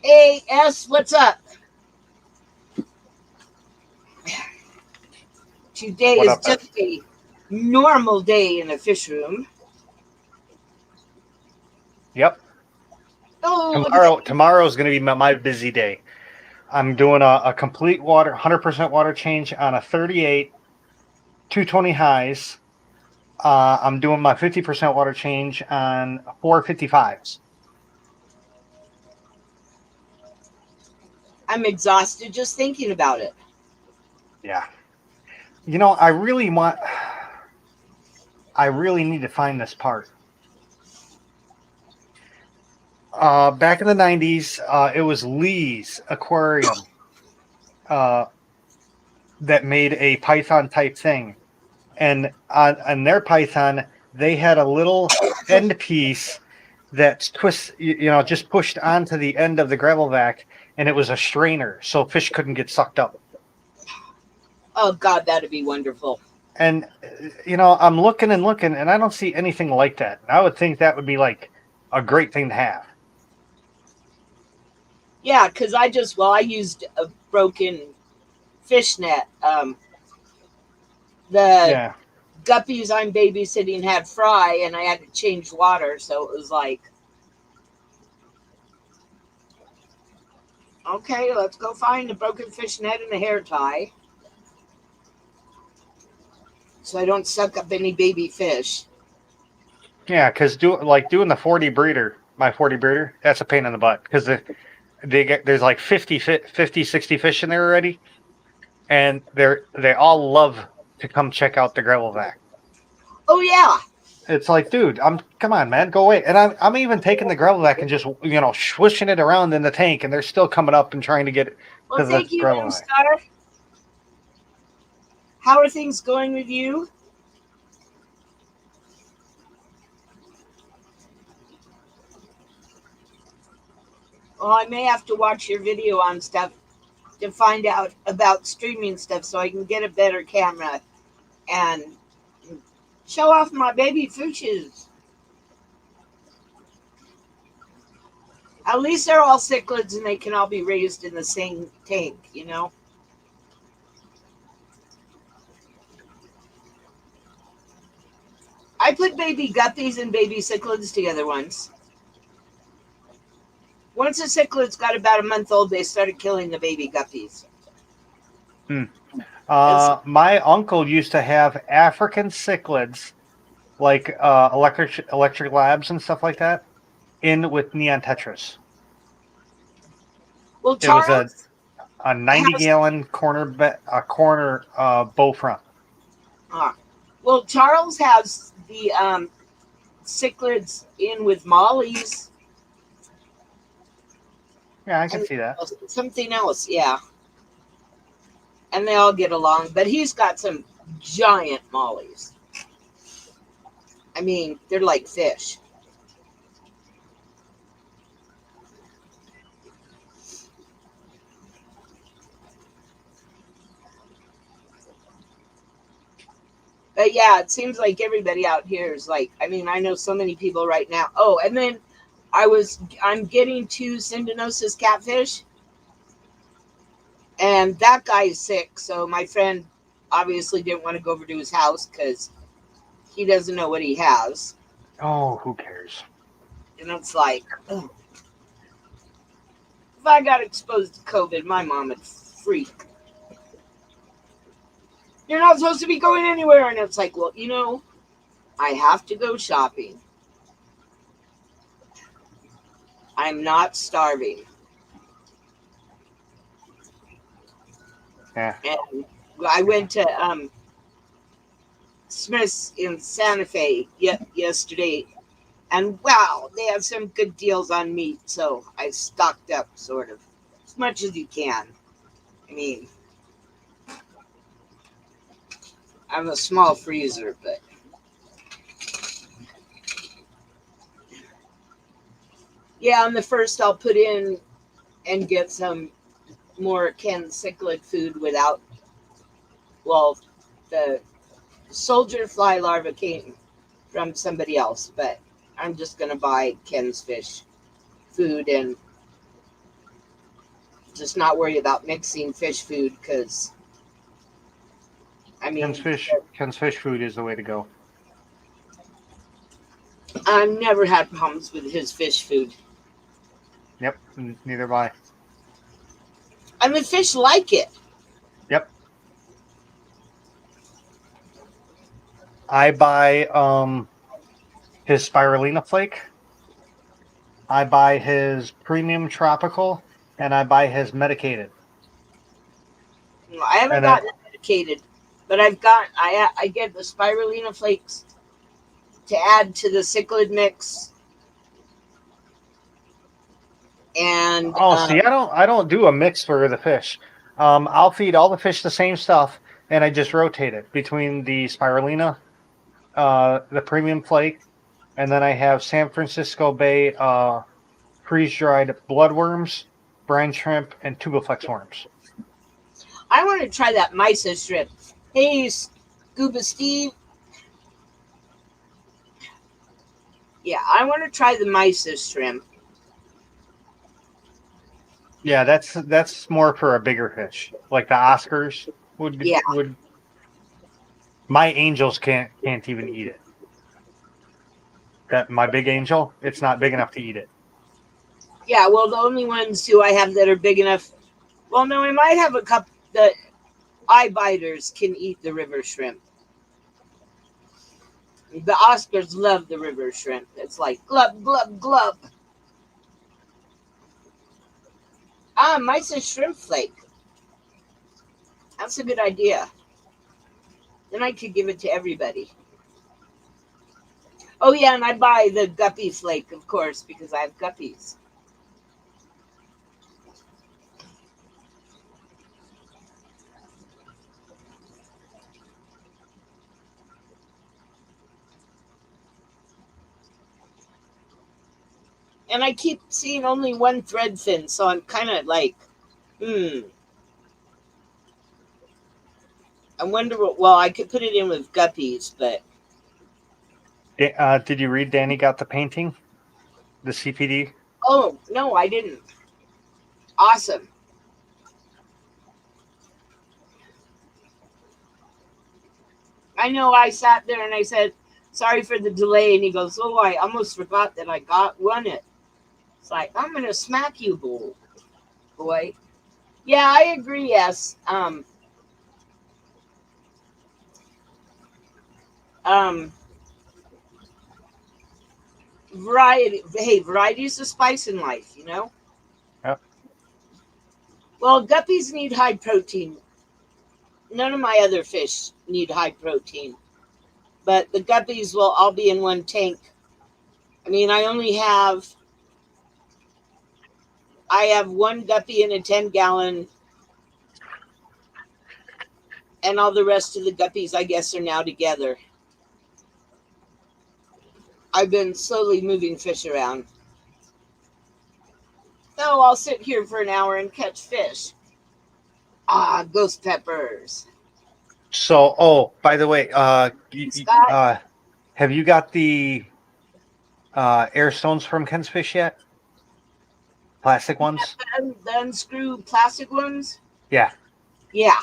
Hey, S, what's up? Today What is up, just a normal day in the fish room. Yep. Oh, look at that. Tomorrow's going to be my busy day. I'm doing a complete 100% water change on a 38, 220 highs. I'm doing my 50% water change on 455s. I'm exhausted just thinking about it. Yeah. I really need to find this part. Back in the 90s, it was Lee's Aquarium that made a Python type thing. And on their Python, they had a little end piece that just pushed onto the end of the gravel vac, and it was a strainer, so fish couldn't get sucked up. Oh, God, that'd be wonderful. And I'm looking and looking, and I don't see anything like that. I would think that would be like a great thing to have. Yeah, because I used a broken fish net. The Yeah. guppies I'm babysitting had fry, and I had to change water, so it was like, okay, let's go find a broken fish net and a hair tie, so I don't suck up any baby fish. Yeah, because doing the 40 breeder, my 40 breeder, that's a pain in the butt because there's like 50, 60 fish in there already, and they all love to come check out the gravel vac. Oh, yeah. It's like, dude, come on, man, go away. And I'm even taking the gravel vac and just swishing it around in the tank, and they're still coming up and trying to get Well, to the thank you, gravel M vac. Star. How are things going with you? Well, I may have to watch your video on stuff to find out about streaming stuff so I can get a better camera and show off my baby fishes. At least they're all cichlids and they can all be raised in the same tank, you know? I put baby guppies and baby cichlids together once. Once the cichlids got about a month old, they started killing the baby guppies. My uncle used to have African cichlids, like electric labs and stuff like that, in with neon tetras. Well, It was Charles a 90 has. gallon corner bow front. Charles has the cichlids in with mollies. Yeah, I can And see that. something else, yeah. And they all get along, but he's got some giant mollies. I mean, they're like fish. But yeah, it seems like everybody out here is like, I mean, I know so many people right now. Oh, and then I'm getting 2 syndinosis catfish, and that guy is sick. So my friend obviously didn't want to go over to his house because he doesn't know what he has. Oh, who cares? And it's like, ugh. If I got exposed to COVID, my mom would freak. You're not supposed to be going anywhere. And it's like, well, I have to go shopping. I'm not starving. Yeah. And I went to Smith's in Santa Fe yesterday, and wow, they have some good deals on meat. So I stocked up, sort of, as much as you can. I mean, I have a small freezer, but yeah, on the first I'll put in and get some more canned cichlid food without. Well, the soldier fly larva came from somebody else, but I'm just gonna buy Ken's fish. food and just not worry about mixing fish food because, I mean, Ken's fish food is the way to go. I've never had problems with his fish food. Yep, neither have I. And the fish like it. Yep. I buy his spirulina flake. I buy his premium tropical, and I buy his medicated. I haven't gotten it medicated, but I get the spirulina flakes to add to the cichlid mix. And see, I don't do a mix for the fish. I'll feed all the fish the same stuff, and I just rotate it between the spirulina, the premium flake, and then I have San Francisco Bay freeze-dried bloodworms, brine shrimp, and tubiflex worms. I want to try that mysa shrimp. Hey, Scuba Steve. Yeah, I want to try the mysa shrimp. Yeah, that's more for a bigger fish, like the Oscars would. Yeah. My angels can't even eat it. That my big angel, it's not big enough to eat it. Yeah, well, the only ones who I have that are big enough. Well, no, I might have a couple. The eye biters can eat the river shrimp. The Oscars love the river shrimp. It's like glub glub glub. Mysa shrimp flake. That's a good idea. Then I could give it to everybody. Oh yeah, and I buy the guppy flake, of course, because I have guppies. And I keep seeing only one thread fin, so I'm kind of like, I wonder what. Well, I could put it in with guppies, but. Did you read Danny Got the Painting? The CPD? Oh, no, I didn't. Awesome. I know I sat there and I said, sorry for the delay. And he goes, oh, I almost forgot that I won it. It's like, I'm going to smack you, boy. Yeah, I agree, yes. Variety. Hey, variety is the spice in life, you know? Yep. Well, guppies need high protein. None of my other fish need high protein. But the guppies will all be in one tank. I mean, I have one guppy in a 10-gallon, and all the rest of the guppies, I guess, are now together. I've been slowly moving fish around. So I'll sit here for an hour and catch fish. Ghost peppers. So, by the way, have you got the air stones from Ken's Fish yet? Plastic ones? The unscrew plastic ones? Yeah. Yeah.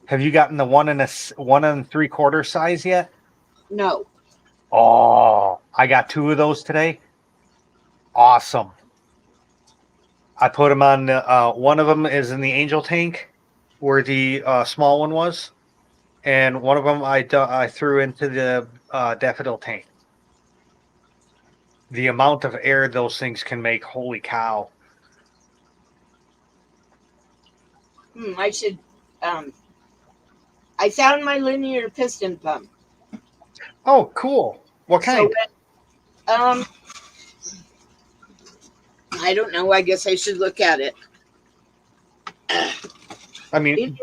Have you gotten the 1 3/4 size yet? No. Oh, I got 2 of those today. Awesome. I put them on. One of them is in the angel tank, where the small one was, and one of them I threw into the daffodil tank. The amount of air those things can make, holy cow! I should. I found my linear piston pump. Oh, cool! What kind? So, I don't know. I guess I should look at it. I mean,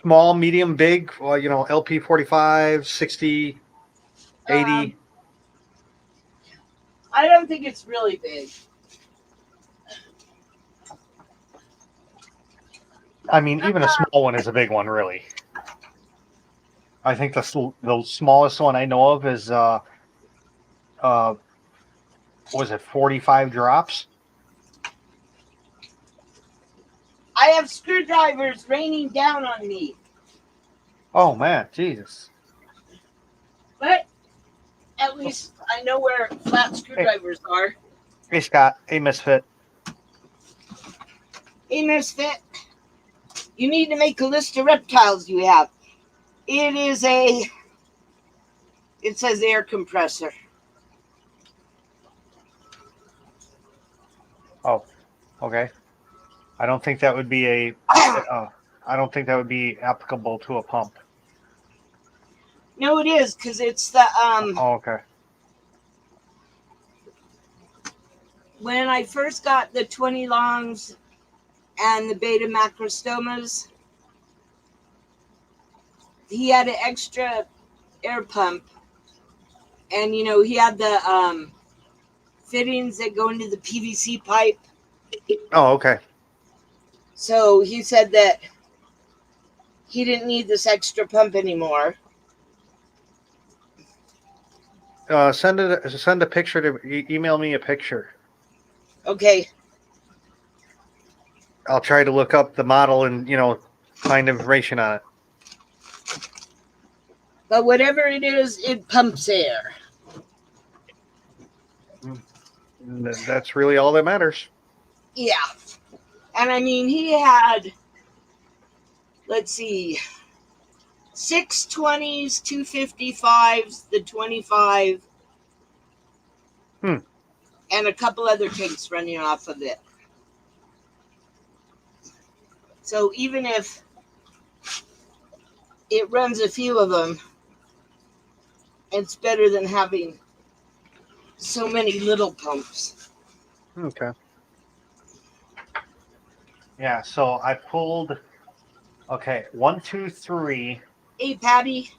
small, medium, big. Well, LP 45, 60, 80. I don't think it's really big. I mean, even a small one is a big one, really. I think the smallest one I know of is was it 45 drops? I have screwdrivers raining down on me. Oh man, Jesus. But at least I know where flat screwdrivers are. Hey Scott, hey Misfit. Hey, Misfit, you need to make a list of reptiles you have. It says air compressor. Oh, okay. I don't think that would be I don't think that would be applicable to a pump. No, it is, because it's the Oh, okay. when I first got the 20 longs and the beta macrostomas, he had an extra air pump, and he had the fittings that go into the PVC pipe. Oh, okay. So he said that he didn't need this extra pump anymore. Send a picture to email me a picture. Okay. I'll try to look up the model and find information on it. But whatever it is, it pumps air. That's really all that matters. Yeah. And I mean, he had, let's see, 6 20s, 2 55s, the 25, and a couple other tanks running off of it. So even if it runs a few of them, it's better than having so many little pumps. Okay. Yeah, so I pulled, 1, 2, 3. Hey, Patty.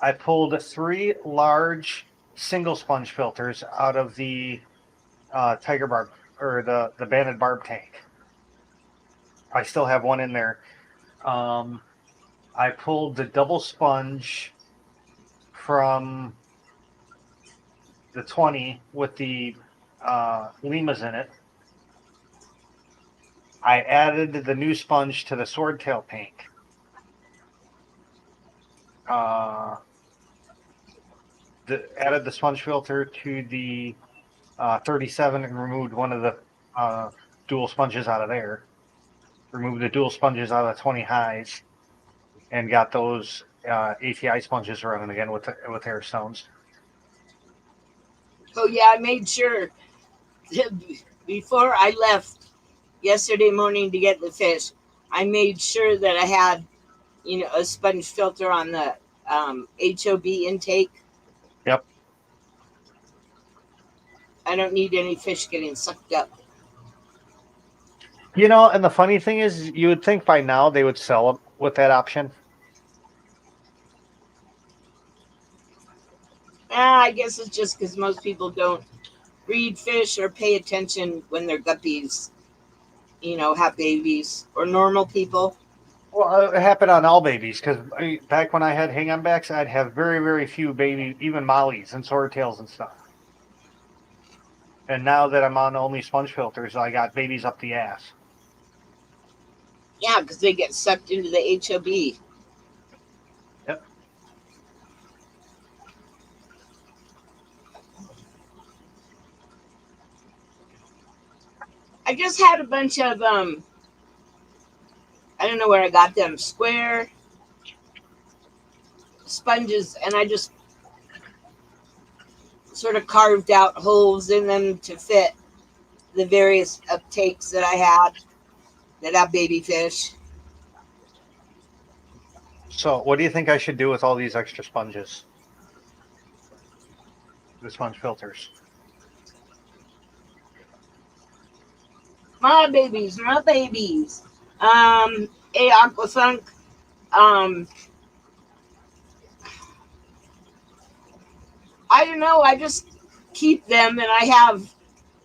I pulled 3 large single sponge filters out of the tiger barb, or the banded barb tank. I still have one in there. I pulled the double sponge from the 20 with the limas in it. I added the new sponge to the swordtail tank. Added the sponge filter to the 37 and removed one of the dual sponges out of there. Removed the dual sponges out of the 20 highs and got those ATI sponges running again with air stones. Oh, yeah, I made sure before I left yesterday morning to get the fish, I made sure that I had, a sponge filter on the HOB intake. Yep. I don't need any fish getting sucked up. And the funny thing is, you would think by now they would sell them with that option. I guess it's just because most people don't breed fish or pay attention when they're guppies, have babies, or normal people. Well, it happened on all babies, because back when I had hang-on backs, I'd have very, very few baby, even mollies and swordtails and stuff. And now that I'm on only sponge filters, I got babies up the ass. Yeah, because they get sucked into the HOB. Yep. I just had a bunch of, I don't know where I got them, square sponges, and I just sort of carved out holes in them to fit the various uptakes that I had that have baby fish. So what do you think I should do with all these extra sponges? The sponge filters. My babies. Aquafunk. I don't know. I just keep them, and I have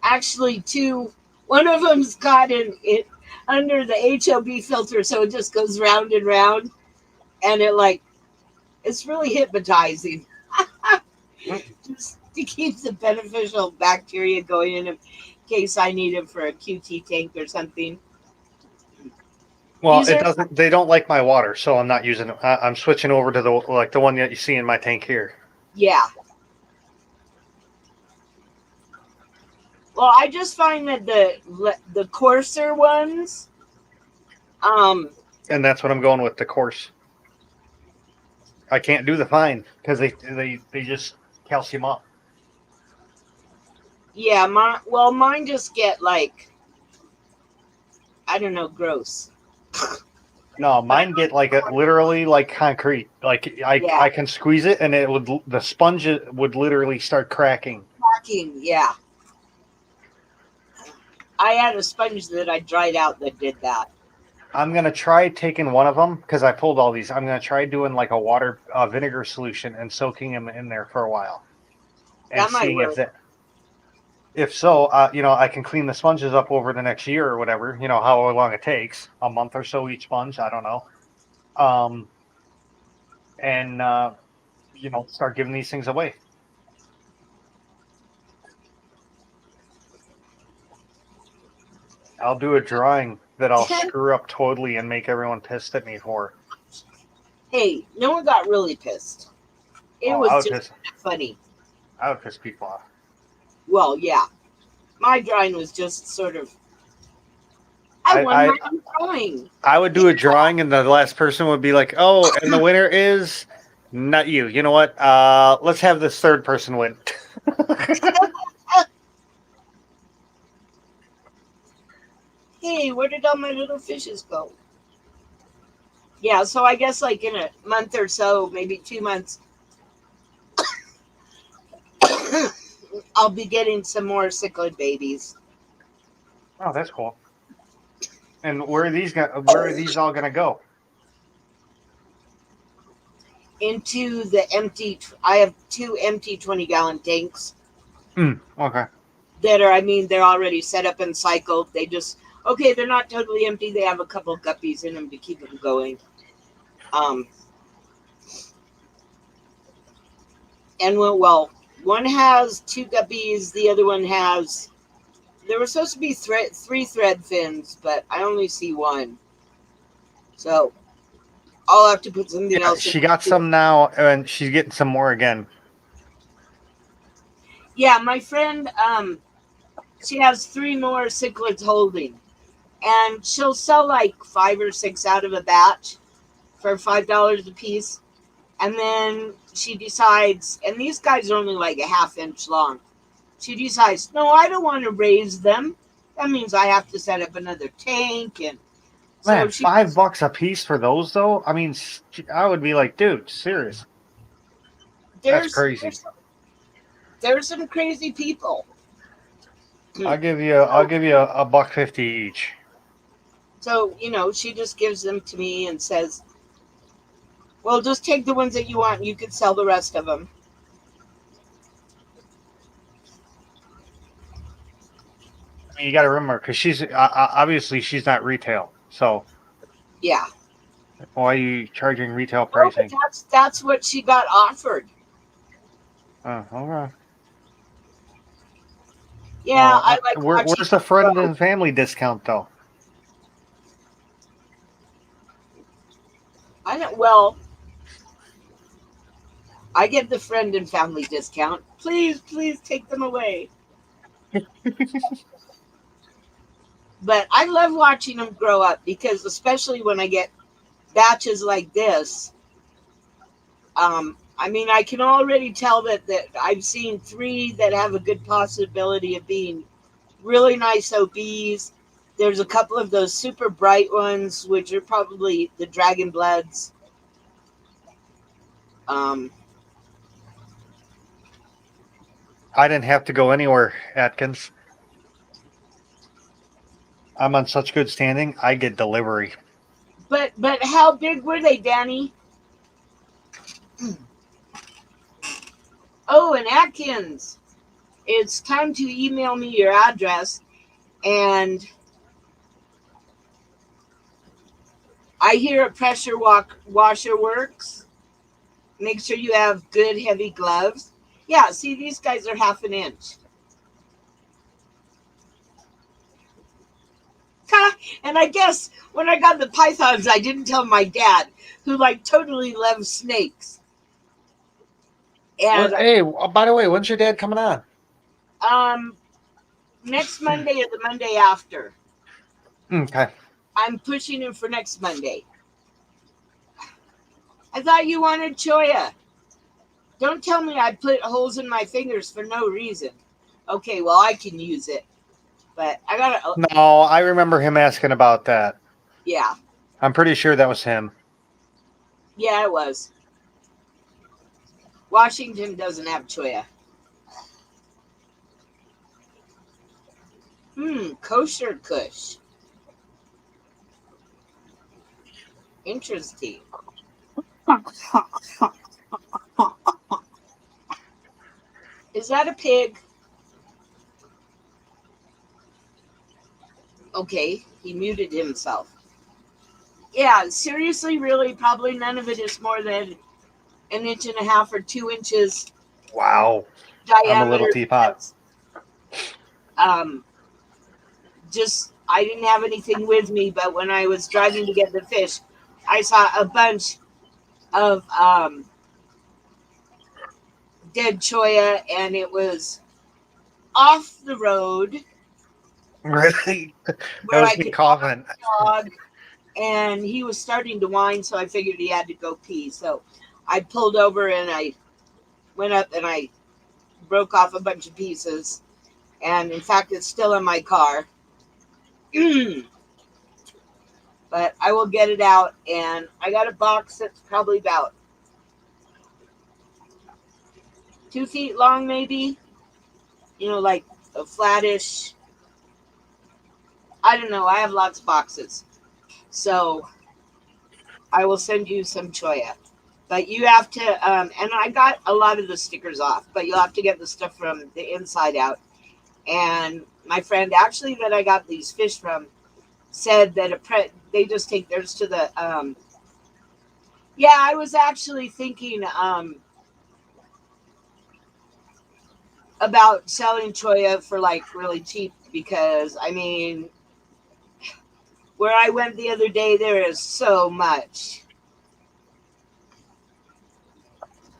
actually 2. One of them's got it under the HOB filter, so it just goes round and round, and it's really hypnotizing. to keep the beneficial bacteria going in case I need it for a QT tank or something. Well, it doesn't. They don't like my water, so I'm not using it. I'm switching over to the one that you see in my tank here. Yeah. Well, I just find that the coarser ones, and that's what I'm going with, the coarse. I can't do the fine because they just calcium up. Yeah, mine just get like, I don't know, gross. No, mine get like literally like concrete. Like I can squeeze it and the sponge would literally start cracking. Cracking, yeah. I had a sponge that I dried out that did that. I'm gonna try taking one of them because I pulled all these. I'm gonna try doing like a vinegar solution and soaking them in there for a while, and seeing if so, I can clean the sponges up over the next year or whatever. How long it takes, a month or so each sponge. I don't know. And start giving these things away. I'll do a drawing that I'll screw up totally and make everyone pissed at me for. Hey, no one got really pissed. It was just funny. I would piss people off. Well, yeah. My drawing was just sort of, I won my own drawing. I would do a drawing and the last person would be like, oh, and the winner is not you. You know what? Let's have this third person win. Hey, where did all my little fishes go? Yeah, so I guess like in a month or so, maybe 2 months, I'll be getting some more cichlid babies. Oh, that's cool. And where are these all gonna go? Into the empty. I have 2 empty 20-gallon tanks. Okay. That are, they're already set up and cycled. They just, okay, they're not totally empty. They have a couple guppies in them to keep them going. And one has 2 guppies. The other one has, there were supposed to be 3 thread fins, but I only see 1. So I'll have to put something else. She got some now, and she's getting some more again. Yeah, my friend, she has 3 more cichlids holding, and she'll sell like 5 or 6 out of a batch for $5 a piece. And then she decides, and these guys are only like a ½ inch long. She decides, no, I don't want to raise them. That means I have to set up another tank. And so man, $5 a piece for those though? I would be like, dude, serious. That's crazy. There's some crazy people. I'll give you $1.50 each. So, she just gives them to me and says, well, just take the ones that you want and you can sell the rest of them. You got to remember, because she's obviously she's not retail, so yeah. Why are you charging retail pricing? Oh, that's what she got offered. Oh, all right. Yeah, I like. Where's the friend and family discount though? I don't. Well, I get the friend and family discount. Please take them away. But I love watching them grow up because, especially when I get batches like this, I can already tell that I've seen 3 that have a good possibility of being really nice OBs. There's a couple of those super bright ones, which are probably the Dragon Bloods. I didn't have to go anywhere, Atkins. I'm on such good standing, I get delivery. But how big were they, Danny? Oh, and Atkins, it's time to email me your address. And I hear a pressure washer works. Make sure you have good heavy gloves. Yeah, see, these guys are 1/2 inch. And I guess when I got the pythons, I didn't tell my dad, who like totally loves snakes. What? And Hey, by the way, when's your dad coming on? um, next Monday or the Monday after. Okay. I'm pushing him for next Monday. I thought you wanted choya. Don't tell me I put holes in my fingers for no reason. Okay, well, I can use it. But I gotta, No, I remember him asking about that. yeah. I'm pretty sure that was him. Yeah, it was. Washington doesn't have choya. Kosher kush. Interesting. Is that a pig? Okay, he muted himself. Yeah, seriously, really, probably none of it is more than 1.5 inches or 2 inches Wow. I'm a little diameter. teapot. Um, just I didn't have anything with me, but when I was driving to get the fish, I saw a bunch of dead choya, and it was off the road Really? That where was I me could walk coughing. the dog, and he was starting to whine, so I figured he had to go pee. So I pulled over and I went up and I broke off a bunch of pieces, and in fact, it's still in my car. But I will get it out, and I got a box that's probably about 2 feet long, maybe. Like a flattish. I don't know. I have lots of boxes, so I will send you some choya. But you have to, and I got a lot of the stickers off, but you'll have to get the stuff from the inside out. And my friend, actually, that I got these fish from, said that they just take theirs to the. Yeah, I was actually thinking about selling choya for like really cheap because I mean, where I went the other day, there is so much,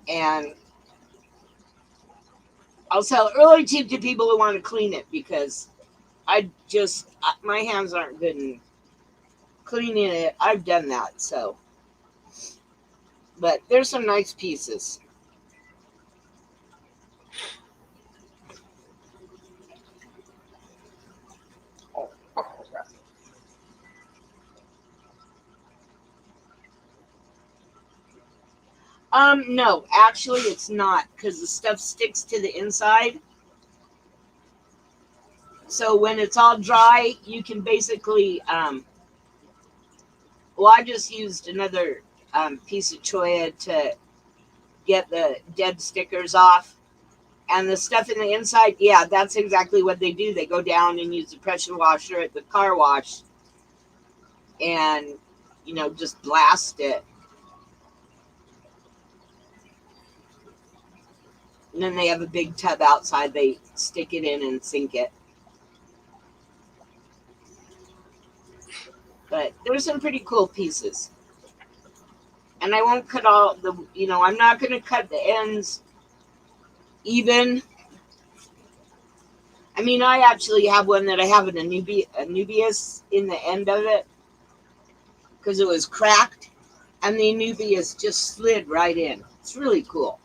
and I'll sell it really cheap to people who want to clean it because my hands aren't good in cleaning it. I've done that, so. But there's some nice pieces. No, actually it's not because the stuff sticks to the inside. So when it's all dry, you can basically, well, I just used another piece of choya to get the dead stickers off. And the stuff in the inside, yeah, that's exactly what they do. They go down and use the pressure washer at the car wash and, just blast it. And then they have a big tub outside. They stick it in and sink it. But there's some pretty cool pieces. And I won't cut all I'm not going to cut the ends even. I mean, I actually have one that I have an Anubias in the end of it because it was cracked, and the Anubias just slid right in. It's really cool.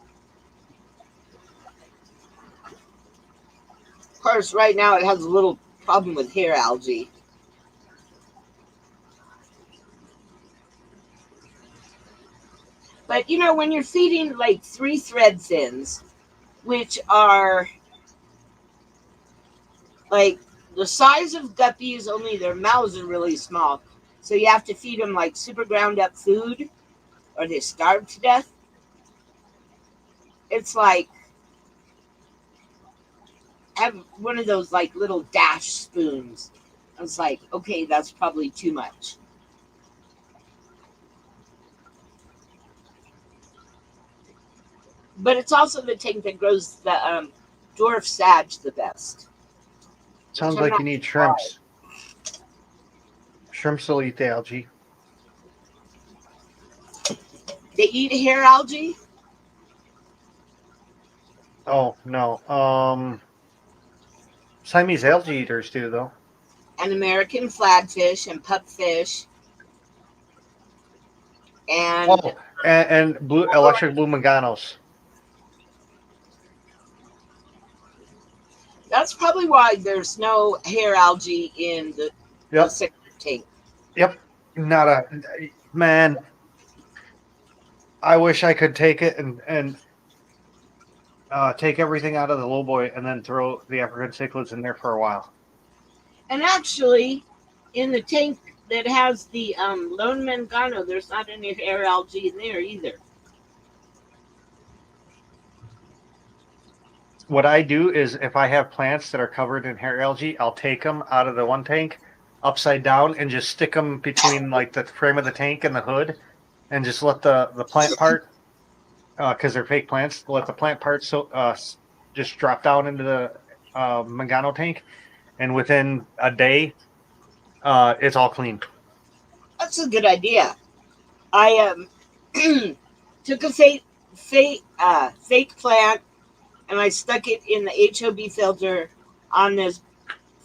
Of course, right now it has a little problem with hair algae. But when you're feeding like 3 thread fins, which are like the size of guppies, only their mouths are really small. So you have to feed them like super ground up food or they starve to death. It's like have one of those like little dash spoons. I was like, okay, that's probably too much. But it's also the tank that grows the dwarf sag the best. Sounds like you need shrimps. Shrimps will eat the algae. They eat hair algae? Oh, no. Siamese algae eaters do, though. And American flatfish and pupfish. And Oh, and electric blue manganos. that's probably why there's no hair algae in the cichlid tank. Yep. Not a man. I wish I could take it and take everything out of the lowboy and then throw the African cichlids in there for a while. And actually, in the tank that has the lone mangano, there's not any hair algae in there either. What I do is if I have plants that are covered in hair algae, I'll take them out of the one tank upside down and just stick them between like the frame of the tank and the hood and just let the plant part, because they're fake plants, let the plant part just drop down into the mangano tank, and within a day, it's all clean. That's a good idea. I took a fake plant and I stuck it in the HOB filter on this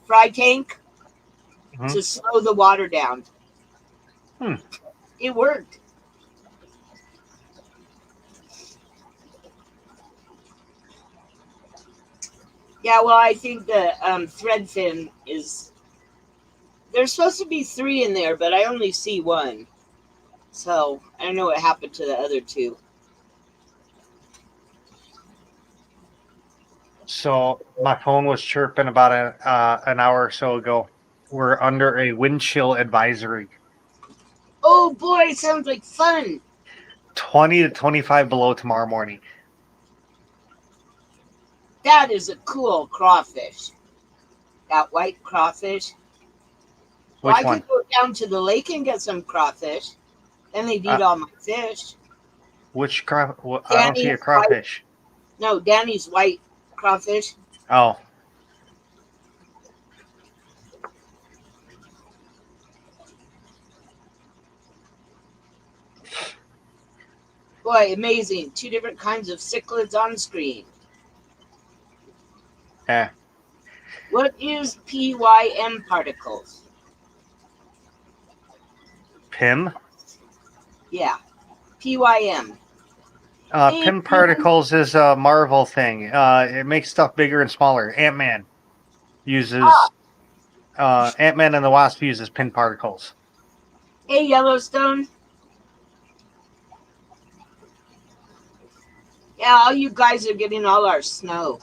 fry tank to slow the water down. It worked. Yeah, well, I think the threadfin is... There's supposed to be 3 in there, but I only see 1. So I don't know what happened to the other 2. So my phone was chirping about an hour or so ago. We're under a wind chill advisory. Oh boy, sounds like fun. 20 to 25 below tomorrow morning. That is a cool crawfish. That white crawfish. Which I one? could go down to the lake and get some crawfish. Then they'd eat all my fish. Which crawfish? I don't see a crawfish. No, Danny's white crawfish. Oh. Boy, amazing. 2 different kinds of cichlids on screen. Yeah. What is PYM particles? PIM? Yeah. PYM. PIM particles is a Marvel thing. It makes stuff bigger and smaller. Ant-Man uses... Ant-Man and the Wasp uses PIM particles. Hey, Yellowstone. Yeah, all you guys are getting all our snow.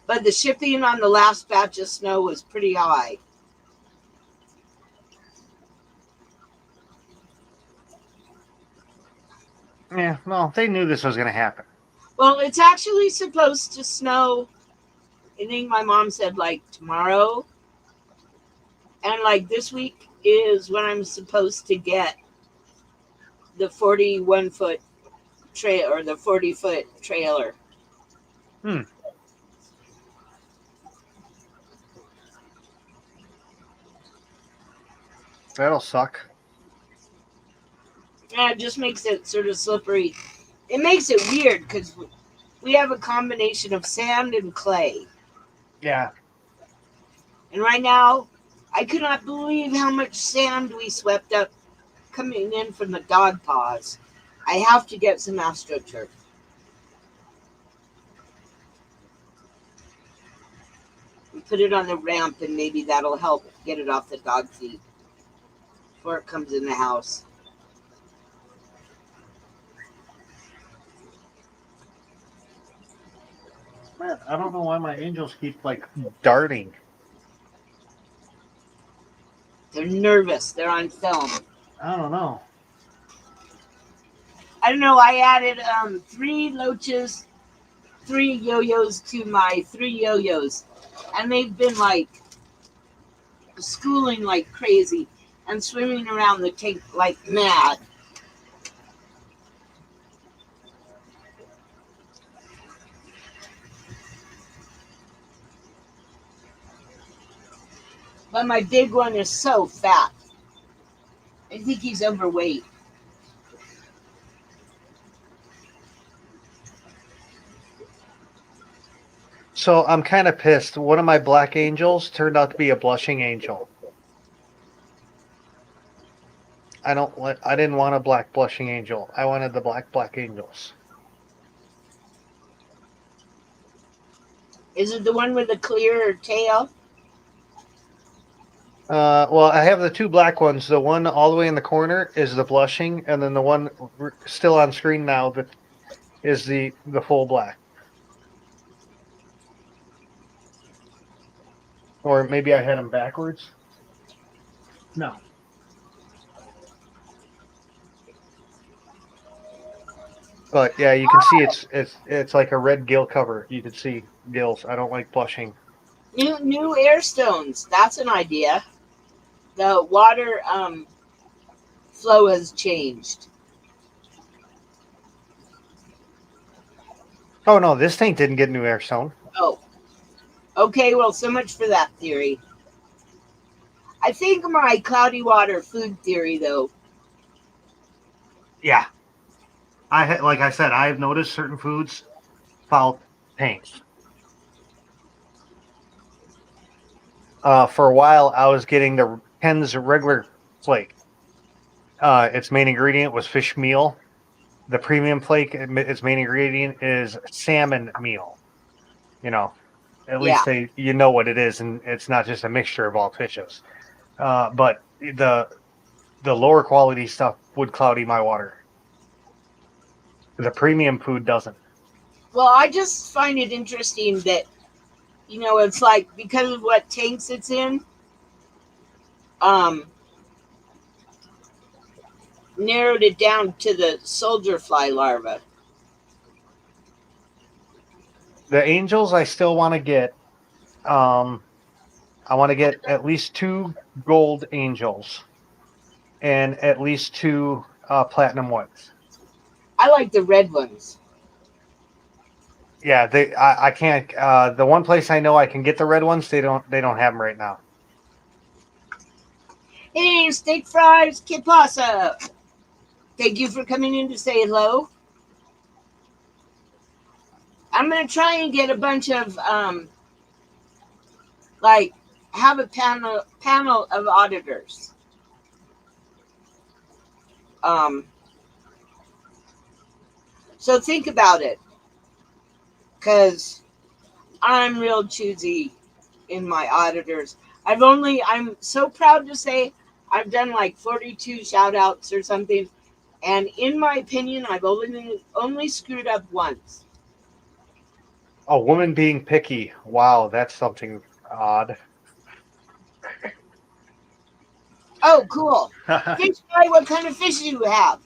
But the shipping on the last batch of snow was pretty high. Yeah, well, they knew this was going to happen. Well, it's actually supposed to snow. I think my mom said like tomorrow. And like this week is when I'm supposed to get the 41-foot trail or the 40-foot trailer. That'll suck. Yeah, it just makes it sort of slippery. It makes it weird because we have a combination of sand and clay. Yeah. And right now, I could not believe how much sand we swept up coming in from the dog paws. I have to get some AstroTurf. We put it on the ramp and maybe that'll help get it off the dog feet before it comes in the house. Man, I don't know why my angels keep like darting. They're nervous. They're on film. I don't know. I don't know. I added 3 loaches, 3 yo-yos to my 3 yo-yos. And they've been like schooling like crazy. and swimming around the tank like mad. But my big one is so fat. I think he's overweight. So I'm kind of pissed. One of my black angels turned out to be a blushing angel. I didn't want a black blushing angel. I wanted the black angels. Is it the one with the clear tail? Well, I have the two black ones. The one all the way in the corner is the blushing, and then the one still on screen now that is the full black. Or maybe I had them backwards. No. But yeah, you can see it's like a red gill cover. You can see gills. I don't like blushing. New air stones. That's an idea. The water flow has changed. Oh no, this tank didn't get new airstone. Oh. Okay, well, so much for that theory. I think my cloudy water food theory, though. Yeah. Like I said, I've noticed certain foods foul tanks. For a while, I was getting the Ken's regular flake. Its main ingredient was fish meal. The premium flake, its main ingredient is salmon meal. You know, at least you know what it is, and it's not just a mixture of all fishes. But the lower quality stuff would cloudy my water. The premium food doesn't. Well, I just find it interesting that, it's like because of what tanks it's in, narrowed it down to the soldier fly larva. The angels I still want to get. I want to get at least 2 gold angels and at least 2 platinum ones. I like the red ones. Yeah, I can't. The one place I know I can get the red ones, they don't have them right now. Hey, steak fries, que pasa? Thank you for coming in to say hello. I'm gonna try and get a bunch of have a panel of auditors. So think about it, because I'm real choosy in my auditors. I'm so proud to say I've done like 42 shout outs or something. And in my opinion, I've only screwed up once. A woman being picky. Wow, that's something odd. Oh, cool. Fish fry, what kind of fish do you have?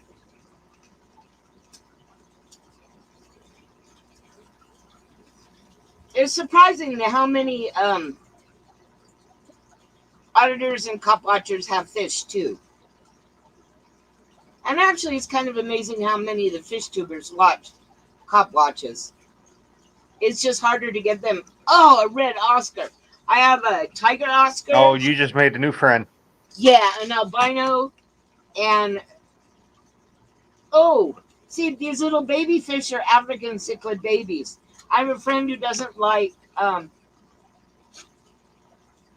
It's surprising how many auditors and cop watchers have fish too. And actually, it's kind of amazing how many of the fish tubers watch cop watches. It's just harder to get them. Oh, a red Oscar. I have a tiger Oscar. Oh, you just made a new friend. Yeah, an albino. And, see, these little baby fish are African cichlid babies. I have a friend who doesn't like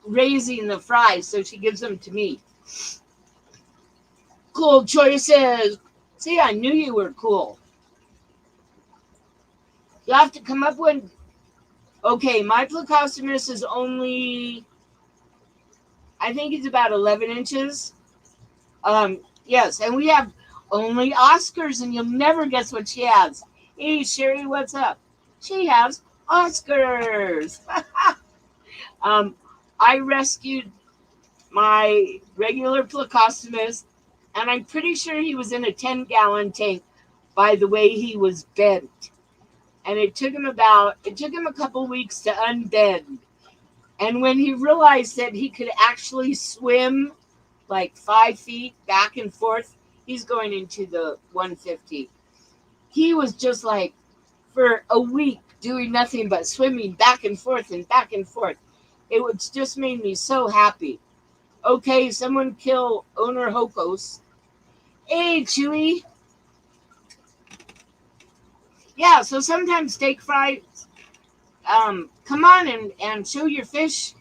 raising the fries, so she gives them to me. Cool choices. See, I knew you were cool. You have to come up with. Okay, my Plecostomus is only, I think it's about 11 inches. Yes, and we have only Oscars, and you'll never guess what she has. Hey, Sherry, what's up? She has Oscars. I rescued my regular Plecostomus, and I'm pretty sure he was in a 10-gallon tank by the way he was bent. And it took him a couple weeks to unbend. And when he realized that he could actually swim like 5 feet back and forth. He's going into the 150. He was just like for a week doing nothing but swimming back and forth and back and forth. It was just made me so happy. Okay, someone kill owner Hokos. Hey, Chewy. Yeah, so sometimes steak fries. Come on and show your fish.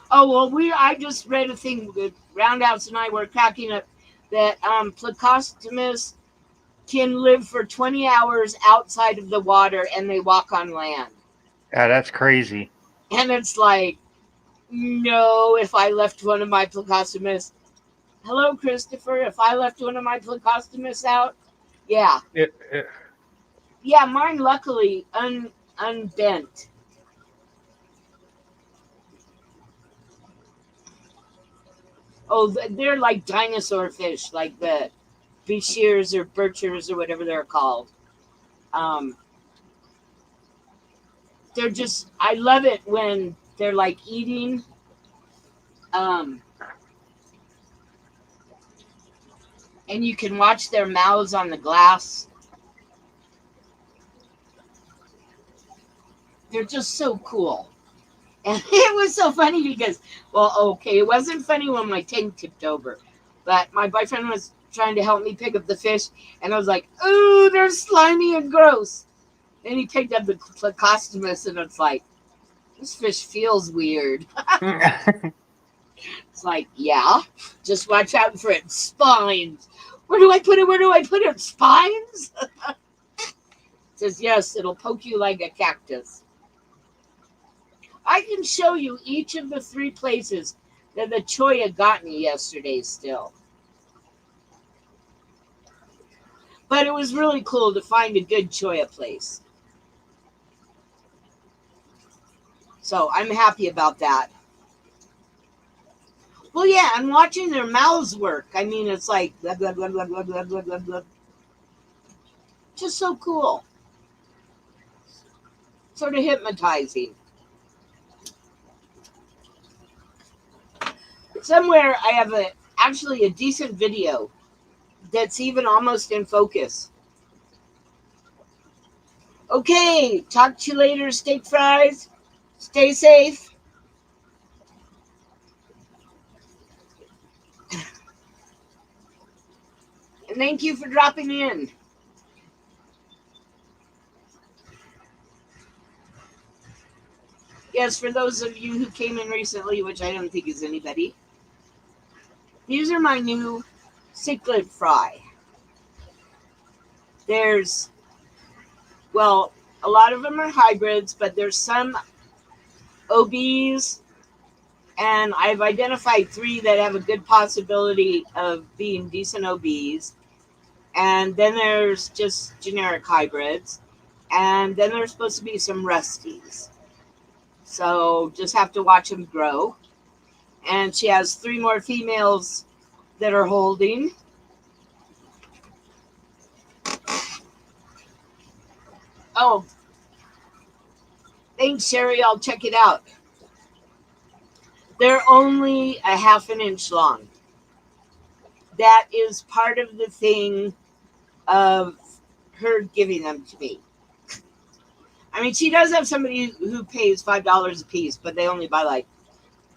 Oh well, I just read a thing that Roundhouse and I were cracking up that Plecostomus can live for 20 hours outside of the water and they walk on land. Yeah, that's crazy. And it's like, no, if I left one of my Plecostomus, hello, Christopher, if I left one of my Plecostomus out, yeah. Yeah, mine luckily unbent. Oh, they're like dinosaur fish, like the Bishirs or Birchers or whatever they're called. They're just, I love it when they're like eating. And you can watch their mouths on the glass. They're just so cool. And it was so funny because, well, okay, it wasn't funny when my tank tipped over, but my boyfriend was trying to help me pick up the fish, and I was like, ooh, they're slimy and gross. Then he picked up the Plecostomus, and it's like, this fish feels weird. It's like, yeah, just watch out for its spines. Where do I put it? Where do I put it? Spines? It says, yes, it'll poke you like a cactus. I can show you each of the 3 places that the choya got me yesterday still. But it was really cool to find a good choya place. So I'm happy about that. Well, yeah, and watching their mouths work. I mean, it's like blah, blah, blah, blah, blah, blah, blah, blah, blah. Just so cool. Sort of hypnotizing. Somewhere I have actually a decent video that's even almost in focus. Okay, talk to you later, steak fries. Stay safe. And thank you for dropping in. Yes, for those of you who came in recently, which I don't think is anybody, these are my new cichlid fry. There's, well, a lot of them are hybrids, but there's some OBs, and I've identified 3 that have a good possibility of being decent OBs. And then there's just generic hybrids. And then there's supposed to be some rusties. So just have to watch them grow. And she has 3 more females that are holding. Oh, thanks, Sherry. I'll check it out. They're only a half an inch long. That is part of the thing of her giving them to me. I mean, she does have somebody who pays $5 a piece, but they only buy like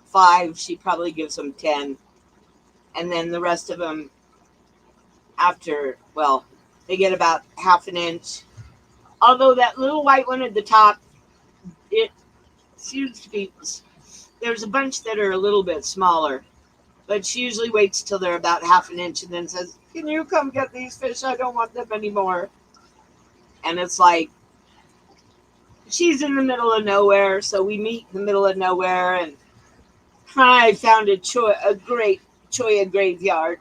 5. She probably gives them 10. And then the rest of them after, well, they get about half an inch. Although that little white one at the top, it seems to be, there's a bunch that are a little bit smaller, but she usually waits till they're about half an inch and then says, can you come get these fish? I don't want them anymore. And it's like, she's in the middle of nowhere, so we meet in the middle of nowhere, and I found a great choya graveyard.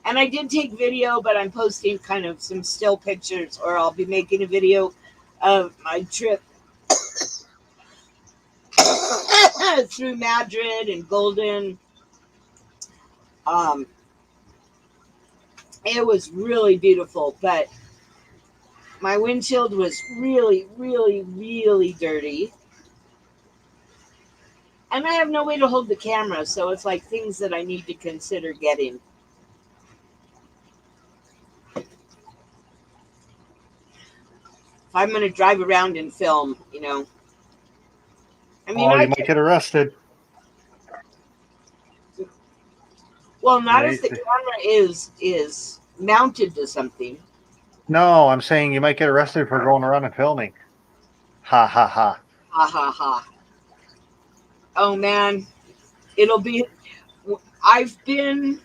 And I did take video, but I'm posting kind of some still pictures, or I'll be making a video of my trip through Madrid and Golden. It was really beautiful, but my windshield was really, really, really dirty. And I have no way to hold the camera, so it's like things that I need to consider getting. If I'm going to drive around and film, I mean, Oh, I you might can. get arrested. Well, not They, if the camera is mounted to something. no, I'm saying you might get arrested for going around and filming. Ha ha ha. Ha ha ha. Oh man, it'll be. I've been,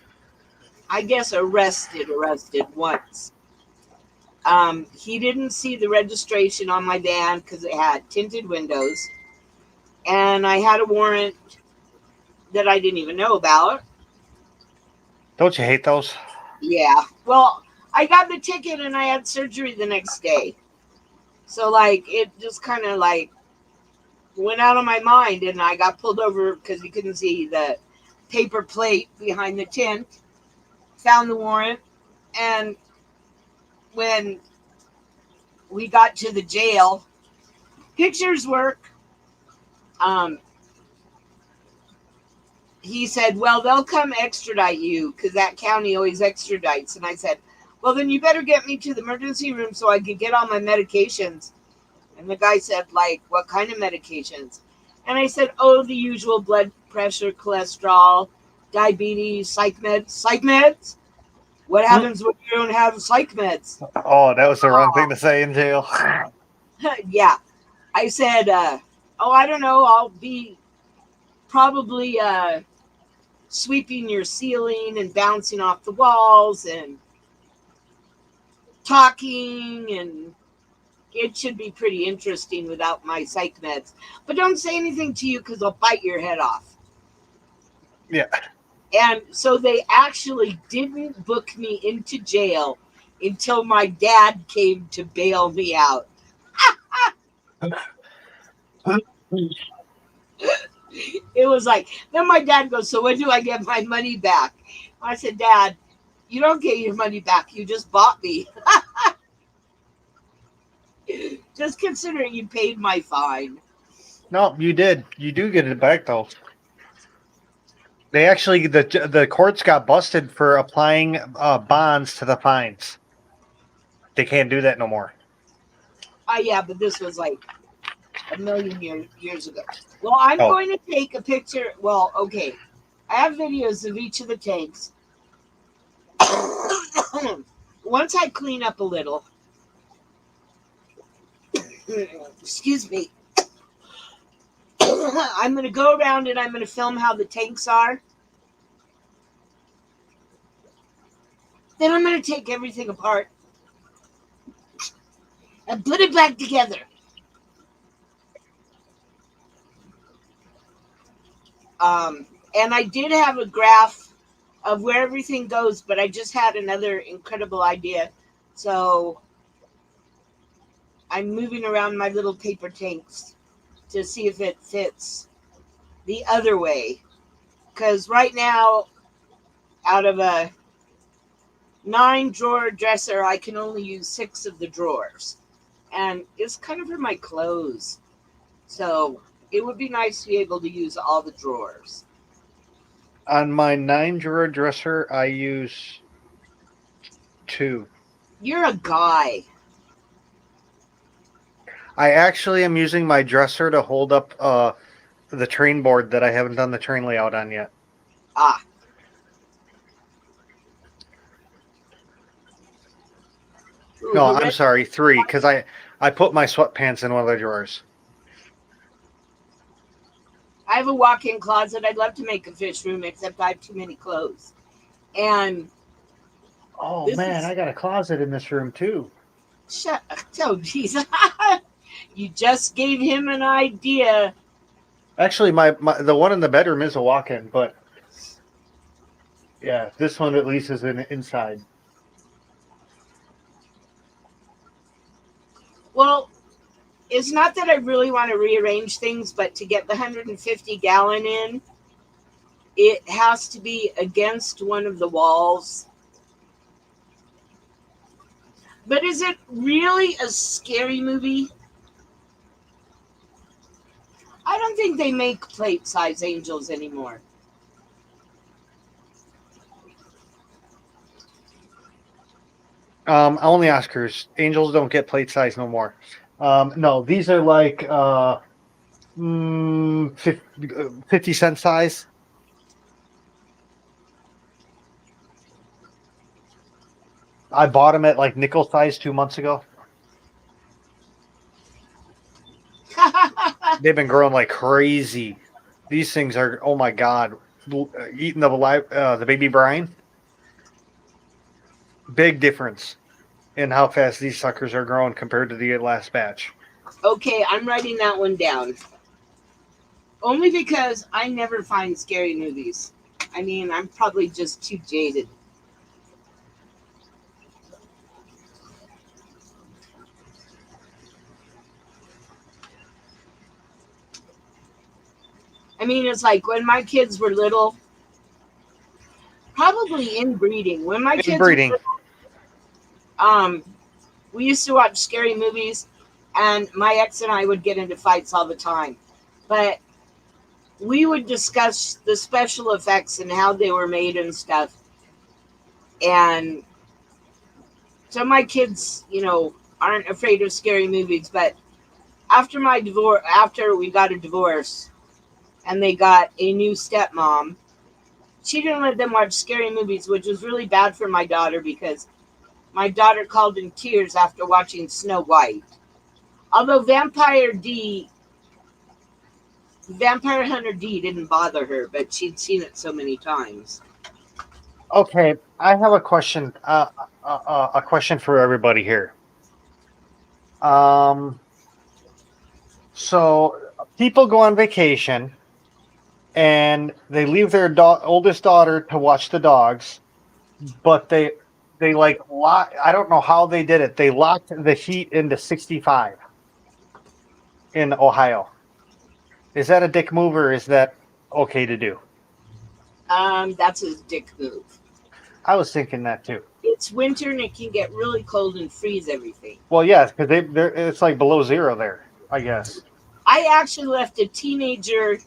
I guess, arrested once. He didn't see the registration on my van because it had tinted windows, and I had a warrant that I didn't even know about. Don't you hate those? Yeah. Well, I got the ticket and I had surgery the next day. So like it just kind of like went out of my mind, and I got pulled over because you couldn't see the paper plate behind the tint. Found the warrant, and when we got to the jail, pictures work. Um, he said, "Well, they'll come extradite you because that county always extradites." And I said, "Well, then you better get me to the emergency room so I could get all my medications." And the guy said, "Like, what kind of medications?" And I said, "Oh, the usual blood pressure, cholesterol, diabetes, psych meds." Psych meds? What happens when you don't have psych meds? Oh, that was the wrong thing to say in jail. Yeah. I said, "Oh, I don't know. I'll be probably sweeping your ceiling and bouncing off the walls and talking, and it should be pretty interesting without my psych meds. But don't say anything to you because I'll bite your head off." Yeah. And so they actually didn't book me into jail until my dad came to bail me out. It was like, then my dad goes, "So when do I get my money back?" I said, "Dad, you don't get your money back. You just bought me. Just considering you paid my fine." No, you did. You do get it back though. They actually the courts got busted for applying bonds to the fines. They can't do that no more. Yeah, but this was like a million years ago. Well, I'm Oh, going to take a picture. Well, okay. I have videos of each of the tanks. Once I clean up a little, excuse me, I'm going to go around and I'm going to film how the tanks are. Then I'm going to take everything apart and put it back together. And I did have a graph of where everything goes, but I just had another incredible idea. So I'm moving around my little paper tanks to see if it fits the other way. Because right now, out of a 9-drawer dresser, I can only use 6 of the drawers. And it's kind of for my clothes. So it would be nice to be able to use all the drawers. on my 9-drawer dresser, I use 2. You're a guy. I actually am using my dresser to hold up the train board that I haven't done the train layout on yet. Ah. Ooh, No, I'm hooray. sorry, 3, because I put my sweatpants in one of the drawers. I have a walk-in closet. I'd love to make a fish room, except I have too many clothes. And Oh this man, is I got a closet in this room too. shut. Oh, jeez. You just gave him an idea. Actually, my the one in the bedroom is a walk-in, but yeah, this one at least is inside. Well, it's not that I really want to rearrange things, but to get the 150-gallon in, it has to be against one of the walls. But is it really a scary movie? I don't think they make plate-size angels anymore. Only Oscars. Angels don't get plate size no more. No, these are like 50-cent size. I bought them at like nickel size 2 months ago. They've been growing like crazy. These things are, oh my God, eating the baby brine. Big difference in how fast these suckers are growing compared to the last batch. Okay, I'm writing that one down. Only because I never find scary movies. I mean, I'm probably just too jaded. I mean, it's like when my kids were little, probably inbreeding. When my kids were Inbreeding. little, we used to watch scary movies, and my ex and I would get into fights all the time. But we would discuss the special effects and how they were made and stuff. And so my kids, aren't afraid of scary movies. But after we got a divorce, and they got a new stepmom, she didn't let them watch scary movies, which was really bad for my daughter because my daughter called in tears after watching Snow White. Although Vampire Hunter D didn't bother her, but she'd seen it so many times. Okay, I have a question. A question for everybody here. So people go on vacation and they leave their oldest daughter to watch the dogs, but they like lock. I don't know how they did it. They locked the heat into 65 in Ohio. Is that a dick move or is that okay to do? That's a dick move. I was thinking that too. It's winter and it can get really cold and freeze everything. Well, yes, because it's like below zero there, I guess. I actually left a teenager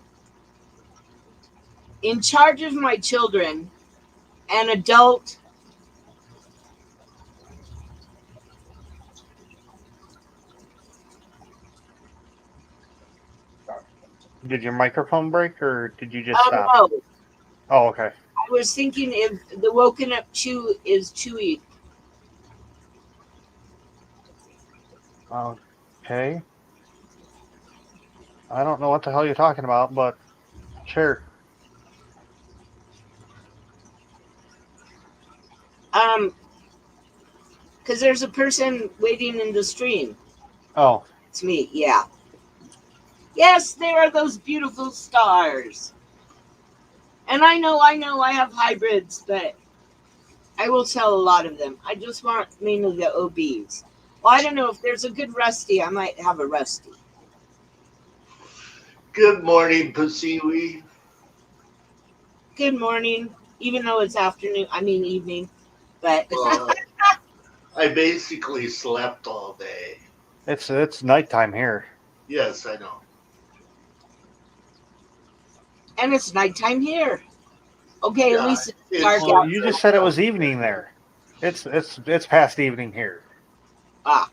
in charge of my children, an adult. Did your microphone break or did you just stop? No. Oh, okay. I was thinking if the woken up chew is Chewy. Okay. I don't know what the hell you're talking about, but sure. Because there's a person waiting in the stream. Oh. It's me, yeah. Yes, there are those beautiful stars. And I know I have hybrids, but I will sell a lot of them. I just want mainly the OBs. Well, I don't know if there's a good Rusty. I might have a Rusty. Good morning, Poeseewi. Good morning, even though it's evening. But I basically slept all day. It's nighttime here. Yes, I know. And it's nighttime here. Okay, Yeah, at least it's dark Well, out. you just said it was evening there. It's past evening here. So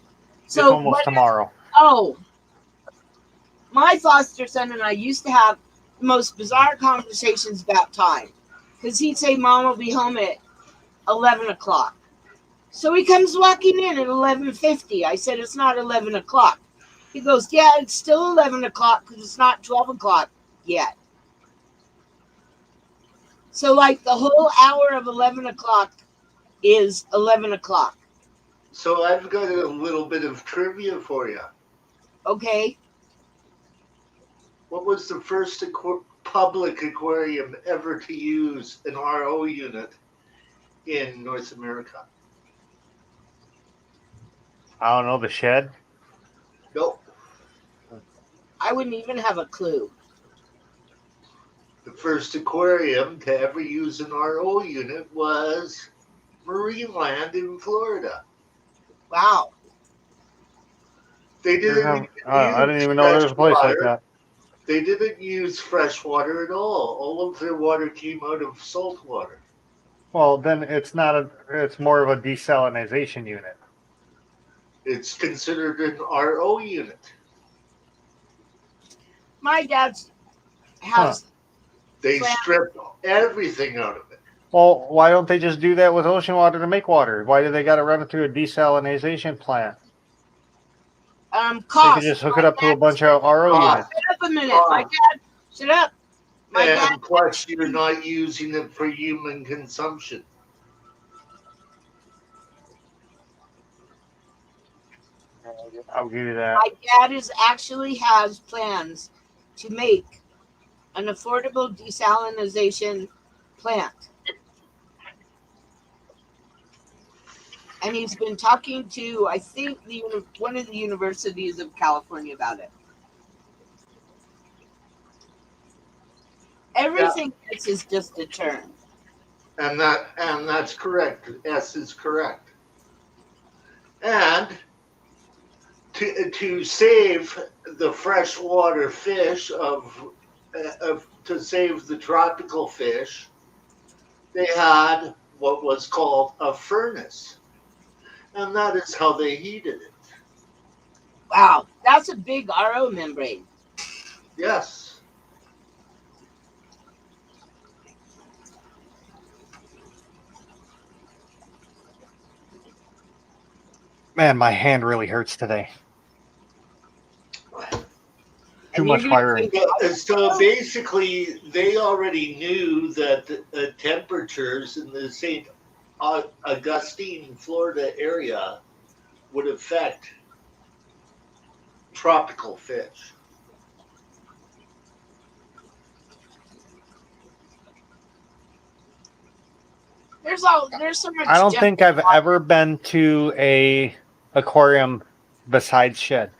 it's almost tomorrow. My foster son and I used to have the most bizarre conversations about time. Because he'd say, Mom will be home at 11 o'clock. So he comes walking in at 11:50. I said, it's not 11 o'clock. He goes, yeah, it's still 11 o'clock because it's not 12 o'clock yet. So like the whole hour of 11 o'clock is 11 o'clock. So I've got a little bit of trivia for you. Okay. What was the first public aquarium ever to use an RO unit in North America? I don't know, the shed? Nope. I wouldn't even have a clue. The first aquarium to ever use an RO unit was Marineland in Florida. Wow. They didn't I didn't even know there was a place like that. They didn't use fresh water at all. All of their water came out of salt water. Well, then it's not a. It's more of a desalinization unit. It's considered an RO unit. My dad's has They Plant- stripped everything out of it. Well, why don't they just do that with ocean water to make water? Why do they got to run it through a desalinization plant? They cost. could just hook it up to a bunch of RO units. Shut up a minute. My dad, shut up. My dad, And plus, you're not using it for human consumption. I'll give you that. my dad actually has plans to make an affordable desalinization plant. And he's been talking to, I think, one of the universities of California about it. Everything else is just a term. And that's correct. S is correct. And to save the freshwater fish to save the tropical fish, they had what was called a furnace, and that is how they heated it. Wow, that's a big RO membrane. Yes. Man, my hand really hurts today. Too And much you're firing. So basically, they already knew that the temperatures in the St. Augustine, Florida area would affect tropical fish. There's so much. I don't think I've ever been to a aquarium besides Shed.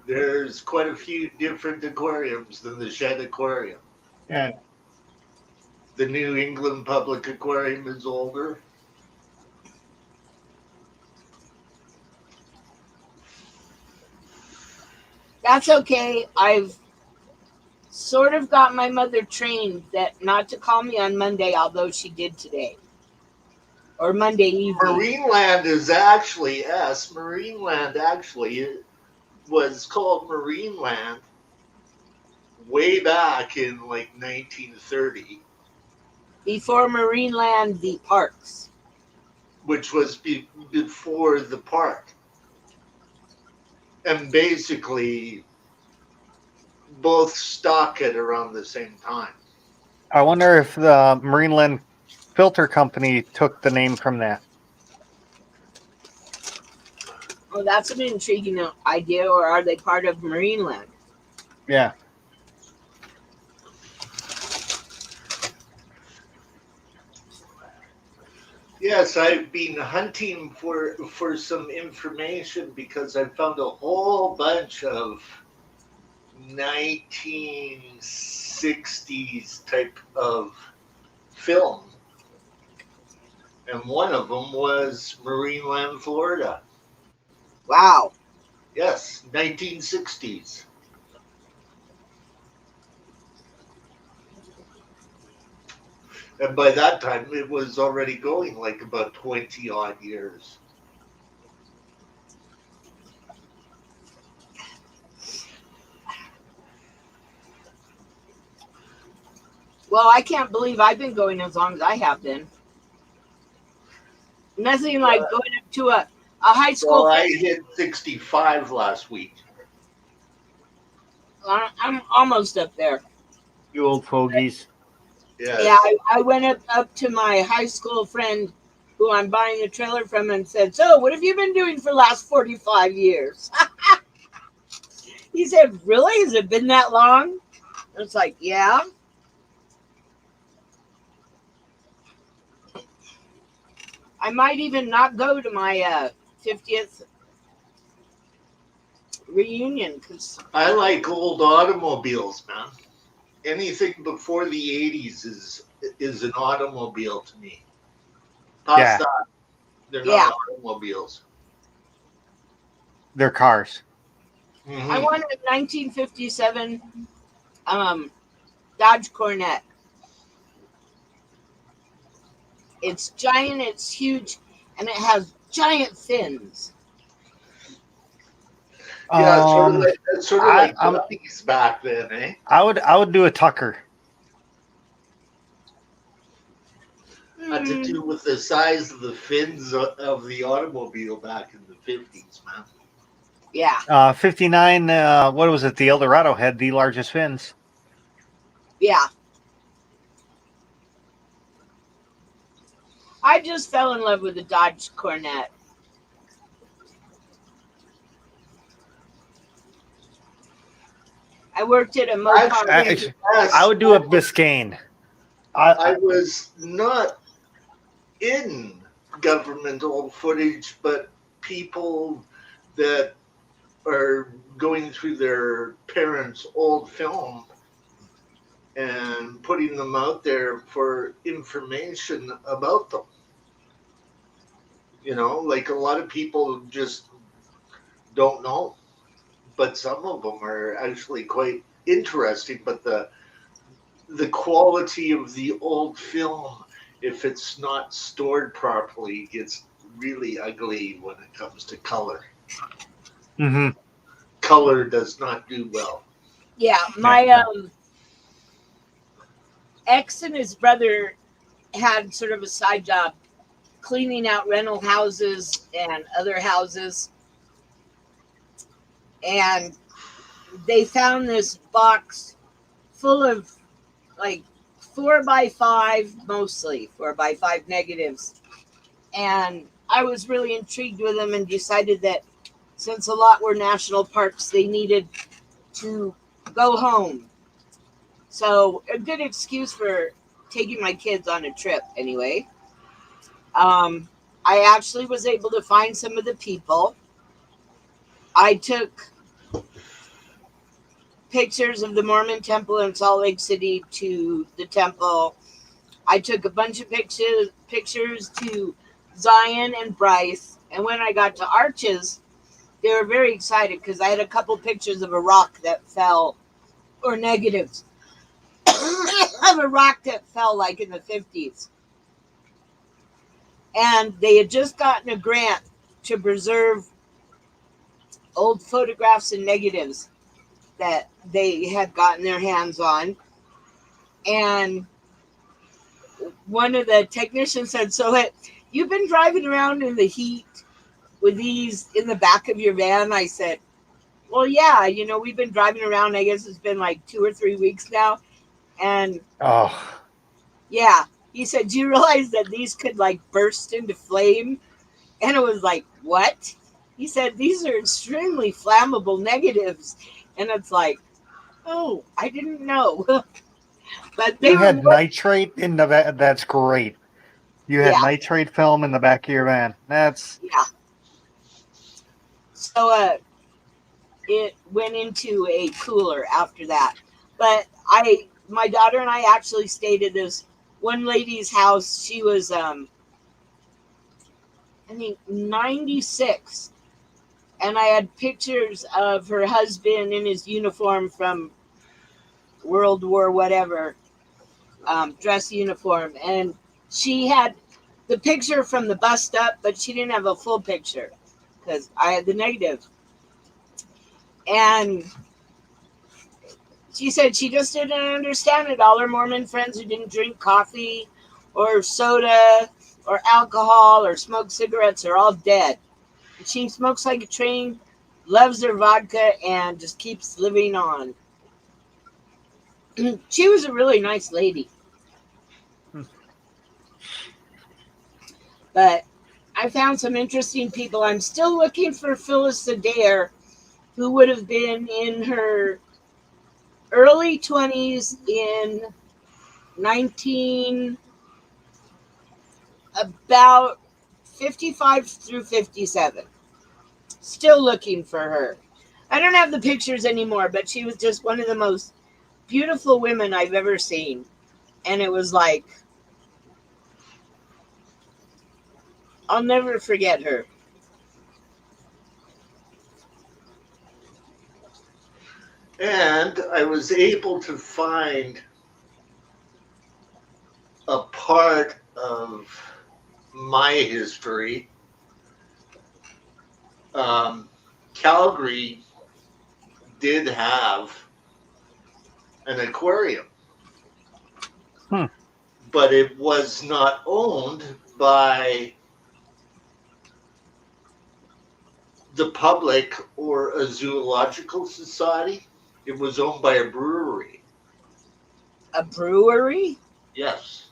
There's quite a few different aquariums than the Shed Aquarium. Yeah. The New England Public Aquarium is older. That's okay. I've sort of got my mother trained that not to call me on Monday, although she did today. Or Monday evening. Marineland is actually Marineland actually was called Marineland way back in like 1930. Before Marineland, the parks. Which was before the park. And basically, both stuck at around the same time. I wonder if the Marineland Filter Company took the name from that. Oh, that's an intriguing idea. Or are they part of Marineland? Yeah. Yes, I've been hunting for some information because I found a whole bunch of 1960s type of film. And one of them was Marineland, Florida. Wow. Yes, 1960s. And by that time, it was already going like about 20 odd years. Well, I can't believe I've been going as long as I have been. Nothing like going up to a high school. Well, I hit 65 last week. I'm almost up there. You old fogies. Yes. Yeah, I went up to my high school friend who I'm buying a trailer from and said, "So, what have you been doing for the last 45 years?" He said, "Really? Has it been that long?" I was like, "Yeah." I might even not go to my 50th reunion because I like old automobiles, man. Anything before the 80s is an automobile to me. Past that, they're not automobiles. They're cars. I Mhm. wanted a 1957 Dodge Coronet. It's giant, it's huge, and it has giant fins. Yeah, Um, it's sort of I like I'm guppies back then, eh? I would do a Tucker. Had to Mm, do with the size of the fins of the automobile back in the 50s, man. yeah, 59. What was it? The Eldorado had the largest fins. yeah. I just fell in love with the Dodge Coronet. I worked at a Mopar. Actually, I yes, would do a Biscayne. I, I I was not in governmental footage, but people that are going through their parents' old film and putting them out there for information about them. You know, like a lot of people just don't know, but some of them are actually quite interesting. But the quality of the old film, if it's not stored properly, gets really ugly when it comes to color. hmm Color does not do well. Yeah, yeah, my yeah. ex and his brother had sort of a side job cleaning out rental houses and other houses, and they found this box full of like 4x5, mostly 4x5 negatives. And I was really intrigued with them and decided that since a lot were national parks, they needed to go home. So, a good excuse for taking my kids on a trip, anyway. Um, I actually was able to find some of the people. I took pictures of the Mormon temple in Salt Lake City to the temple. I took a bunch of pictures to Zion and Bryce. And when I got to Arches, they were very excited because I had a couple pictures of a rock that fell, or negatives of a rock that fell like in the 50s. And they had just gotten a grant to preserve old photographs and negatives that they had gotten their hands on. And one of the technicians said, "So you've been driving around in the heat with these in the back of your van?" I said, "Well, yeah, we've been driving around. I guess it's been like 2 or 3 weeks now." And Oh, yeah, he said, "Do you realize that these could like burst into flame?" And it was like, "What?" He said, "These are extremely flammable negatives." And it's like, "Oh, I didn't know." But they you were had more, nitrate in the back. That's great. You had yeah, nitrate film in the back of your van. That's yeah. So it went into a cooler after that. But my daughter and I actually stayed at this one lady's house. She was, I think, 96. And I had pictures of her husband in his uniform from World War, whatever, dress uniform. And she had the picture from the bust up, but she didn't have a full picture because I had the negative. And she said she just didn't understand it. All her Mormon friends who didn't drink coffee or soda or alcohol or smoke cigarettes are all dead. She smokes like a train, loves her vodka, and just keeps living on. She was a really nice lady. But I found some interesting people. I'm still looking for Phyllis Adair, who would have been in her early 20s in 19 about 55 through 57. Still looking for her. I don't have the pictures anymore, but she was just one of the most beautiful women I've ever seen. And it was like, I'll never forget her. And I was able to find a part of my history. Calgary did have an aquarium, Hmm. but it was not owned by the public or a zoological society. It was owned by a brewery. A brewery? Yes,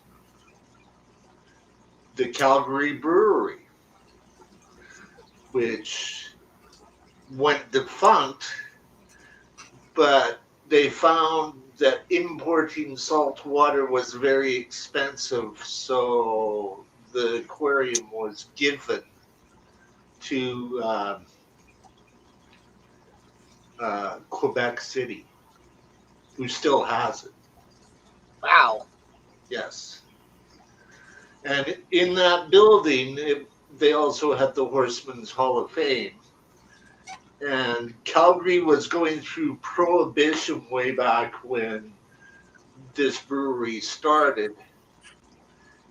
the Calgary Brewery, which went defunct, but they found that importing salt water was very expensive, so the aquarium was given to Quebec City, who still has it. Wow. Yes. And in that building, they also had the Horsemen's Hall of Fame. And Calgary was going through prohibition way back when this brewery started.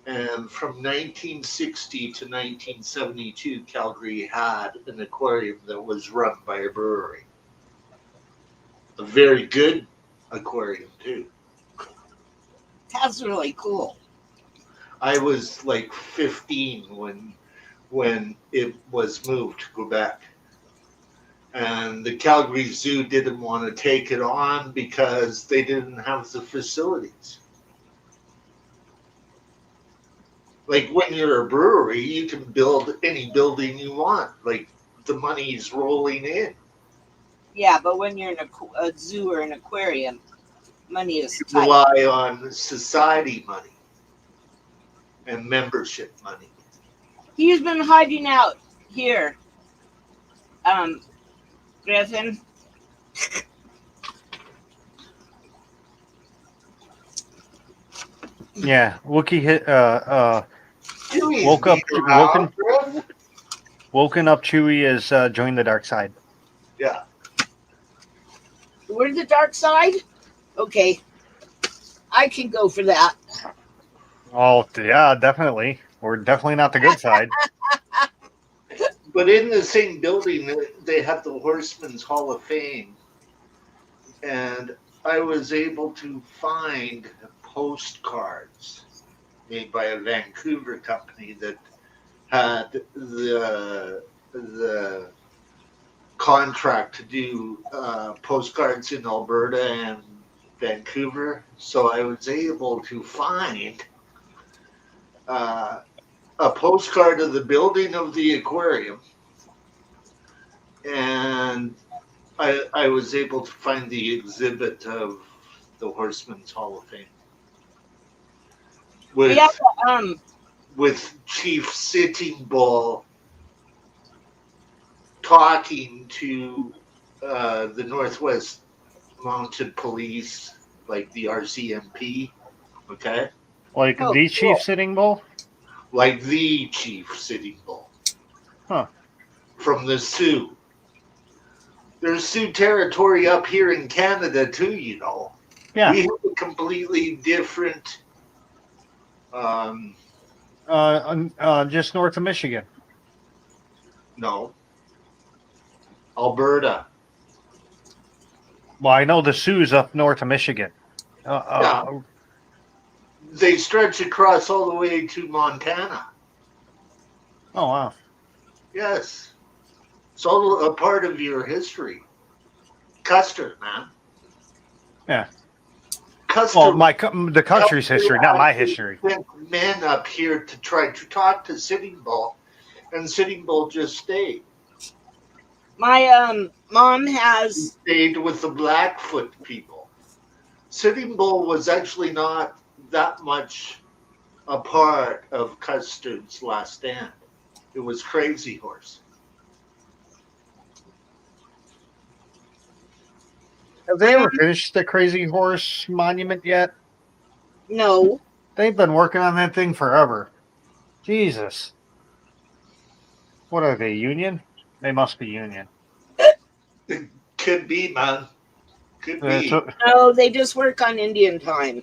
And from 1960 to 1972, Calgary had an aquarium that was run by a brewery. A very good aquarium, too. That's really cool. I was like 15 when it was moved to Quebec. And the Calgary Zoo didn't want to take it on because they didn't have the facilities. Like when you're a brewery, you can build any building you want. Like the money's rolling in. Yeah, but when you're in a zoo or an aquarium, money is You tight. rely on society money and membership money. He's been hiding out here, Griffin. Yeah, Wookie hit Chewy's woke up been around, Griff. woken up. Chewy has joined the dark side. Yeah. We're the dark side? Okay. I can go for that. Oh yeah, definitely. We're definitely not the good side. But in the same building, they had the Horsemen's Hall of Fame. And I was able to find postcards made by a Vancouver company that had the contract to do postcards in Alberta and Vancouver. So I was able to find a postcard of the building of the aquarium, and I was able to find the exhibit of the Horsemen's Hall of Fame with Yeah, with Chief Sitting Bull talking to the Northwest Mounted Police, like the RCMP, okay, Like oh, the cool. chief sitting bull. like the Chief Sitting Bull Huh. from the Sioux. There's Sioux territory up here in Canada too, you know. Yeah. We have a completely different. Just north of Michigan. No, Alberta. Well, I know the Sioux's up north of Michigan. Yeah. They stretch across all the way to Montana. Oh wow. Yes, it's all a part of your history. Custer, man. Yeah. Custer. Well, the country's history, not my actually history. sent men up here to try to talk to Sitting Bull, and Sitting Bull just stayed. My mom He has stayed with the Blackfoot people. Sitting Bull was actually not that much a part of Custer's last stand. It was Crazy Horse. Have they ever finished the Crazy Horse monument yet? no. They've been working on that thing forever. Jesus. What are they, Union? They must be Union. It could be, man. Could be. No, they just work on Indian time.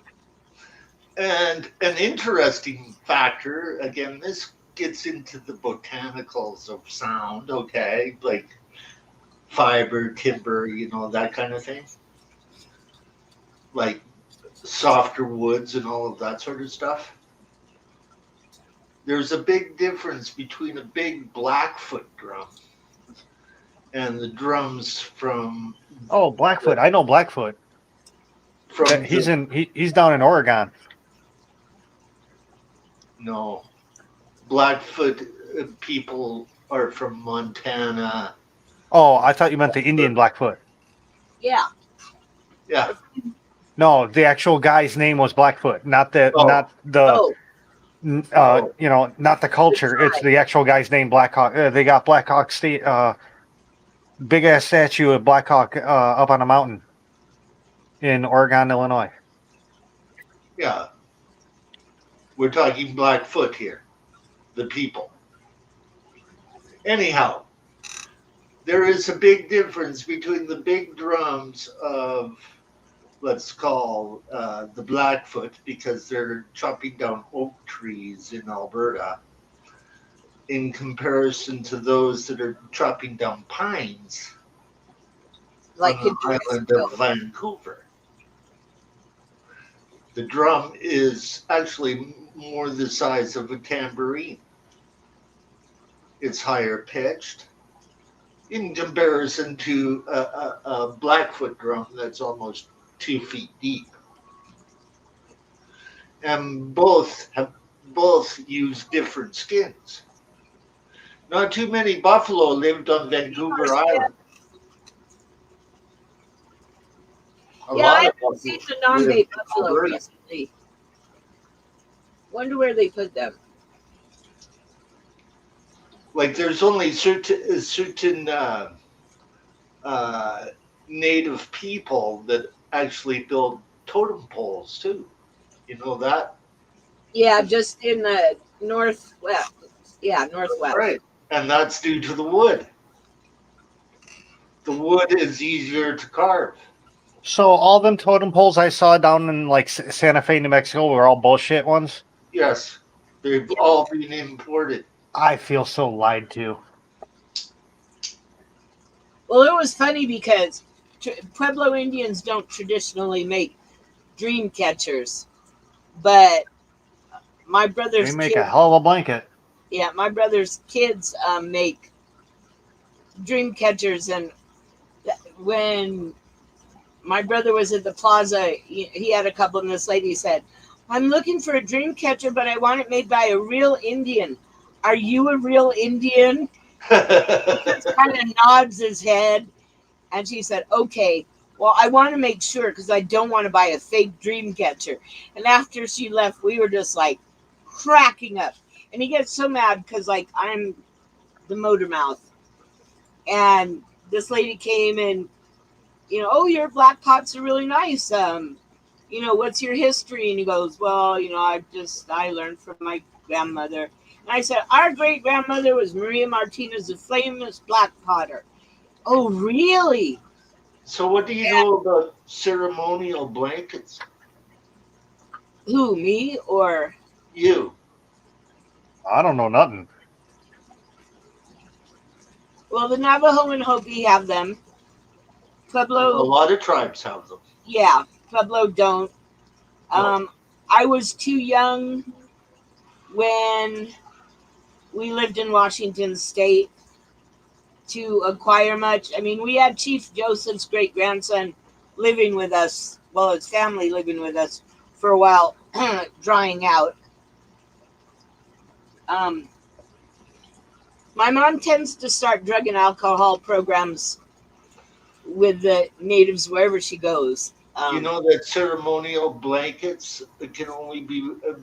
And an interesting factor, again, this gets into the botanicals of sound, okay? Like fiber, timber, that kind of thing. Like softer woods and all of that sort of stuff. There's a big difference between a big Blackfoot drum and the drums from. Oh, Blackfoot! I know Blackfoot. He's down in Oregon. No, Blackfoot people are from Montana. Oh, I thought you meant the Indian Blackfoot. Yeah. Yeah. No, the actual guy's name was Blackfoot, not the not the not the culture. It's the actual guy's name, Blackhawk. They got Blackhawk State, big ass statue of Blackhawk up on a mountain in Oregon, Illinois. Yeah. We're talking Blackfoot here, the people. Anyhow, there is a big difference between the big drums of, let's call the Blackfoot, because they're chopping down oak trees in Alberta, in comparison to those that are chopping down pines like on the island of Vancouver. The drum is actually more the size of a tambourine. It's higher pitched in comparison to a Blackfoot drum that's almost 2 feet deep. And both use different skins. Not too many buffalo lived on Vancouver Island. I haven't seen the non-bait buffalo recently. Wonder where they put them. Like there's only certain native people that actually build totem poles too. You know that? Yeah, just in the northwest. Yeah, northwest. Right, and that's due to the wood. The wood is easier to carve. So all them totem poles I saw down in like Santa Fe, New Mexico, were all bullshit ones? Yes, they've all been imported. I feel so lied to. Well, it was funny because Pueblo Indians don't traditionally make dream catchers, but my brother's They make a hell of a blanket. Yeah, my brother's kids make dream catchers, and when my brother was at the plaza, he had a couple, and this lady said, "I'm looking for a dream catcher, but I want it made by a real Indian. Are you a real Indian?" He just kind of nods his head, and she said, "Okay, well, I want to make sure because I don't want to buy a fake dream catcher." And after she left, we were just like cracking up. And he gets so mad because like I'm the motor mouth, and this lady came and "Oh, your black pots are really nice. What's your history?" And he goes, "Well, I learned from my grandmother." And I said, "Our great grandmother was Maria Martinez, the famous black potter." "Oh, really?" So what do you know about ceremonial blankets? Who, me or you? I don't know nothing. Well, the Navajo and Hopi have them. Pueblo. A lot of tribes have them. Yeah, Pueblo don't. No. I was too young when we lived in Washington State to acquire much. I mean, we had Chief Joseph's great-grandson living with us, well, his family living with us for a while, drying out. My mom tends to start drug and alcohol programs with the natives wherever she goes. You know that ceremonial blankets can only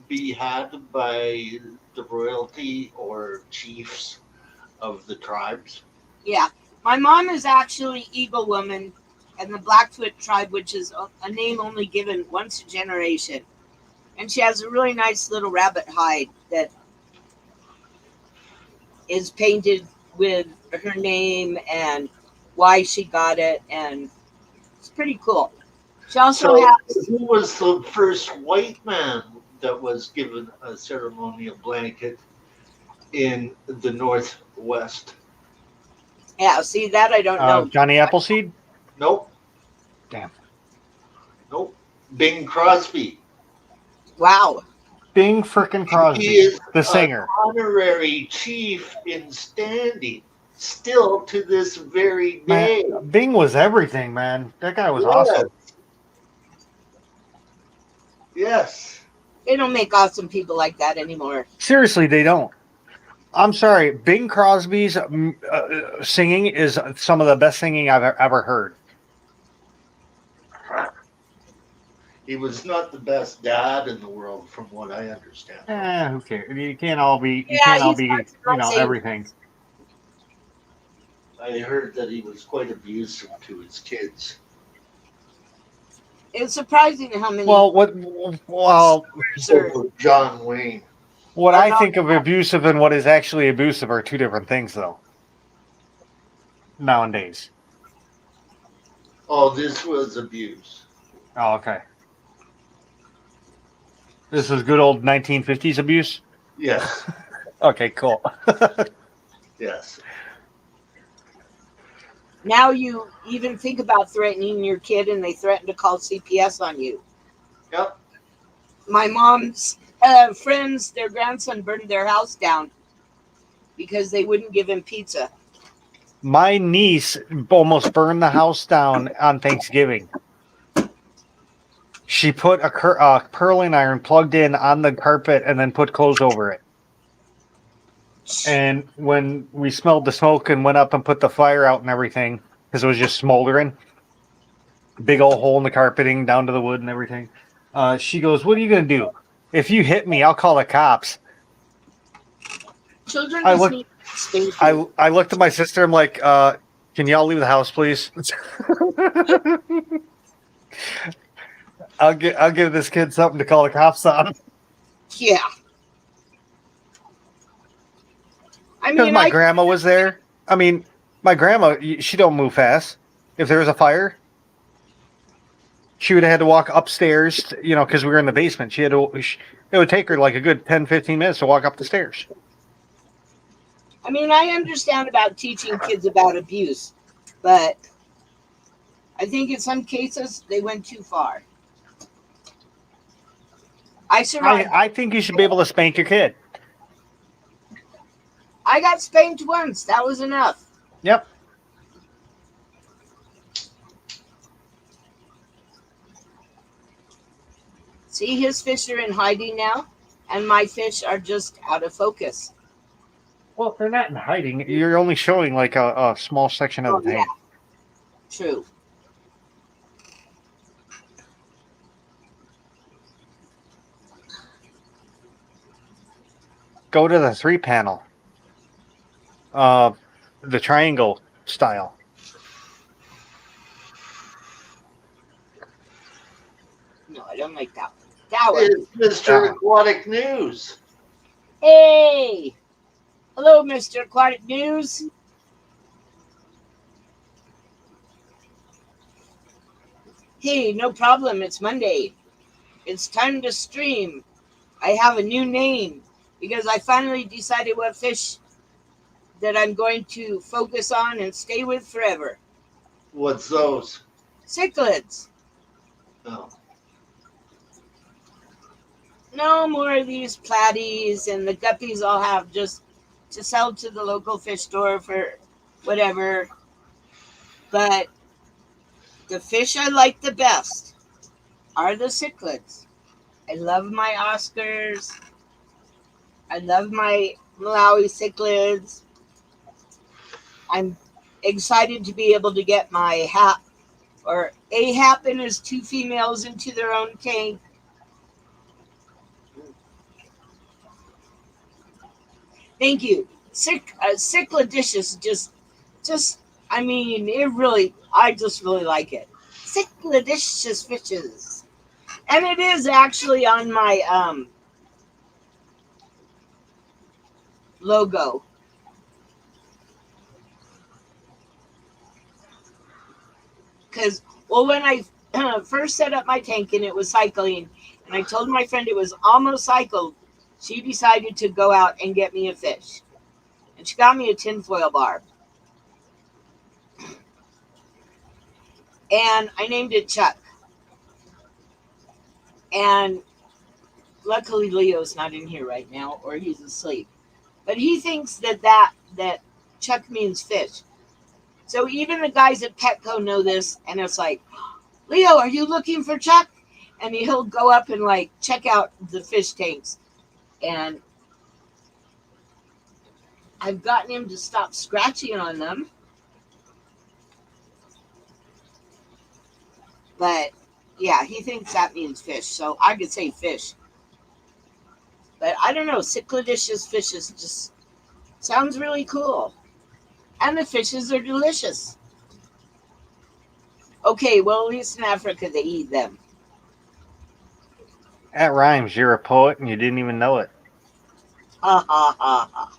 be had by the royalty or chiefs of the tribes? Yeah. My mom is actually Eagle Woman and the Blackfoot tribe, which is a name only given once a generation. And she has a really nice little rabbit hide that is painted with her name and why she got it, and it's pretty cool. She also So, has. who was the first white man that was given a ceremonial blanket in the Northwest? Yeah, see that I don't know. Johnny Appleseed. Nope, Damn. nope. Bing Crosby. Wow. Bing frickin' He Crosby, is the an singer. honorary chief in standing, still to this very Man, day. Bing was everything, man. That guy was Yes, awesome. yes. They don't make awesome people like that anymore. Seriously, they don't. I'm sorry. Bing Crosby's singing is some of the best singing I've ever heard. He was not the best dad in the world, from what I understand. Who cares? You can't all be. You Yeah, can't all he's be. not saying. Everything. I heard that he was quite abusive to his kids. It's surprising how many. Well, So for John Wayne. what I think of abusive and what is actually abusive are two different things, though. Nowadays. Oh, this was abuse. Oh, okay. This is good old 1950s abuse? Yes, Okay, cool. yes. Now you even think about threatening your kid and they threaten to call CPS on you. Yep. My mom's friends, their grandson burned their house down because they wouldn't give him pizza. My niece almost burned the house down on Thanksgiving. She put a curling iron plugged in on the carpet and then put clothes over it. And when we smelled the smoke and went up and put the fire out and everything, because it was just smoldering, big old hole in the carpeting down to the wood and everything, she goes, "What are you going to do? If you hit me, I'll call the cops." Children just need spanking. I looked at my sister. I'm like, "Can y'all leave the house, please?" I'll give this kid something to call the cops on. Yeah. I Because mean, my grandma was there. I mean, my grandma, she don't move fast. If there was a fire, she would have had to walk upstairs, because we were in the basement. She had to. It would take her like a good 10, 15 minutes to walk up the stairs. I mean, I understand about teaching kids about abuse, but I think in some cases they went too far. I survived. I think you should be able to spank your kid. I got spanked once. That was enough. Yep. See, his fish are in hiding now, and my fish are just out of focus. Well, they're not in hiding. You're only showing like a small section of the tank. Yeah. True. Go to the 3-panel. The triangle style. No, I don't like that one. That one. It's Mr. Aquatic News. Hey! Hello, Mr. Aquatic News. Hey, no problem. It's Monday. It's time to stream. I have a new name because I finally decided what fish that I'm going to focus on and stay with forever. What's those? Cichlids. Oh. No more of these platies, and the guppies I'll have just to sell to the local fish store for whatever. But the fish I like the best are the cichlids. I love my Oscars. I love my Malawi cichlids. I'm excited to be able to get my hap, or a hap and his 2 females into their own tank. Thank you. Cichlidicious just, I mean, I just really like it. Cichlidicious fishes. And it is actually on my logo. because, well, when I first set up my tank and it was cycling, and I told my friend it was almost cycled, she decided to go out and get me a fish. And she got me a tinfoil barb. And I named it Chuck. And luckily Leo's not in here right now, or he's asleep. But he thinks that Chuck means fish. So even the guys at Petco know this, and it's like, Leo, are you looking for Chuck? And he'll go up and like check out the fish tanks. And I've gotten him to stop scratching on them. But yeah, he thinks that means fish. So I could say fish. But I don't know, cicladicious fishes just sounds really cool. And the fishes are delicious. Okay, well, at least in Africa they eat them. That rhymes. You're a poet and you didn't even know it. Ha ha ha ha.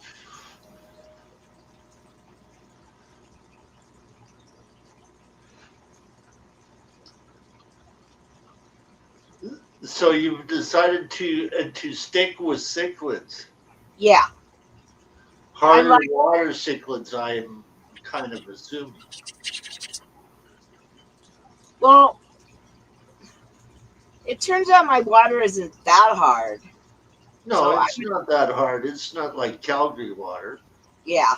So you've decided to stick with cichlids. Yeah. Harder like- water cichlids, I'm kind of assuming. Well, it turns out my water isn't that hard. No, So it's not that hard. It's not like Calgary water. Yeah.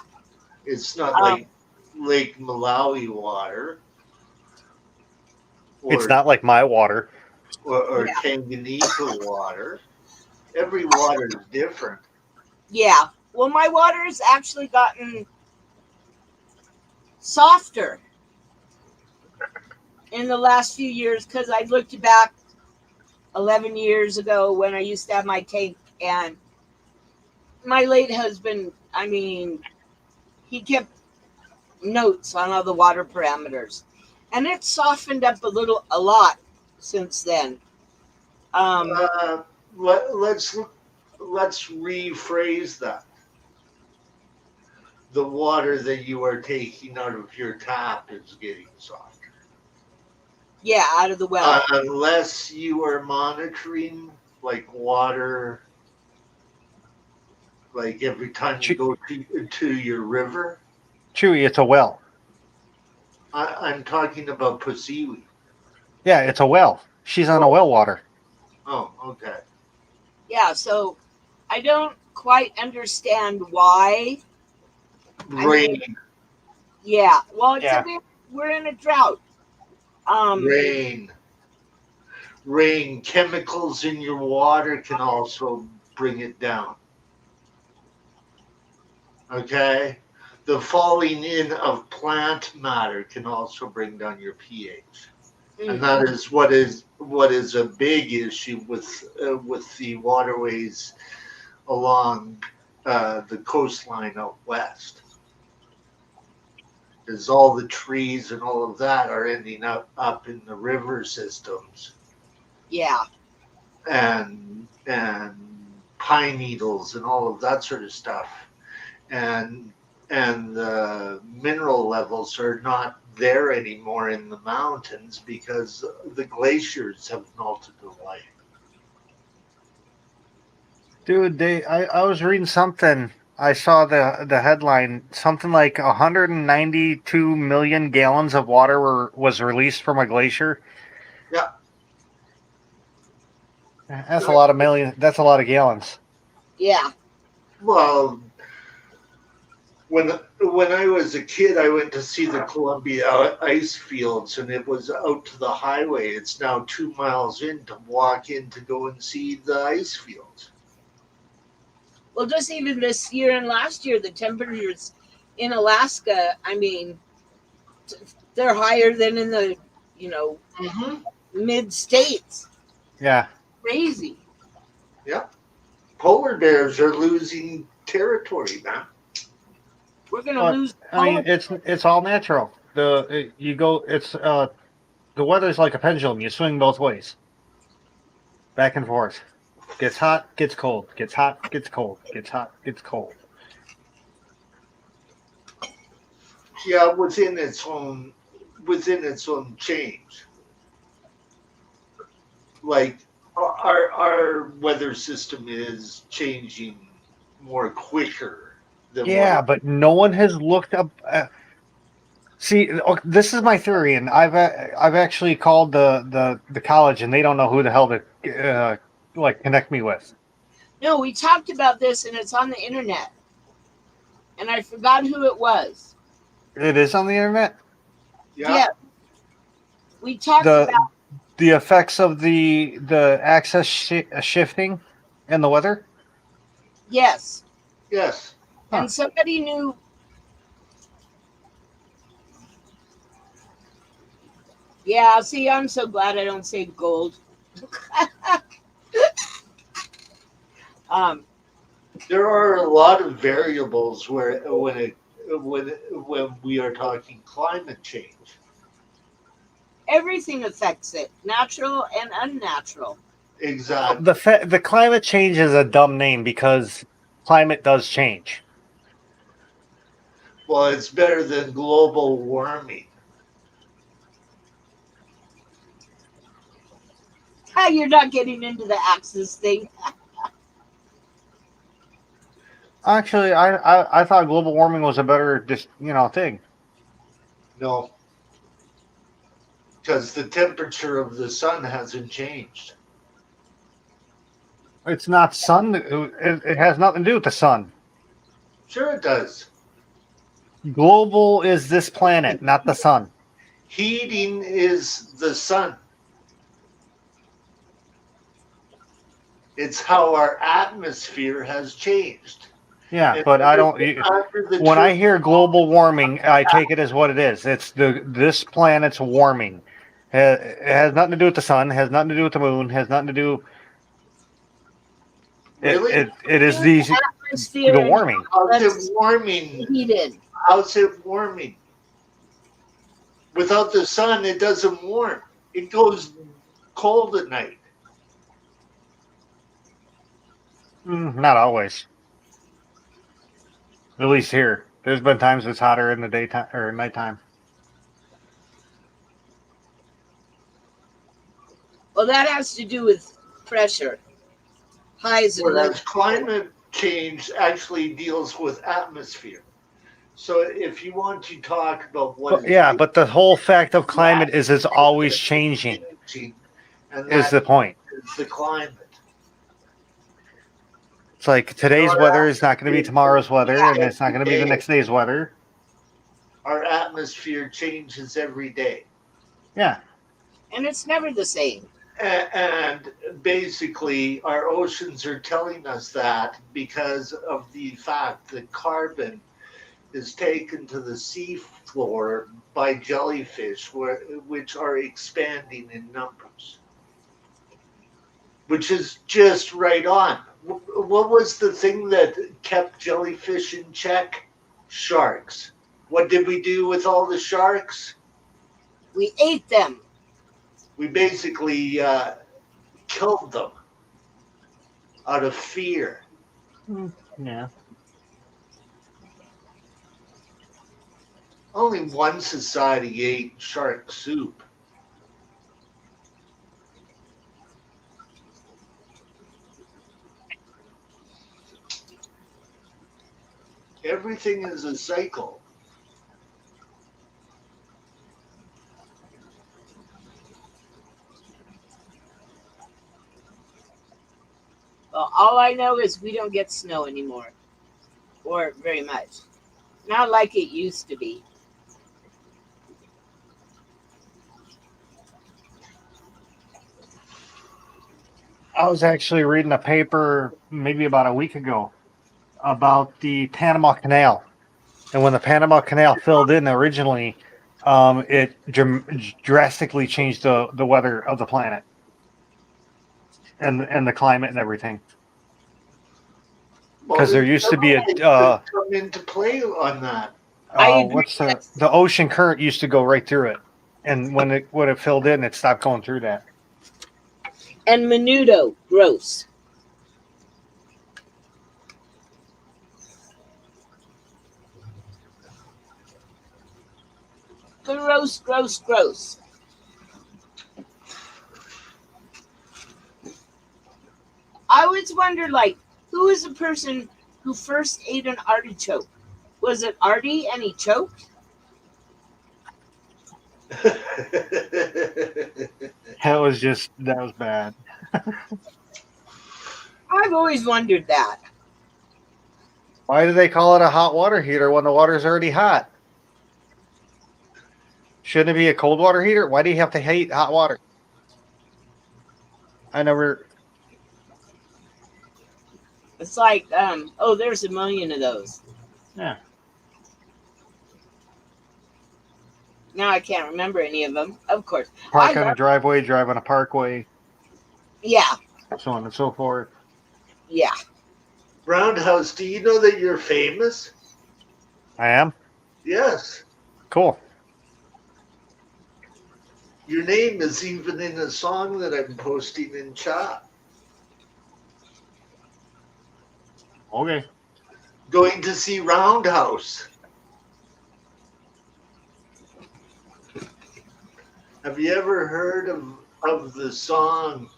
It's not like Lake Malawi water. It's not like my water. Or Yeah. Tanganyika water. Every water is different. Yeah. Well, my water has actually gotten softer in the last few years because I looked back 11 years ago when I used to have my tank, and my late husband, I mean, he kept notes on all the water parameters, and it's softened up a lot since then. Let's rephrase that. The water that you are taking out of your tap is getting softer. Yeah, out of the well. Unless you are monitoring like water, like every time you go to your river. Chewy, it's a well. I'm talking about Poeseewi. Yeah, it's a well. She's on a well water. Oh, okay. Yeah, so I don't quite understand why. Rain. Yeah, well, Yeah. we're in a drought. Rain. Chemicals in your water can also bring it down. Okay? The falling in of plant matter can also bring down your pH. And that is what is a big issue with the waterways along the coastline out west. Is all the trees and all of that are ending up in the river systems. Yeah. And pine needles and all of that sort of stuff. And the mineral levels are not there anymore in the mountains because the glaciers have melted away. Dude, I was reading something. I saw the headline. Something like 192 million gallons of water was released from a glacier. Yeah. That's a lot of million. That's a lot of gallons. Yeah. Well, when I was a kid, I went to see the Columbia ice fields, and it was out to the highway. It's now 2 miles in to walk in to go and see the ice fields. Well, just even this year and last year, the temperatures in Alaska, I mean, they're higher than in the, mid-states. Yeah. Crazy. Yeah. Polar bears are losing territory now. We're going to lose. I mean, it's all natural. The weather's like a pendulum. You swing both ways, back and forth. Gets hot, gets cold. Gets hot, gets cold. Gets hot, gets cold. Yeah, within its own within its own change. Like our weather system is changing more quicker than Yeah, what. but no one has looked up. See, this is my theory, and I've actually called the college, and they don't know who the hell to like connect me with. No, we talked about this, and it's on the internet, and I forgot who it was. It is on the internet. Yeah, Yeah, we talked the about the effects of the axis shifting and the weather. yes, yes. Huh. and somebody knew. Yeah, see, I'm so glad I don't say gold. um, There are a lot of variables where when we are talking climate change. everything affects it, natural and unnatural. Exactly. The climate change is a dumb name because climate does change. Well, it's better than global warming. Ah, you're not getting into the axis thing. Actually, I thought global warming was a better just thing. No, because the temperature of the sun hasn't changed. It's not sun. It has nothing to do with the sun. Sure, it does. Global is this planet, not the sun. Heating is the sun. It's how our atmosphere has changed. Yeah, And but I don't. after the When I trip, hear global warming, I take it as what it is. It's this planet's warming. It has nothing to do with the sun. Has nothing to do with the moon. Has nothing to do. really, It is The the atmosphere warming. how's it that's warming? heated. How's it warming? Without the sun, it doesn't warm. It goes cold at night. Not always. At least here. There's been times it's hotter in the daytime or nighttime. Well, that has to do with pressure, highs and lows. Whereas climate change actually deals with atmosphere. So if you want to talk about what is Yeah, but the whole fact of climate is it's always changing. changing, and Is that the point? is the climate. It's like today's weather is not going to be tomorrow's weather, and it's not going to be the next day's weather. Our atmosphere changes every day. Yeah. And it's never the same. And basically, our oceans are telling us that because of the fact that carbon is taken to the sea floor by jellyfish, which are expanding in numbers, which is just right on. What was the thing that kept jellyfish in check? Sharks. What did we do with all the sharks? We ate them. We basically killed them out of fear. Yeah. Only one society ate shark soup. Everything is a cycle. Well, all I know is we don't get snow anymore, or very much. Not like it used to be. I was actually reading a paper maybe about a week ago about the Panama Canal. And when the Panama Canal filled in originally, it drastically changed the weather of the planet and the climate and everything. Well, Because there there's used to be several things that come into play on that. I agree. what's the ocean current used to go right through it, and when it filled in, it stopped going through that. And menudo, gross. Gross, gross, gross. I always wondered, like, who was the person who first ate an artichoke? Was it Artie and he choked? That was bad. I've always wondered that. Why do they call it a hot water heater when the water's already hot? Shouldn't it be a cold water heater? Why do you have to hate hot water? I never. It's like, oh, there's a million of those. Yeah. Now I can't remember any of them. Of course. Park on a driveway, drive on a parkway. Yeah. So on and so forth. Yeah. Roundhouse, do you know that you're famous? I am? Yes. Cool. Your name is even in a song that I'm posting in chat. Okay. Going to see Roundhouse. Have you ever heard of the song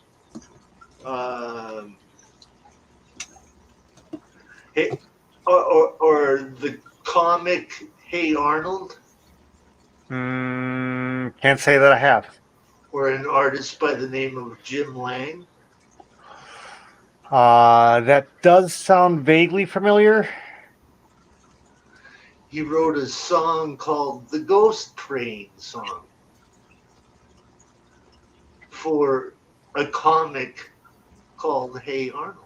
Hey, or the comic Hey Arnold? Can't say that I have. Or an artist by the name of Jim Lang? That does sound vaguely familiar. He wrote a song called the Ghost Train Song for a comic called Hey Arnold.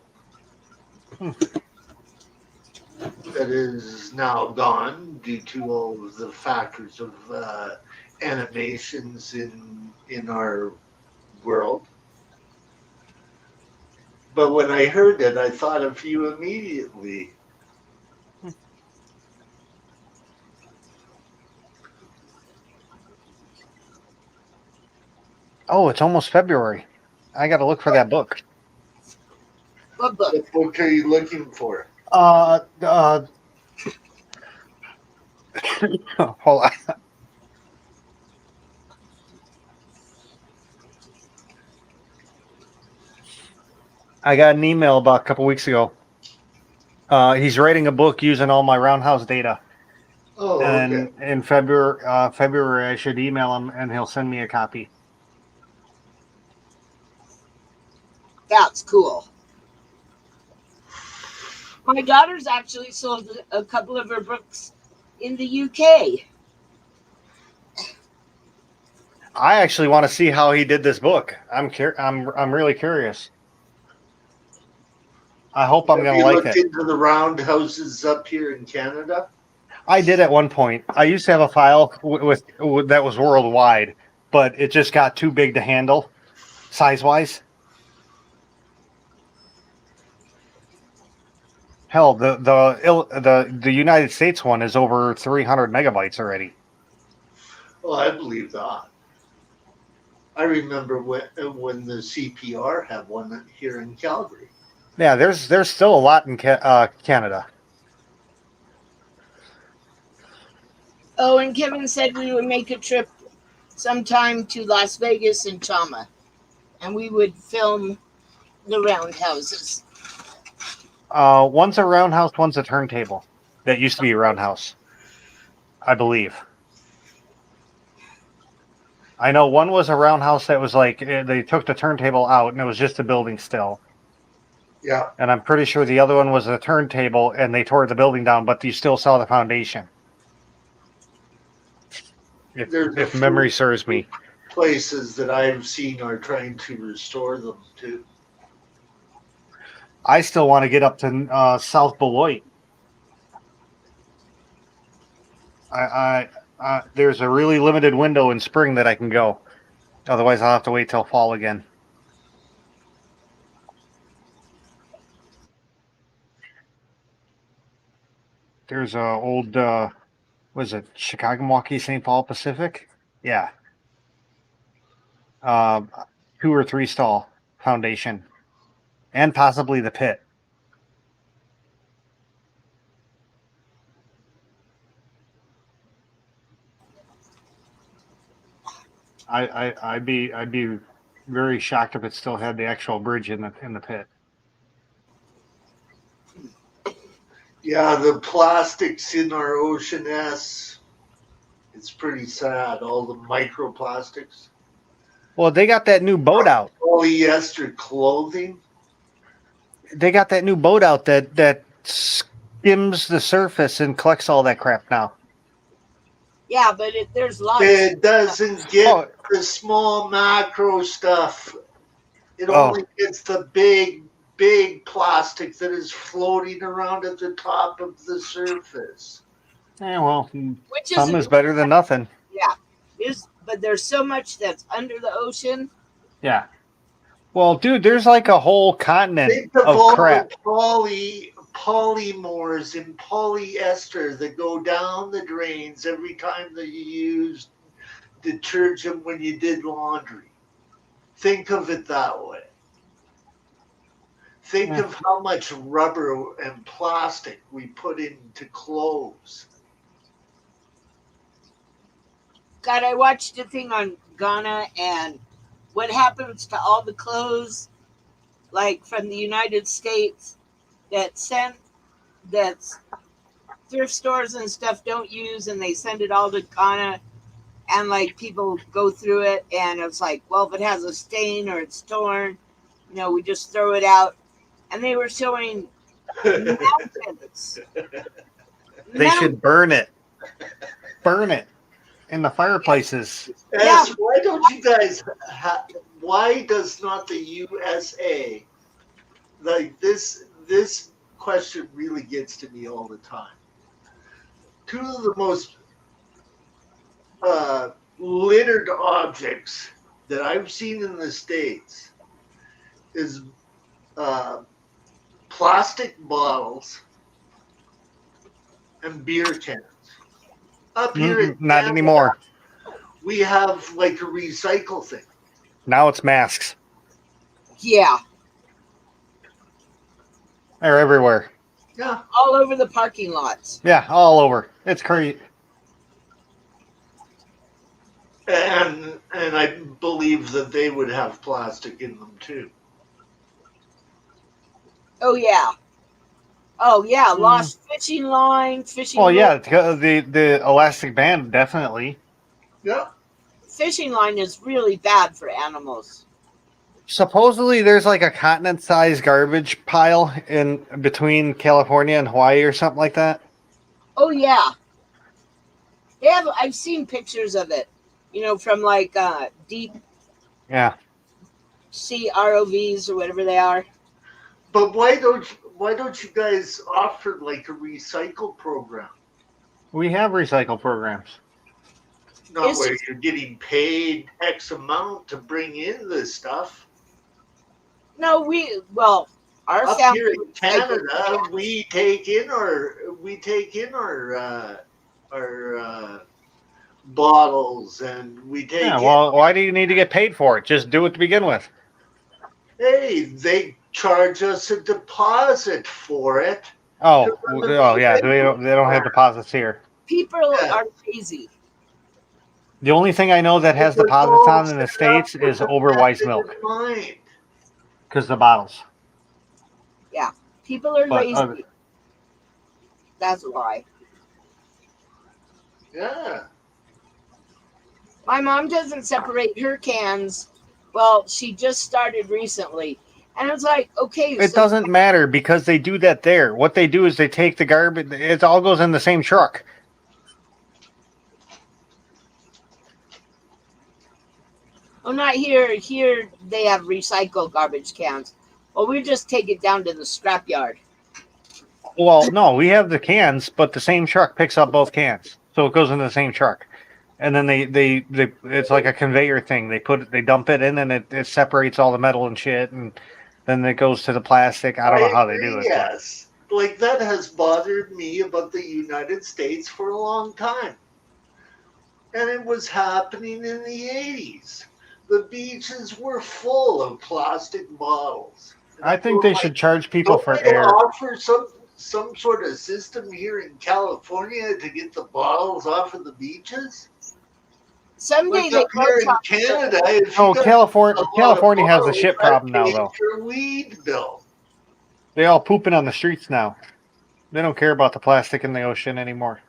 That is now gone due to all of the factors of animations in our world. But when I heard it, I thought of you immediately. Oh, it's almost February. I got to look for that book. What book? What book are you looking for? Hold on. I got an email about a couple weeks ago. He's writing a book using all my Roundhouse data. Oh, And okay. in February, I should email him and he'll send me a copy. That's cool. My daughter's actually sold a couple of her books in the UK. I actually want to see how he did this book. I'm really curious. I hope I'm going to like it. Have you looked into the roundhouses up here in Canada? I did at one point. I used to have a file with that was worldwide, but it just got too big to handle, size-wise. Hell, the United States one is over 300 megabytes already. Well, I believe that. I remember when the CPR had one here in Calgary. Yeah, there's still a lot in Canada. Oh, and Kevin said we would make a trip sometime to Las Vegas and Chama, and we would film the roundhouses. One's a roundhouse, one's a turntable. That used to be a roundhouse, I believe. I know one was a roundhouse that was like they took the turntable out and it was just a building still. Yeah. And I'm pretty sure the other one was a turntable and they tore the building down, but you still saw the foundation. If memory serves me. Places that I've seen are trying to restore them too. I still want to get up to South Beloit. There's a really limited window in spring that I can go. Otherwise, I'll have to wait till fall again. There's a old, was it Chicago, Milwaukee, St. Paul Pacific? Yeah. 2 or 3 stall foundation, and possibly the pit. I'd be very shocked if it still had the actual bridge in the pit. Yeah, the plastics in our ocean S, it's pretty sad. All the microplastics. Well, they got that new boat out. Polyester clothing. They got that new boat out that skims the surface and collects all that crap now. Yeah, but there's lots. It doesn't get the small macro stuff. It only gets the big plastic that is floating around at the top of the surface. Yeah, well, Which some is better than nothing. Yeah, but there's so much that's under the ocean. Yeah. Well, dude, there's like a whole continent Think of of all crap. the polymers and polyester that go down the drains every time that you use detergent when you did laundry. Think of it that way. Think of how much rubber and plastic we put into clothes. God, I watched a thing on Ghana and what happens to all the clothes, like from the United States, that's thrift stores and stuff don't use, and they send it all to Ghana, and like people go through it, and it's like, well, if it has a stain or it's torn, we just throw it out. And they were showing mountains. They should burn it. Burn it in the fireplaces. Yes, why don't you guys? Why does not the USA, like this question really gets to me all the time. Two of the most littered objects that I've seen in the States is plastic bottles and beer cans. Up here in not Canada, anymore. we have like a recycle thing. Now it's masks. Yeah. They're everywhere. Yeah. All over the parking lots. Yeah, all over. It's crazy. And I believe that they would have plastic in them too. Oh yeah. Oh yeah. Lost fishing line, fishing. Well, yeah, the elastic band definitely. Yeah. Fishing line is really bad for animals. Supposedly, there's like a continent-sized garbage pile in between California and Hawaii or something like that. Oh yeah. I've seen pictures of it. From like deep sea ROVs or whatever they are. But why don't you guys offer like a recycle program? We have recycle programs. Not where you're getting paid X amount to bring in this stuff. No, our up family here in Canada, we take in our bottles, and we take. Yeah, well, why do you need to get paid for it? Just do it to begin with. Hey, they charge us a deposit for it. Oh yeah, they don't have deposits here. People are lazy. The only thing I know that has deposits on in the States is over Weiss milk. Because the bottles. Yeah, people are lazy. That's why. Yeah. My mom doesn't separate her cans. Well, she just started recently. And it's like, okay. It doesn't matter because they do that there. What they do is they take the garbage. It all goes in the same truck. Oh, not here. Here they have recycled garbage cans. Well, we just take it down to the scrapyard. Well, no, we have the cans, but the same truck picks up both cans. So it goes in the same truck. And then they it's like a conveyor thing. They dump it in and it separates all the metal and shit, and then it goes to the plastic. I don't know how they do it. Yes. Like that has bothered me about the United States for a long time. And it was happening in the 80s. The beaches were full of plastic bottles. I think they should charge people for air. Offer some sort of system here in California to get the bottles off of the beaches? Someday Like they up grow here in chocolate. Canada, if Oh, you got California, a lot of California has the bottles, shit that problem now, pays though. your weed bill. They all pooping on the streets now. They don't care about the plastic in the ocean anymore.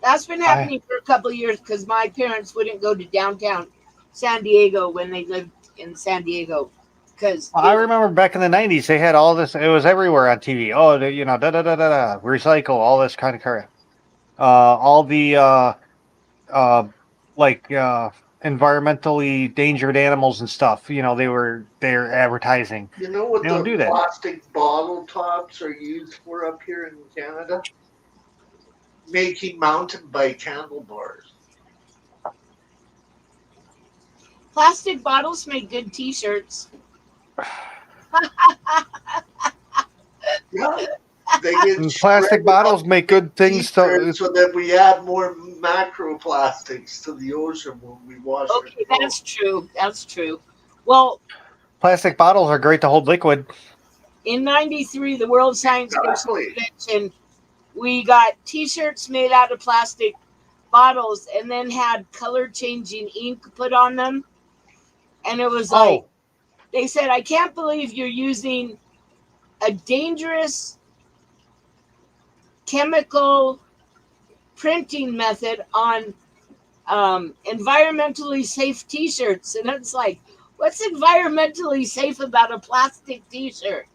That's been happening for a couple of years because my parents wouldn't go to downtown San Diego when they lived in San Diego. Because I remember back in the 90s, they had all this. It was everywhere on TV. Oh, you know, recycle, all this kind of crap. All the like environmentally endangered animals and stuff. You know, they're advertising. You know what They don't the do that. plastic bottle tops are used for up here in Canada? Making mountain bike handlebars. plastic bottles make good T-shirts. Yeah. They get And plastic shredded bottles on make good things. t-shirts so that we add more macroplastics to the ocean when we wash our Okay, clothes. that's true. That's true. Well, Plastic bottles are great to hold liquid. in '93, the World Science Fiction Exactly. Convention, we got T-shirts made out of plastic bottles and then had color-changing ink put on them. And it was like, they said, I can't believe you're using a dangerous chemical printing method on environmentally safe T-shirts. And it's like, what's environmentally safe about a plastic T-shirt?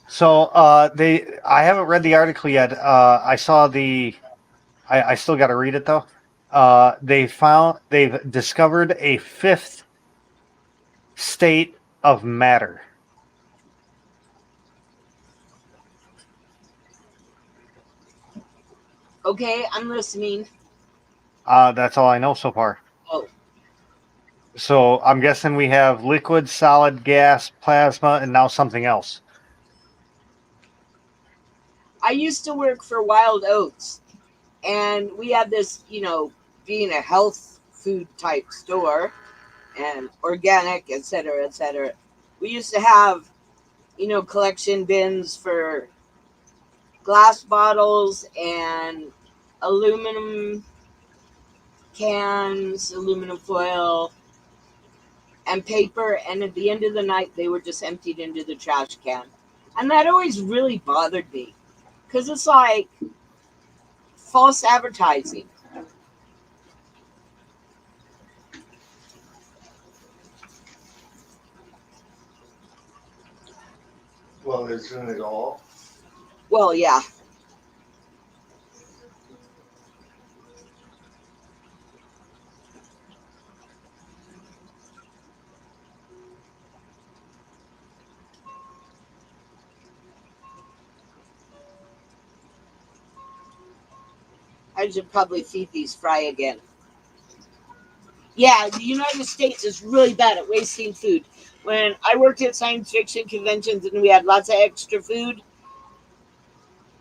So I haven't read the article yet. I saw I still got to read it though. They've discovered a fifth state of matter. Okay, I'm listening. That's all I know so far. Oh, So I'm guessing we have liquid, solid, gas, plasma, and now something else. I used to work for Wild Oats, and we had this, being a health food type store and organic, et cetera, et cetera. We used to have, collection bins for glass bottles and aluminum cans, aluminum foil, and paper. And at the end of the night, they were just emptied into the trash can. And that always really bothered me because it's like false advertising. Well, isn't it all? Well, yeah. I should probably feed these fry again. Yeah, the United States is really bad at wasting food. When I worked at science fiction conventions and we had lots of extra food,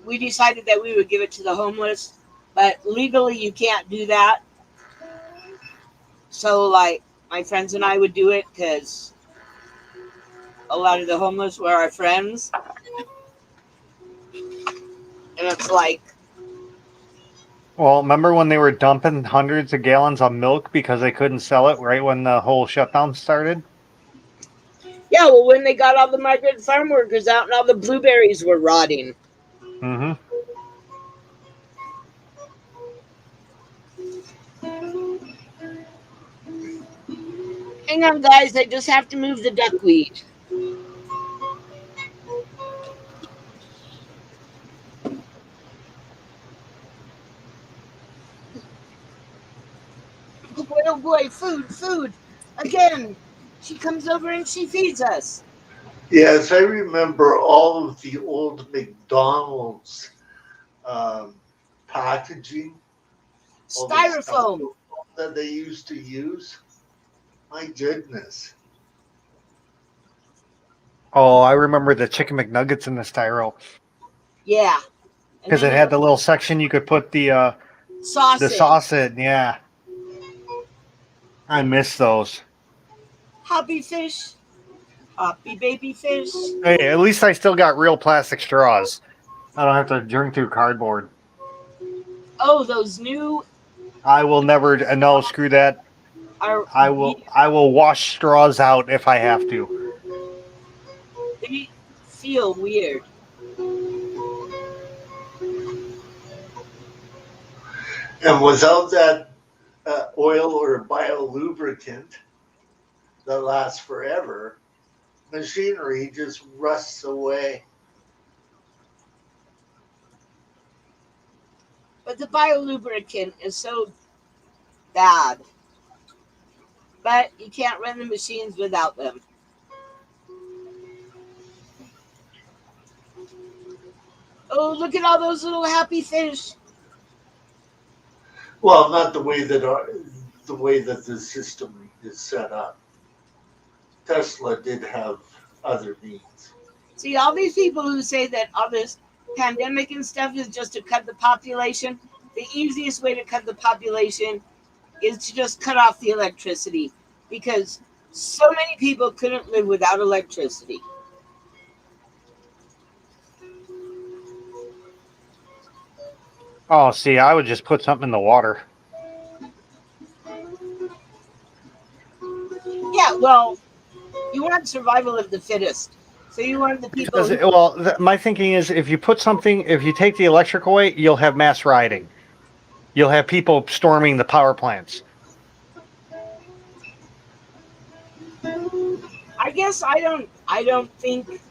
we decided that we would give it to the homeless. But legally, you can't do that. So, like, my friends and I would do it because a lot of the homeless were our friends. And it's like, Well, remember when they were dumping hundreds of gallons of milk because they couldn't sell it right when the whole shutdown started? yeah, well, when they got all the migrant farm workers out and all the blueberries were rotting. Mm-hmm. Hang on, guys. I just have to move the duckweed. Oh boy, food, food. Again, she comes over and she feeds us. Yes, I remember all of the old McDonald's packaging, all the Styrofoam. that they used to use. My goodness. Oh, I remember the chicken McNuggets in the styro Yeah. because it had the little section you could put the sausage. sauce in. Yeah, I miss those. Hobby fish. baby fish. Hey, at least I still got real plastic straws. I don't have to drink through cardboard. Oh, those new I will never. No, screw that. are I will wash straws out if I have to. they feel weird. And without that oil or biolubricant that lasts forever, machinery just rusts away. But the biolubricant is so bad. But you can't run the machines without them. Oh, look at all those little happy fish. Well, not the way that the system is set up. Tesla did have other means. See, all these people who say that all this pandemic and stuff is just to cut the population, the easiest way to cut the population is to just cut off the electricity because so many people couldn't live without electricity. Oh, see, I would just put something in the water. Yeah, well, you want survival of the fittest. So you want the people. My thinking is if you take the electric away, you'll have mass rioting. You'll have people storming the power plants. I guess I don't think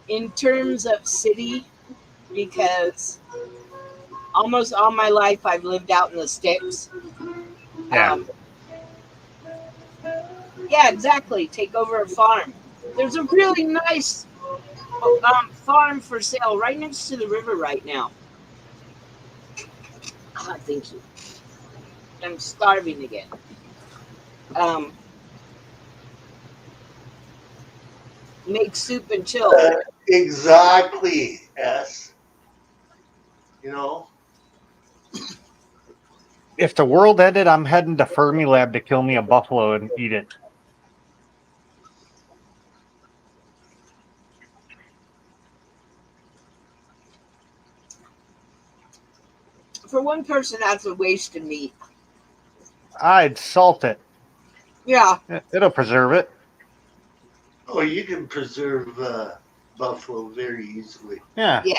in terms of city because almost all my life I've lived out in the sticks. Yeah. Yeah, exactly. Take over a farm. There's a really nice farm for sale right next to the river right now. Ah, thank you. I'm starving again. Make soup and chill. Exactly, S. You know? If the world ended, I'm heading to Fermilab to kill me a buffalo and eat it. For one person, that's a waste of meat. I'd salt it. Yeah. It'll preserve it. Oh, you can preserve buffalo very easily. Yeah. Yeah.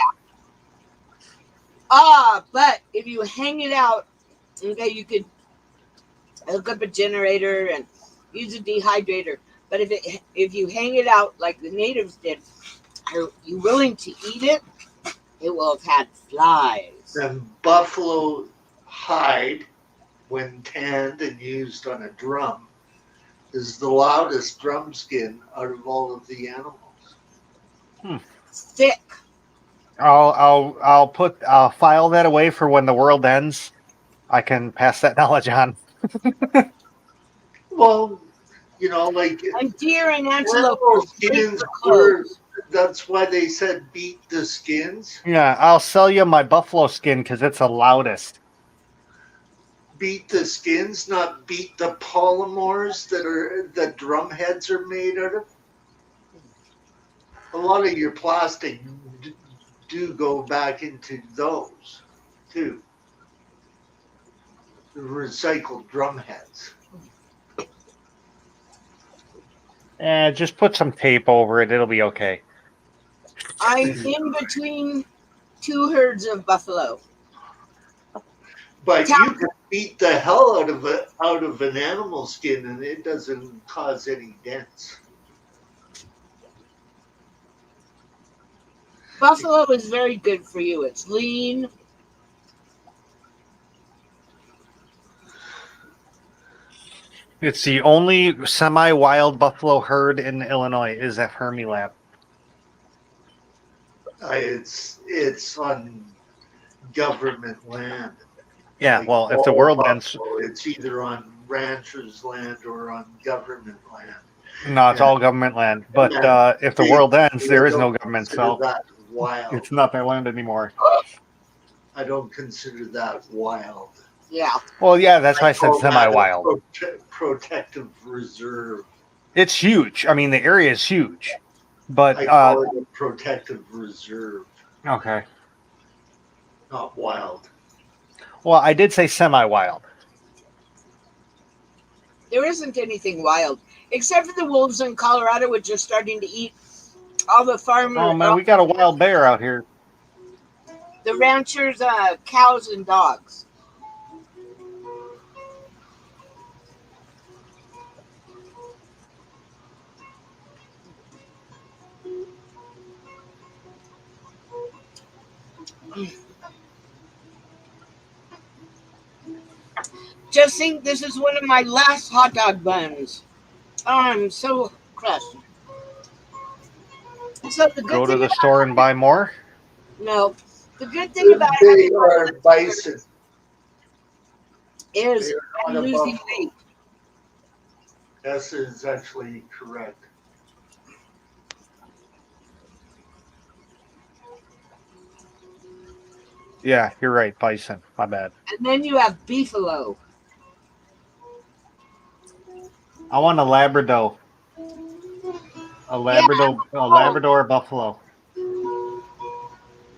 But if you hang it out, okay, you could hook up a generator and use a dehydrator. But if you hang it out like the natives did, are you willing to eat it? It will have had flies. And buffalo hide, when tanned and used on a drum, is the loudest drum skin out of all of the animals. Thick. I'll file that away for when the world ends. I can pass that knowledge on. Well, you know, like And deer and antelope. skins that's why they said beat the skins. Yeah, I'll sell you my buffalo skin because it's the loudest. Beat the skins, not beat the polymers that drum heads are made out of. A lot of your plastic do go back into those too. The recycled drum heads. Just put some tape over it. It'll be okay. I'm in between two herds of buffalo. But you can beat the hell out of an animal skin and it doesn't cause any dents. Buffalo is very good for you. It's lean. It's the only semi-wild buffalo herd in Illinois is at Fermilab. It's on government land. Yeah, Like, well, if the world ends, it's either on ranchers' land or on government land. no, it's all government land. But if the world ends, there is no government, so that wild. it's not their land anymore. I don't consider that wild. Yeah. Well, yeah, that's why I said call that a semi-wild. protective reserve. It's huge. I mean, the area is huge. But I call it a protective reserve, okay. not wild. Well, I did say semi-wild. There isn't anything wild except for the wolves in Colorado, which are starting to eat all the farmers, Oh man, we got a wild bear out here. the ranchers' cows and dogs. Just think, this is one of my last hot dog buns. Oh, I'm so crushed. So the good Go to thing the about store and buy more. no, the good thing about They having are bison. They is are I'm not a losing buffalo. weight. That is actually correct. Yeah, you're right. Bison. My bad. And then you have beefalo. I want a Labrador. Yeah, A Labrador buffalo.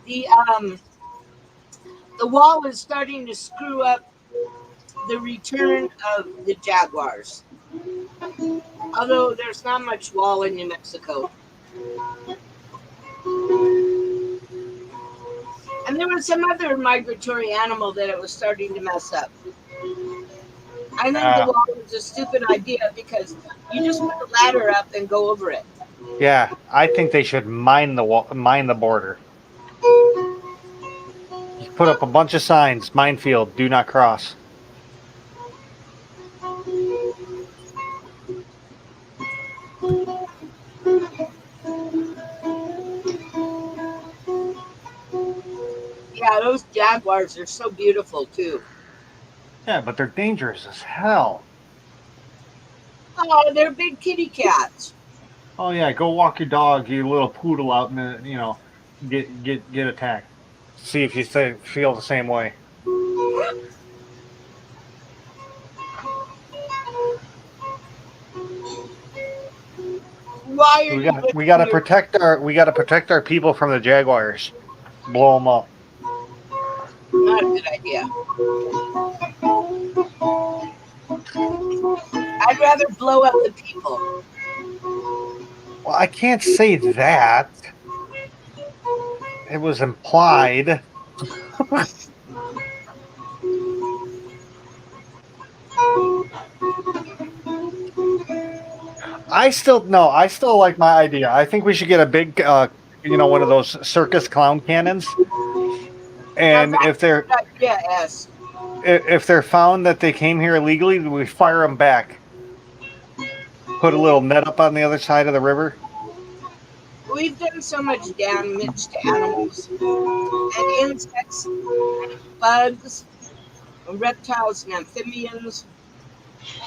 the the wall is starting to screw up the return of the jaguars. Although there's not much wall in New Mexico. And there was some other migratory animal that it was starting to mess up. I think the wall was a stupid idea because you just put a ladder up and go over it. Yeah, I think they should mine the border. You put up a bunch of signs: minefield, do not cross. Yeah, those jaguars are so beautiful too. Yeah, but they're dangerous as hell. Oh, they're big kitty cats. Oh yeah, go walk your dog, you little poodle out, and get attacked. See if you feel the same way. Why are you We got to licking your... protect our people from the jaguars. Blow them up. Not a good idea. I'd rather blow up the people. Well, I can't say that. It was implied. I still like my idea. I think we should get a big, one of those circus clown cannons. Now And that's a good idea, S. if they're found that they came here illegally, we fire them back. Put a little net up on the other side of the river. We've done so much damage to animals and insects, bugs, reptiles, and amphibians.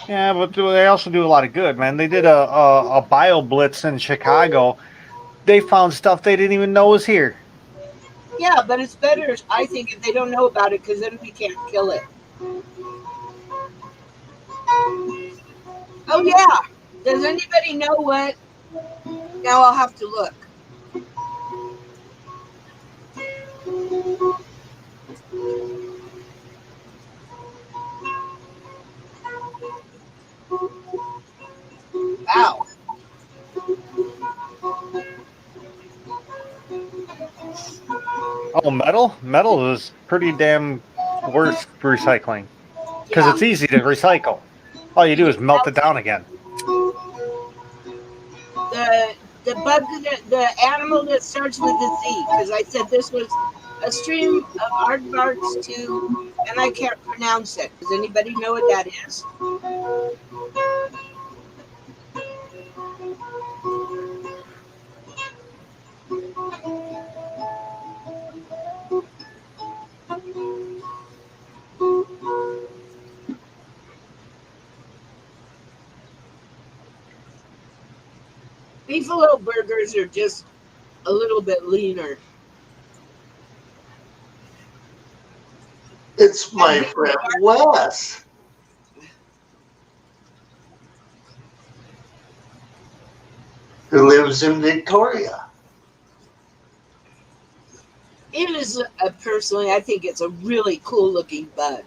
Yeah, but they also do a lot of good, man. They did a bio blitz in Chicago. They found stuff they didn't even know was here. Yeah, but it's better, I think, if they don't know about it because then we can't kill it. Oh, yeah. Does anybody know what? Now I'll have to look. Wow. Oh, metal? Metal is pretty damn worth recycling because Yeah. it's easy to recycle. All you do is melt it down again. The bug, the animal that starts with a Z, because I said this was a stream of Aardvarks too, and I can't pronounce it. Does anybody know what that is? Beefalo burgers are just a little bit leaner. It's my friend Wes. who lives in Victoria. It is personally, I think it's a really cool looking bug.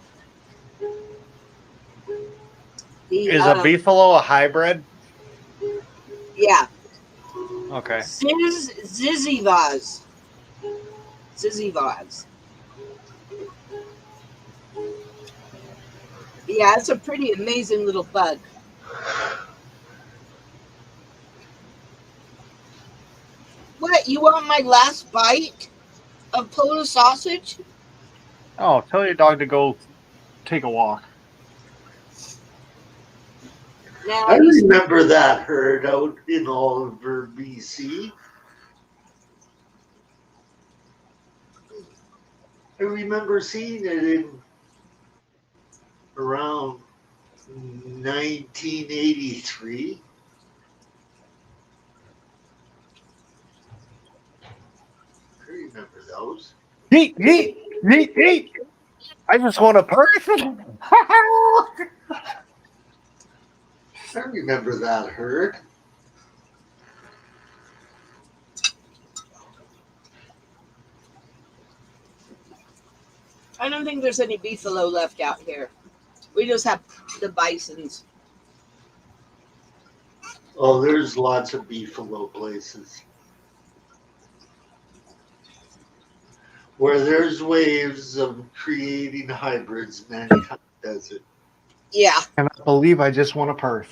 Is a beefalo a hybrid? Yeah. Okay. Zyzzyvas. Zyzzyvas. Yeah, it's a pretty amazing little bug. What, you want my last bite of Polish sausage? Oh, tell your dog to go take a walk. Now, I remember that herd out in Oliver, BC. I remember seeing it in around 1983. I remember those. Yeet, yeet, yeet, yeet. I just want a person. I remember that herd. I don't think there's any beefalo left out here. We just have the bisons. Oh, there's lots of beefalo places. Where there's waves of creating hybrids, mankind does it. Yeah. I cannot believe I just won a purse.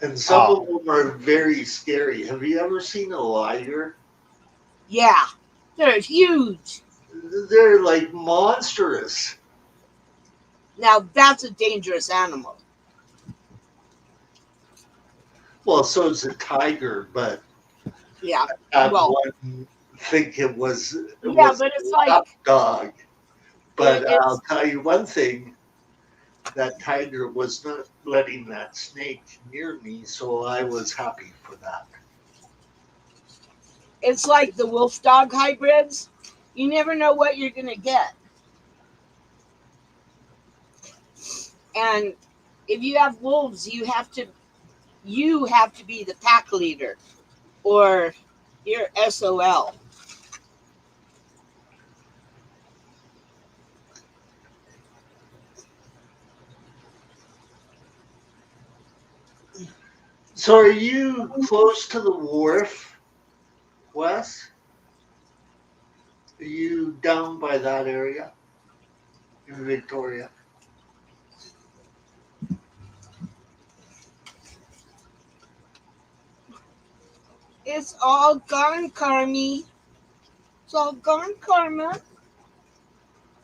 And some of them are very scary. Have you ever seen a liger? Yeah. They're huge. They're like monstrous. Now, that's a dangerous animal. Well, so is a tiger, but Yeah. that Well, one think it was yeah, but it's a like dog. But it's I'll tell you one thing: that tiger was not letting that snake near me, so I was happy for that. it's like the wolf dog hybrids. You never know what you're gonna get. And if you have wolves, you have to be the pack leader or you're SOL. So, are you close to the wharf, Wes? Are you down by that area in Victoria? It's all gone, Carmi. It's all gone, Karma.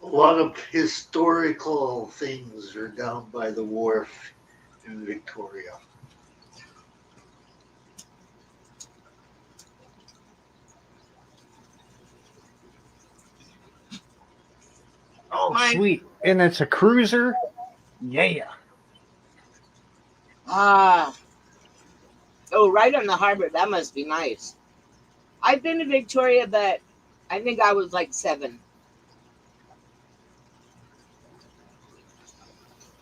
A lot of historical things are down by the wharf in Victoria. Oh, sweet. And it's a cruiser? Yeah. Ah. Oh, right on the harbor. That must be nice. I've been to Victoria, but I think I was like 7.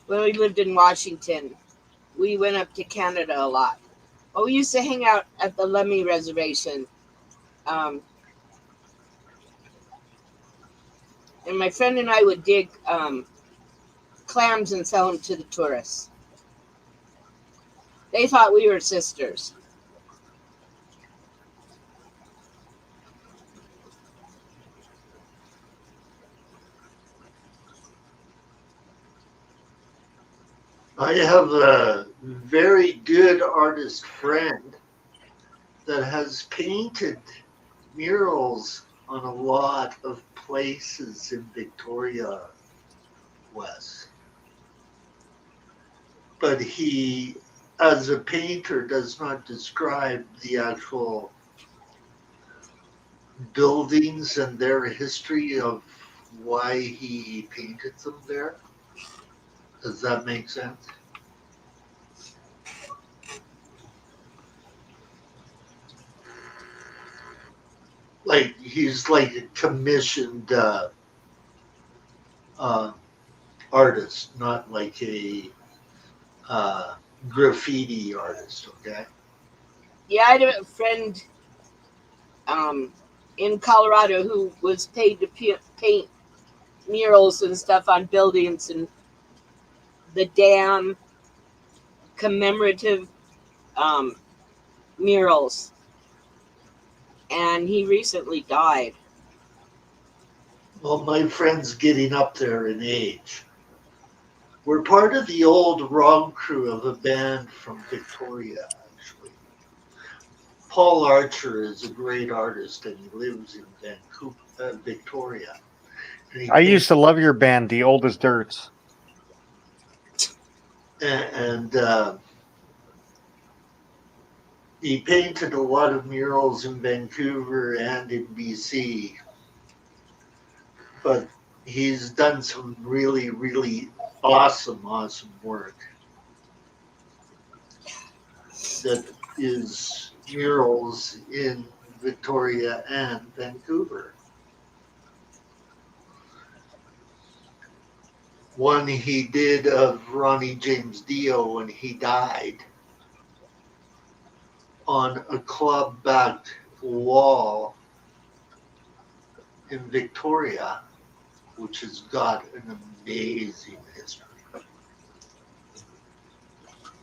When we lived in Washington, we went up to Canada a lot. Well, we used to hang out at the Lemmy Reservation. And my friend and I would dig clams and sell them to the tourists. They thought we were sisters. I have a very good artist friend that has painted murals on a lot of places in Victoria, West. But he, as a painter, does not describe the actual buildings and their history of why he painted them there. Does that make sense? Like he's like a commissioned artist, not like a graffiti artist. Okay. Yeah, I had a friend in Colorado who was paid to paint murals and stuff on buildings and the dam commemorative um, murals. And he recently died. Well, my friend's getting up there in age. We're part of the old Wrong Crew of a band from Victoria, actually. Paul Archer is a great artist and he lives in Vancouver, Victoria. And I used to love your band, The Oldest Dirts. He painted a lot of murals in Vancouver and in BC. But he's done some really, really awesome work that is murals in Victoria and Vancouver. One he did of Ronnie James Dio when he died on a club back wall in Victoria, which has got an amazing history.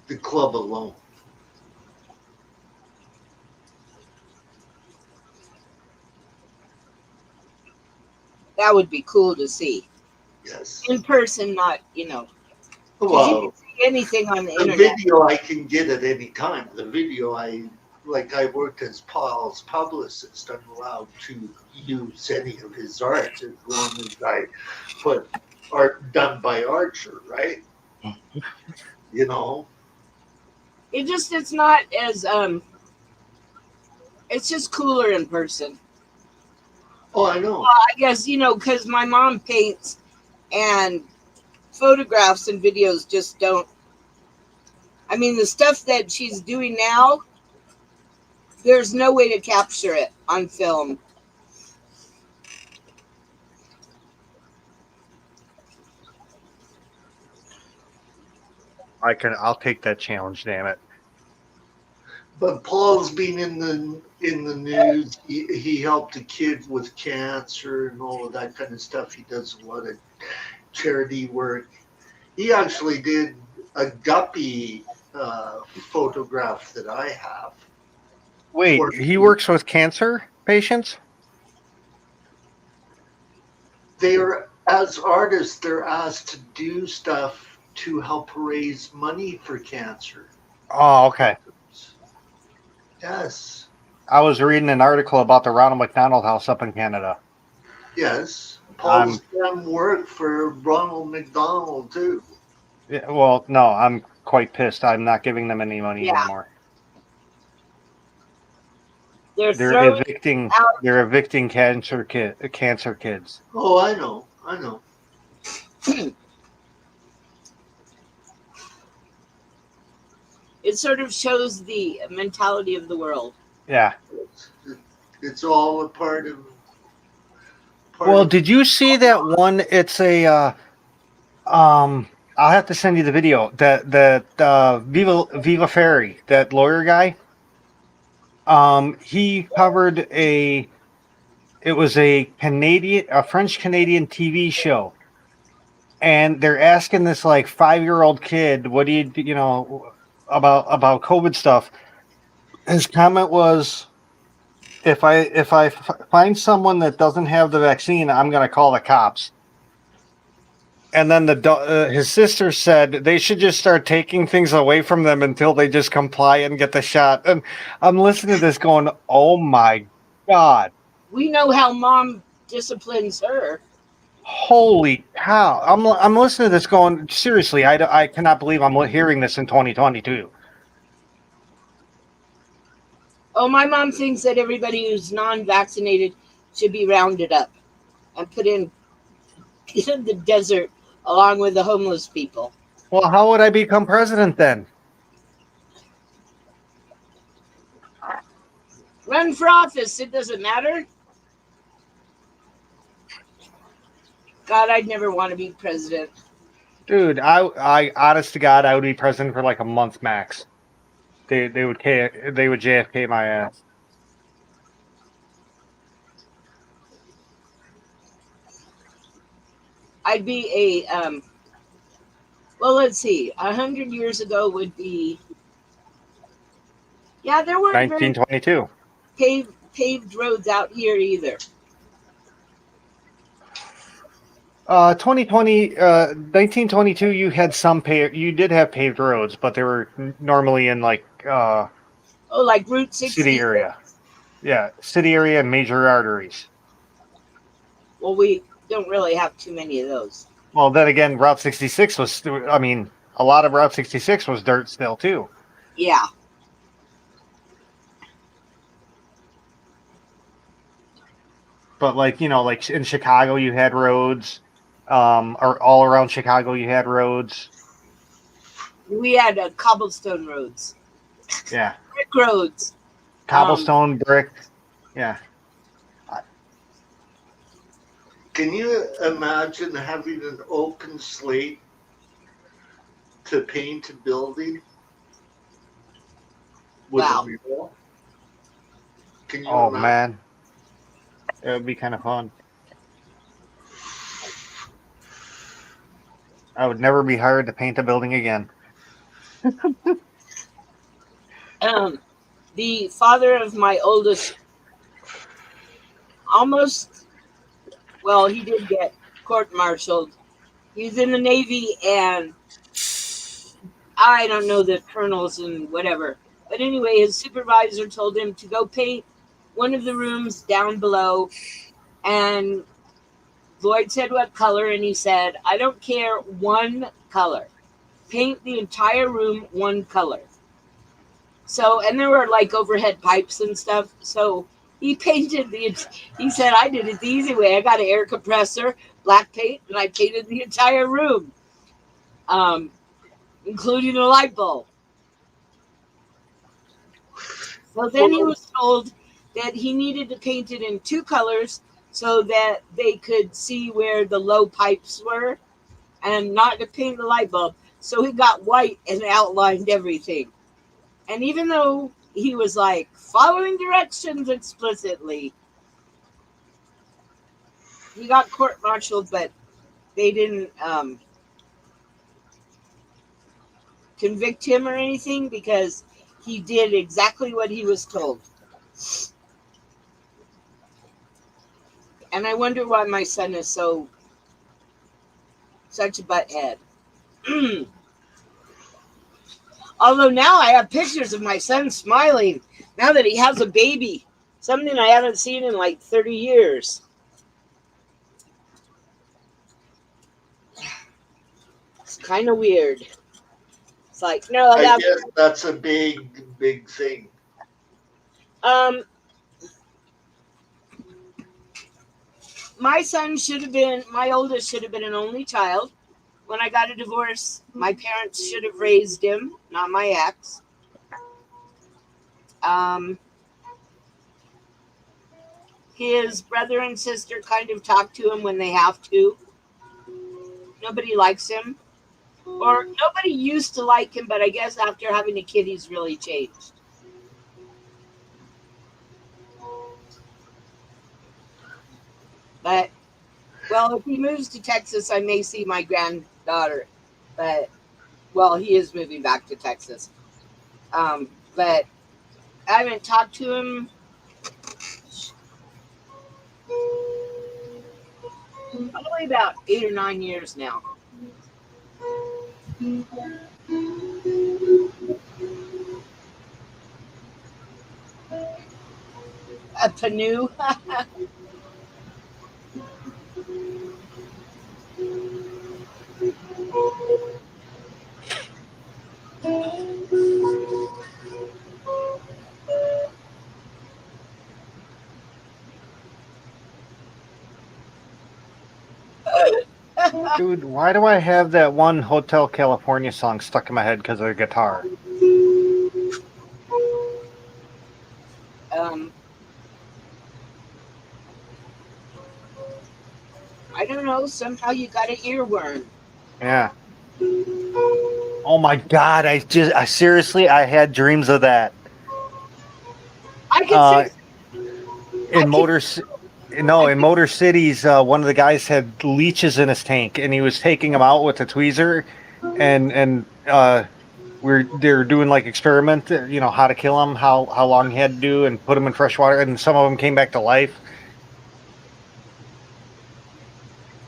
The club alone. That would be cool to see. Yes. In person, not, you know. Well, you can see anything on the internet. Video I can get at any time. The video I worked as Paul's publicist. I'm allowed to use any of his art as long as I put art done by Archer, right? You know? It's not as, it's just cooler in person. Oh, I know. I guess, you know, because my mom paints and photographs and videos just don't. I mean, the stuff that she's doing now, there's no way to capture it on film. I'll take that challenge, damn it. But Paul's been in the news. He helped a kid with cancer and all of that kind of stuff. He does a lot of charity work. He actually did a guppy photograph that I have. Wait, he works with cancer patients? As artists, they're asked to do stuff to help raise money for cancer. Oh, okay. Yes. I was reading an article about the Ronald McDonald House up in Canada. Yes. Paul's done work for Ronald McDonald, too. Yeah, well, no, I'm quite pissed. I'm not giving them any money anymore. They're evicting cancer kids. Oh, I know. It sort of shows the mentality of the world. Yeah. It's all a part of. Did you see that one? It's a. I'll have to send you the video. That Viva Ferry, that lawyer guy. He covered it was a French Canadian TV show, and they're asking this like 5-year-old kid, what do you know about COVID stuff? His comment was, if I find someone that doesn't have the vaccine, I'm going to call the cops. And then his sister said they should just start taking things away from them until they just comply and get the shot. And I'm listening to this going, oh my God. We know how mom disciplines her. Holy cow. I'm listening to this going, seriously, I cannot believe I'm hearing this in 2022. Oh, my mom thinks that everybody who's non-vaccinated should be rounded up and put in the desert along with the homeless people. Well, how would I become president then? Run for office. It doesn't matter. God, I'd never want to be president. Dude, I honest to God, I would be president for like a month max. they would JFK my ass. I'd be a well, let's see. 100 years ago would be, yeah, there weren't very 1922. paved roads out here either. 2020, 1922. You had you did have paved roads, but they were normally in like Oh, like Route city 66. area. Yeah, city area and major arteries. Well, we don't really have too many of those. Well, then again, Route 66 was. I mean, a lot of Route 66 was dirt still too. Yeah. But like like in Chicago, you had roads. Or all around Chicago, you had roads. We had cobblestone roads. Yeah, Brick roads. cobblestone, brick. Yeah. Can you imagine having an open slate to paint a building with Wow. a mural? Can you Oh imagine? man, it would be kind of fun. I would never be hired to paint a building again. The father of my oldest almost, well, he did get court-martialed. He was in the Navy, and I don't know the colonels and whatever. But anyway, his supervisor told him to go paint one of the rooms down below. And Lloyd said, what color? And he said, I don't care, one color. Paint the entire room one color. So, and there were like overhead pipes and stuff. So he painted he said, I did it the easy way. I got an air compressor, black paint, and I painted the entire room, including a light bulb. So then he was told that he needed to paint it in two colors so that they could see where the low pipes were and not to paint the light bulb. So he got white and outlined everything. And even though he was like following directions explicitly, he got court-martialed, but they didn't convict him or anything because he did exactly what he was told. And I wonder why my son is such a butthead. Although now I have pictures of my son smiling now that he has a baby, something I haven't seen in like 30 years. It's kind of weird. It's like, no, I guess that's a big thing. My oldest should have been an only child. When I got a divorce, my parents should have raised him, not my ex. His brother and sister kind of talk to him when they have to. Nobody likes him. Or nobody used to like him, but I guess after having a kid, he's really changed. But, well, if he moves to Texas, I may see my granddaughter. But, well, he is moving back to Texas. But I haven't talked to him probably about 8 or 9 years now. A Panu. Dude, why do I have that one Hotel California song stuck in my head because of the guitar? I don't know. Somehow you got an earworm. Yeah. Oh my God! I seriously, I had dreams of that. I can say I In can. Motor, no, I in can Motor Cities, one of the guys had leeches in his tank, and he was taking them out with a tweezer, and they're doing like experiment, how to kill them, how long he had to do, and put them in fresh water, and some of them came back to life.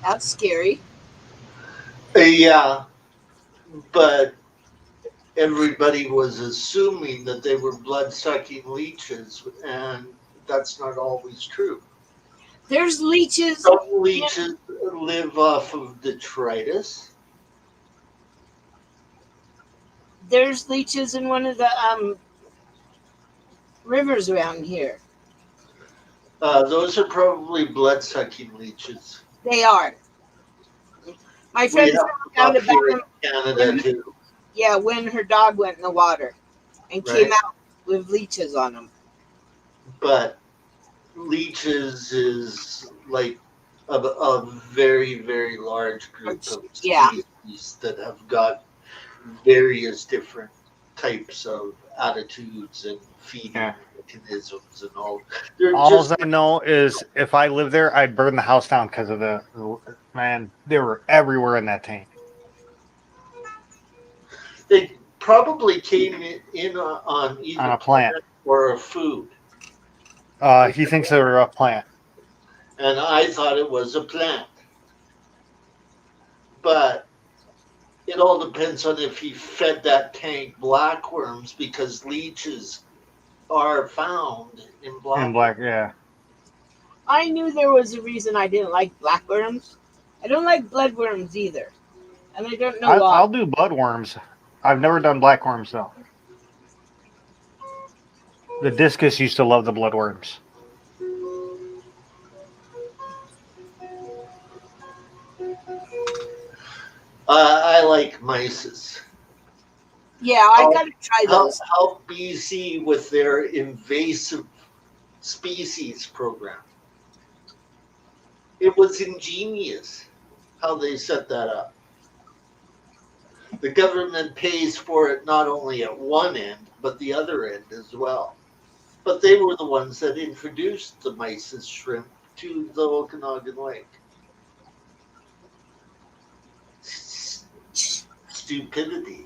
that's scary. Yeah, but everybody was assuming that they were blood-sucking leeches, and that's not always true. There's leeches. Some leeches live off of detritus. There's leeches in one of the rivers around here. Those are probably blood-sucking leeches. They are. My We friend have found them out up here about in them. Canada too, Yeah, when her dog went in the water and came right? out with leeches on them. But leeches is like a very, very large group of Yeah. species that have got various different types of attitudes and feeding Yeah. mechanisms and all. They're All just I know is if I lived there, I'd burn the house down because of man. They were everywhere in that tank. they probably came in on either On a plant. or a food, He thinks they were a plant. and I thought it was a plant. But it all depends on if he fed that tank blackworms because leeches are found in In blackworms. black, yeah. I knew there was a reason I didn't like blackworms. I don't like bloodworms either. And I don't know why. I'll do bloodworms. I've never done blackworms though. The discus used to love the bloodworms. I like mices. Yeah, I gotta try those. Help BC with their invasive species program. It was ingenious how they set that up. The government pays for it not only at one end, but the other end as well. But they were the ones that introduced the mysis shrimp to the Okanagan Lake. Stupidity.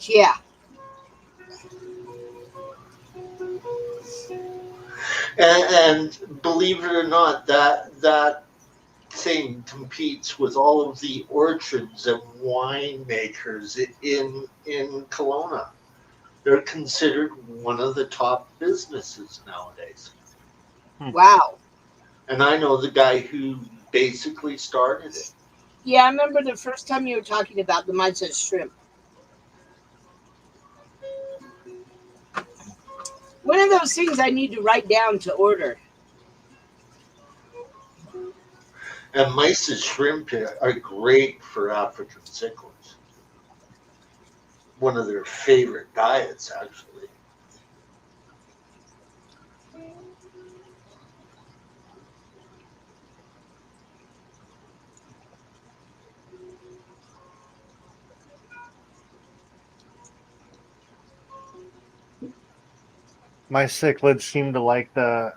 Yeah. And believe it or not, that thing competes with all of the orchards and winemakers in Kelowna. They're considered one of the top businesses nowadays. Wow. And I know the guy who basically started it. Yeah, I remember the first time you were talking about the Mises shrimp. One of those things I need to write down to order. And Mice's shrimp are great for African cichlids. One of their favorite diets, actually. My cichlids seem to like the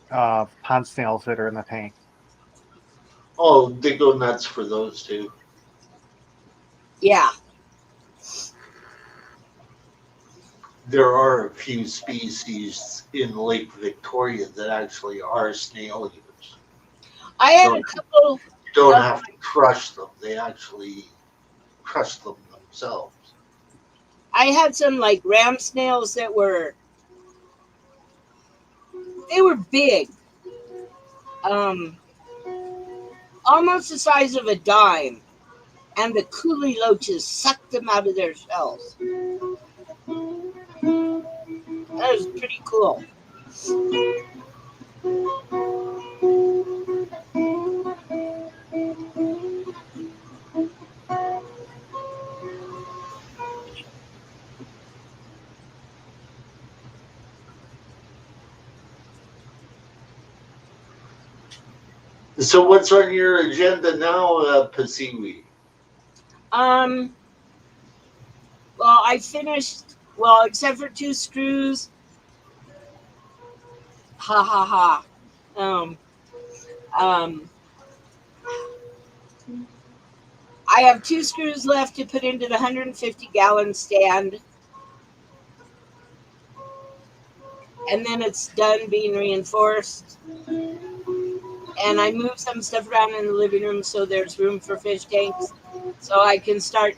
pond snails that are in the tank. Oh, they go nuts for those too. Yeah. There are a few species in Lake Victoria that actually are snail eaters. I had a couple. You don't have to crush them. They actually crush them themselves. I had some like ram snails that were big. Almost the size of a dime. And the coolie loaches sucked them out of their shells. That was pretty cool. So what's on your agenda now, Poeseewi? Um, well, I finished, well, except for 2 screws. Ha ha ha. Um, um, I have 2 screws left to put into the 150-gallon stand, and then it's done being reinforced. And I moved some stuff around in the living room so there's room for fish tanks. So I can start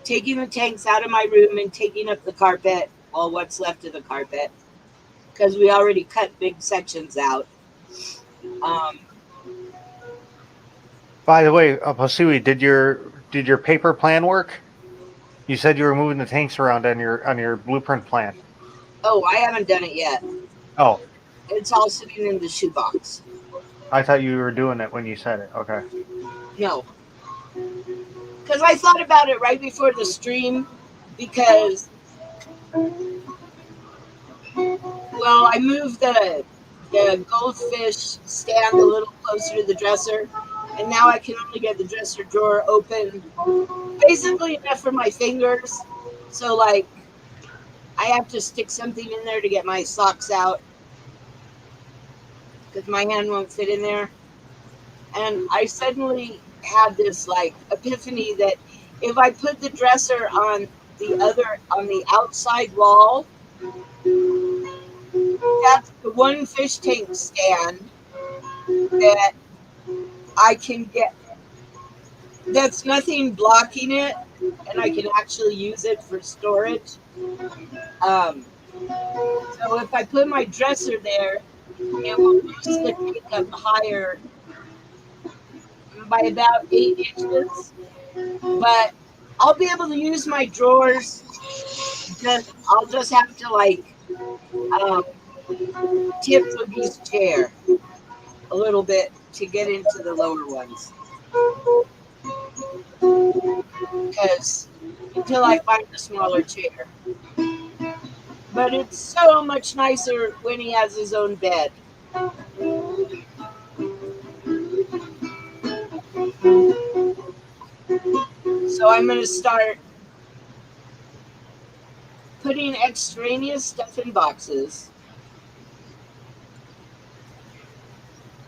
taking the tanks out of my room and taking up the carpet, well, what's left of the carpet, because we already cut big sections out. Um, By the way, Poeseewi, did your paper plan work? You said you were moving the tanks around on your blueprint plan. oh, I haven't done it yet. Oh, It's all sitting in the shoebox. I thought you were doing it when you said it. Okay. No, because I thought about it right before the stream, because, well, I moved the goldfish stand a little closer to the dresser, and now I can only get the dresser drawer open basically enough for my fingers. So, like, I have to stick something in there to get my socks out because my hand won't fit in there. And I suddenly had this like epiphany that if I put the dresser on the outside wall, that's the one fish tank stand that I can get. That's nothing blocking it, and I can actually use it for storage. Um, so if I put my dresser there, it will boost the tank up higher by about 8 inches. But I'll be able to use my drawers. I'll just have to like um, tip Boogie's chair a little bit to get into the lower ones. Because until I find a smaller chair. But it's so much nicer when he has his own bed. So I'm going to start putting extraneous stuff in boxes,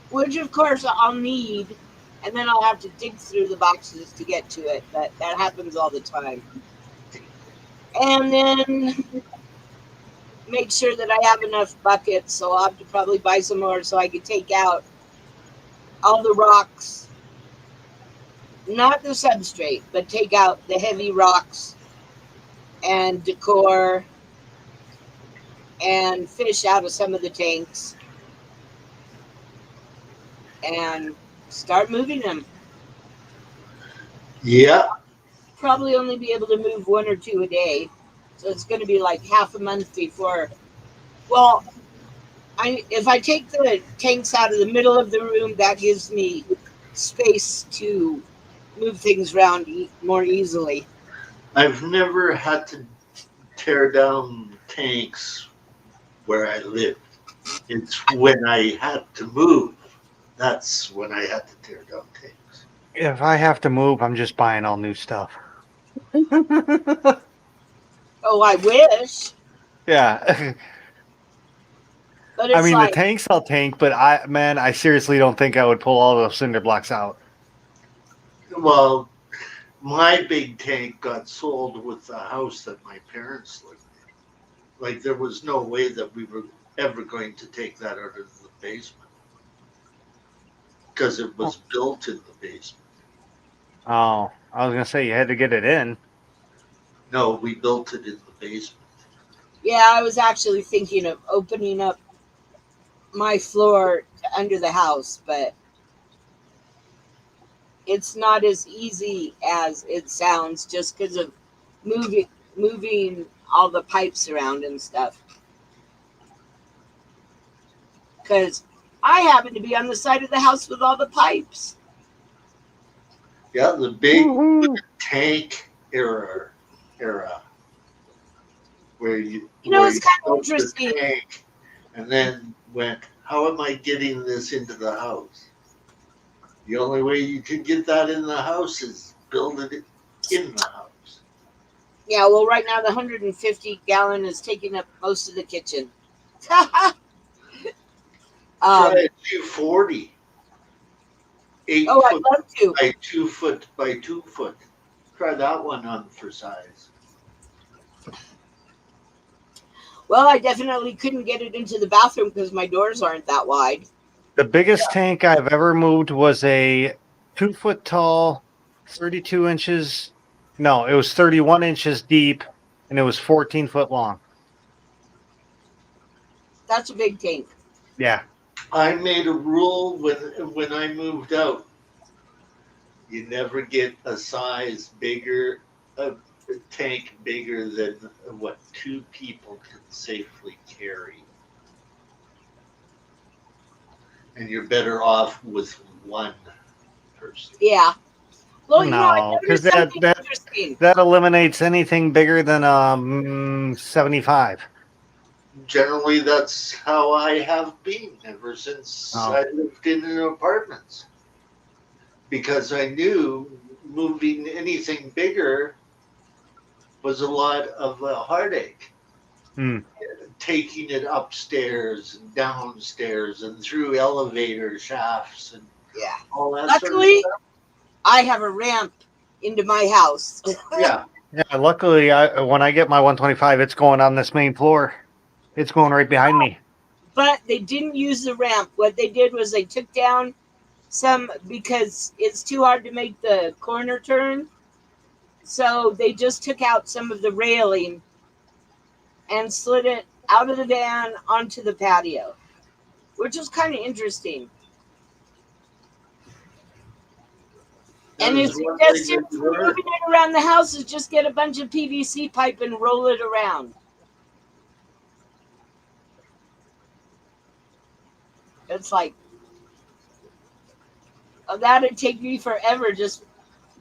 which of course I'll need, and then I'll have to dig through the boxes to get to it, but that happens all the time. And then make sure that I have enough buckets, so I'll have to probably buy some more so I can take out all the rocks, not the substrate, but take out the heavy rocks and decor and fish out of some of the tanks and start moving them. Yeah. Probably only be able to move 1 or 2 a day. So it's going to be like half a month before. Well, if I take the tanks out of the middle of the room, that gives me space to move things around more easily. I've never had to tear down tanks where I lived. It's when I had to move. That's when I had to tear down tanks. If I have to move, I'm just buying all new stuff. Oh, I wish. Yeah. But I it's mean, the like, tanks I'll tank, but I seriously don't think I would pull all those cinder blocks out. Well, my big tank got sold with the house that my parents lived in. Like, there was no way that we were ever going to take that out of the basement because it was built in the basement. Oh, I was going to say you had to get it in. No, we built it in the basement. yeah, I was actually thinking of opening up my floor to under the house, but it's not as easy as it sounds just because of moving all the pipes around and stuff. Because I happen to be on the side of the house with all the pipes. Yeah, the big Woohoo. tank era where you It's kind of built the interesting. tank and then went, how am I getting this into the house? The only way you can get that in the house is build it in the house. Yeah, well, right now the 150-gallon is taking up most of the kitchen. Try a 240. 8 Oh, I'd foot love to. by 2 foot by 2 foot. Try that one on for size. Well, I definitely couldn't get it into the bathroom because my doors aren't that wide. The biggest tank I've ever moved was a 2 foot tall, 32 inches. No, it was 31 inches deep, and it was 14 foot long. That's a big tank. Yeah. I made a rule when I moved out. You never get a size bigger, a tank bigger than what 2 people can safely carry. And you're better off with 1 person. Yeah. Well, you know, I No, because noticed something interesting. that eliminates anything bigger than 75. Generally, that's how I have been ever since I lived in apartments. Because I knew moving anything bigger was a lot of a heartache. Taking it upstairs and downstairs and through elevator shafts and all that Luckily, sort of stuff. I have a ramp into my house. Yeah. Yeah, luckily, when I get my 125, it's going on this main floor. It's going right behind me. But they didn't use the ramp. What they did was they took down some, because it's too hard to make the corner turn. So they just took out some of the railing and slid it out of the van onto the patio, which is kind of interesting. And his suggestion for moving it around the house is just get a bunch of PVC pipe and roll it around. It's like, that'd take me forever just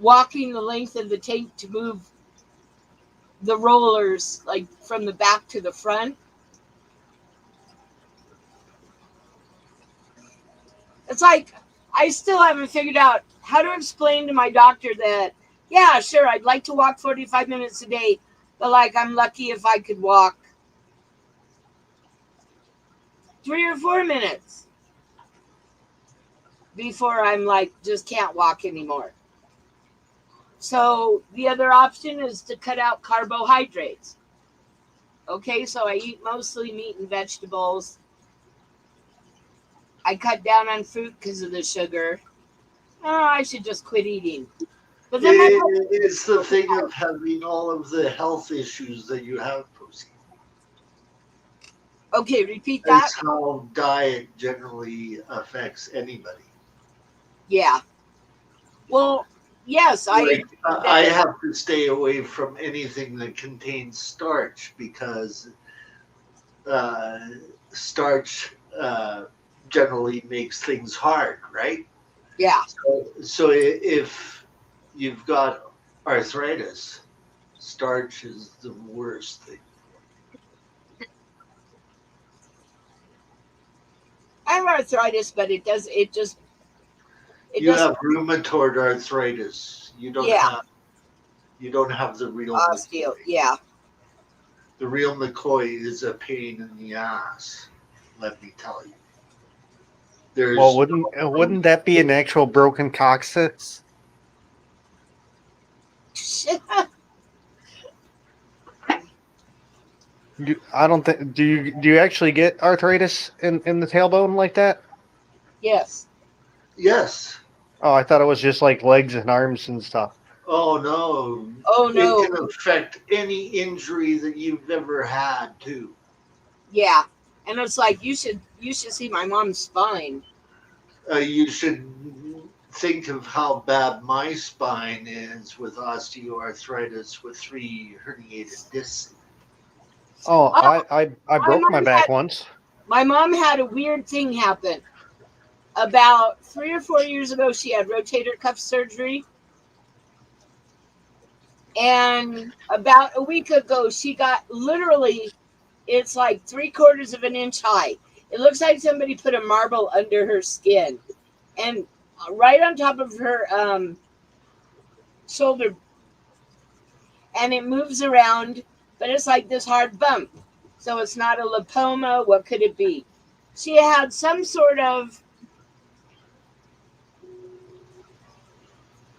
walking the length of the tank to move the rollers, like from the back to the front. It's like, I still haven't figured out how to explain to my doctor that, yeah, sure, I'd like to walk 45 minutes a day, but like, I'm lucky if I could walk 3 or 4 minutes before I'm like, just can't walk anymore. So the other option is to cut out carbohydrates. Okay, so I eat mostly meat and vegetables. I cut down on fruit because of the sugar. Oh, I should just quit eating. But then it's the thing of having all of the health issues that you have, Poeseewi. Okay, repeat that. That's how diet generally affects anybody. Yeah. Well, yes, I have to stay away from anything that contains starch because starch generally makes things hard, right? Yeah. So if you've got arthritis, starch is the worst thing. I have arthritis, but you have rheumatoid arthritis. You don't have the real osteo. Yeah. The real McCoy is a pain in the ass. Let me tell you. Well, wouldn't that be an actual broken coccyx? I don't think. Do you actually get arthritis in the tailbone like that? Yes. Yes. Oh, I thought it was just like legs and arms and stuff. Oh no. Oh no. It can affect any injury that you've ever had too. Yeah, and it's like you should see my mom's spine. You should think of how bad my spine is with osteoarthritis with 3 herniated discs. Oh, I broke my back once. My mom had a weird thing happen. About 3 or 4 years ago, she had rotator cuff surgery. And about a week ago, she got literally, it's like 3/4 of an inch high. It looks like somebody put a marble under her skin. And right on top of her shoulder and it moves around, but it's like this hard bump. So it's not a lipoma. What could it be? She had some sort of,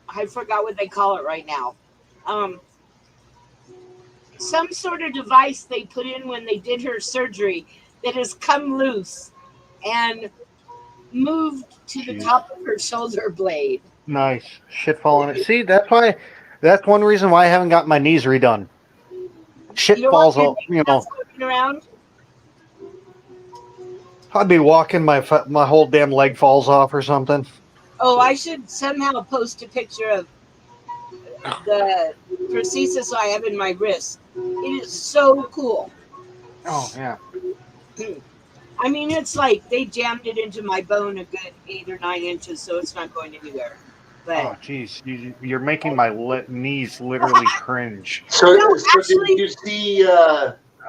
I forgot what they call it right now. Some sort of device they put in when they did her surgery that has come loose and moved to the top of her shoulder blade. Nice. Shit falling. See, that's one reason why I haven't got my knees redone. Shit You don't falls want off, your knees floating around? I'd be walking, my whole damn leg falls off or something. Oh, I should somehow post a picture of the prosthesis I have in my wrist. It is so cool. Oh, yeah. I mean, it's like they jammed it into my bone a good 8 or 9 inches, so it's not going anywhere. But Oh, jeez. You're making my knees literally cringe. So, No, so actually- did you see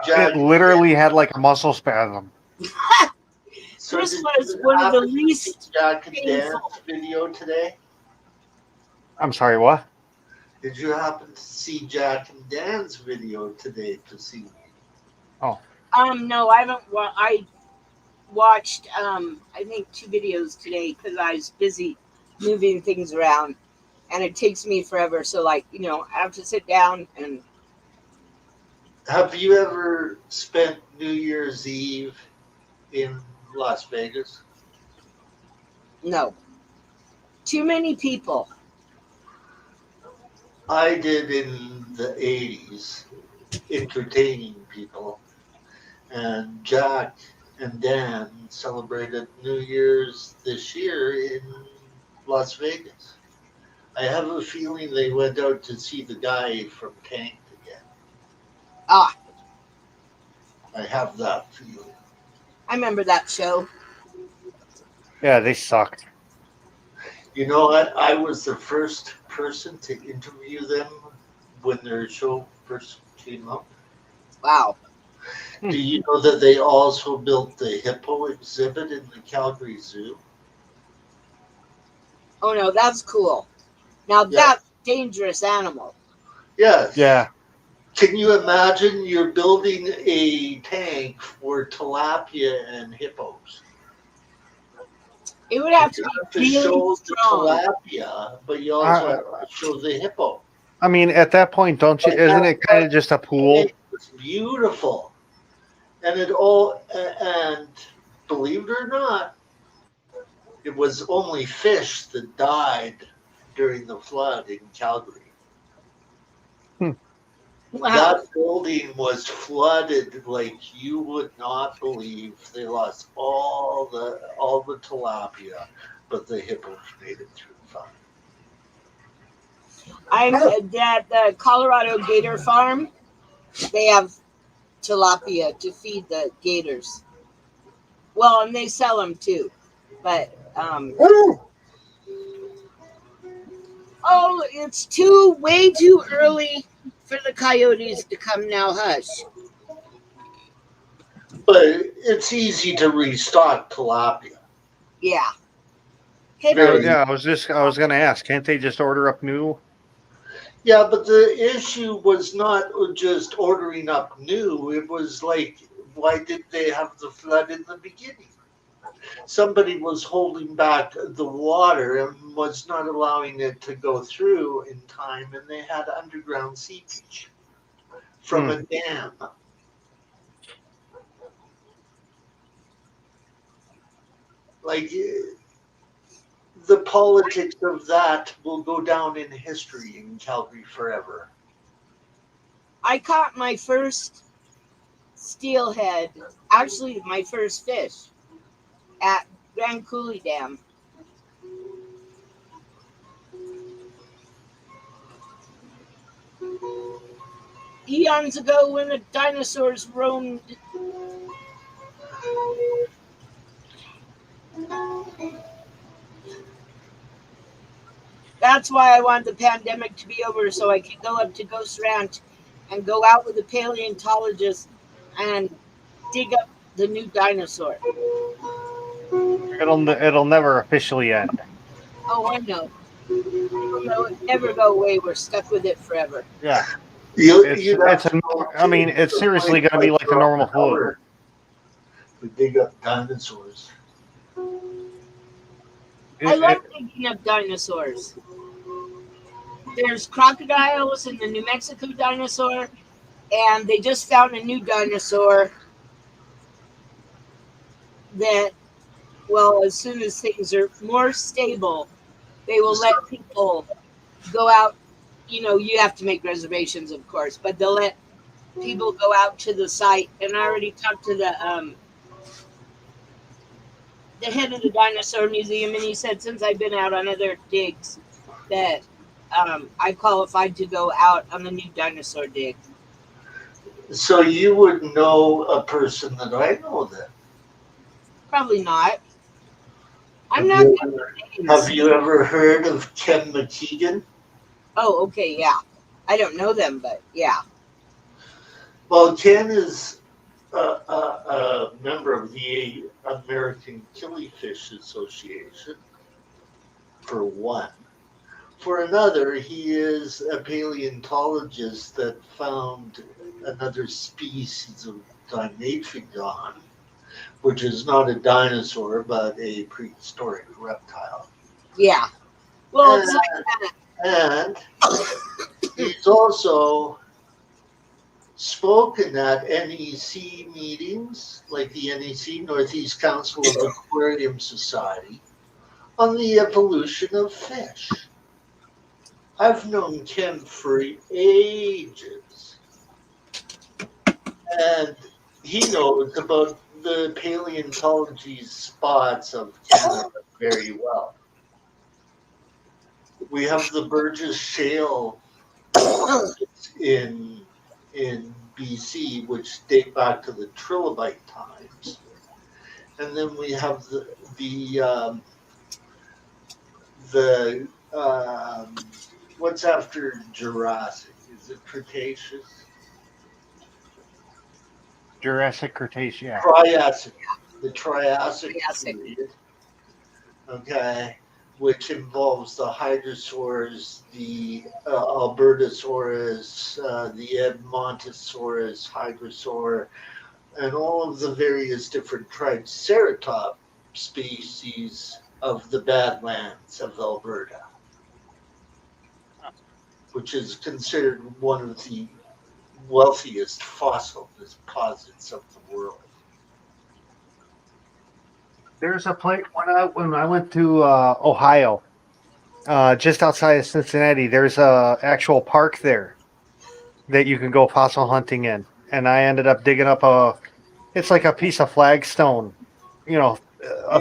Jack? It literally had like a muscle spasm. So this did was you one of the happen to see least Jack and Dan's painful. video today? I'm sorry, what? Did you happen to see Jack and Dan's video today, Poeseewi? No, I haven't. I watched I think 2 videos today because I was busy moving things around, and it takes me forever. So I have to sit down and. Have you ever spent New Year's Eve in Las Vegas? No. Too many people. I did in the 80s, entertaining people. And Jack and Dan celebrated New Year's this year in Las Vegas. I have a feeling they went out to see the guy from Tanked again. Ah, I have that feeling. I remember that show. Yeah, they sucked. You know what? I was the first person to interview them when their show first came up. Wow. Do you know that they also built the hippo exhibit in the Calgary Zoo? Oh no, that's cool. Now Yeah. that's dangerous animal. Yes. Yeah. Can you imagine you're building a tank for tilapia and hippos? It would have to You have be to really show the strong. tilapia, but you also have to show the hippo. I mean, at that point, don't you? Isn't it kind of just a pool? It was beautiful. And and believe it or not, it was only fish that died during the flood in Calgary. Wow. That building was flooded like you would not believe. They lost all the tilapia, but the hippos made it through fine. I'm at the Colorado Gator Farm. They have tilapia to feed the gators. Well, and they sell them too, but oh, it's way too early for the coyotes to come now. Hush. But it's easy to restock tilapia. Yeah. Very- Yeah, I was gonna ask, can't they just order up new? Yeah, but the issue was not just ordering up new. It was like, why did they have the flood in the beginning? Somebody was holding back the water and was not allowing it to go through in time, and they had underground seepage from a dam. Like, the politics of that will go down in history in Calgary forever. I caught my first steelhead, actually my first fish, at Grand Coulee Dam. Eons ago when the dinosaurs roamed. That's why I want the pandemic to be over so I can go up to Ghost Ranch and go out with a paleontologist and dig up the new dinosaur. It'll never officially end. Oh, I know. It'll never go away. We're stuck with it forever. Yeah. It's seriously going to be like a normal flu. We dig up dinosaurs. I like digging up dinosaurs. There's crocodiles in the New Mexico dinosaur, and they just found a new dinosaur that, well, as soon as things are more stable, they will let people go out. You have to make reservations, of course, but they'll let people go out to the site. And I already talked to the head of the dinosaur museum, and he said since I've been out on other digs that I qualified to go out on the new dinosaur dig. So you would know a person that I know then? Probably not. Have you ever heard of Ken McKeegan? Oh, okay, yeah. I don't know them, but yeah. Well, Ken is a member of the American Killifish Association, for one. For another, he is a paleontologist that found another species of Dimaphodon, which is not a dinosaur, but a prehistoric reptile. Yeah. Well, it's like that. And he's also spoken at NEC meetings, like the NEC, Northeast Council of Aquarium Society, on the evolution of fish. I've known Ken for ages, and he knows about the paleontology spots of Canada very well. We have the Burgess Shale in BC, which date back to the trilobite times, and then we have the what's after Jurassic? Is it Cretaceous? Jurassic, Cretaceous, yeah. Triassic. The Triassic period. Okay. Which involves the Hydrosaurs, the Albertosaurus, the Edmontosaurus, Hydrosaur, and all of the various different Triceratops species of the Badlands of Alberta, which is considered one of the wealthiest fossil deposits of the world. There's a place when I went to Ohio, just outside of Cincinnati. There's a actual park there that you can go fossil hunting in, and I ended up digging up it's like a piece of flagstone, a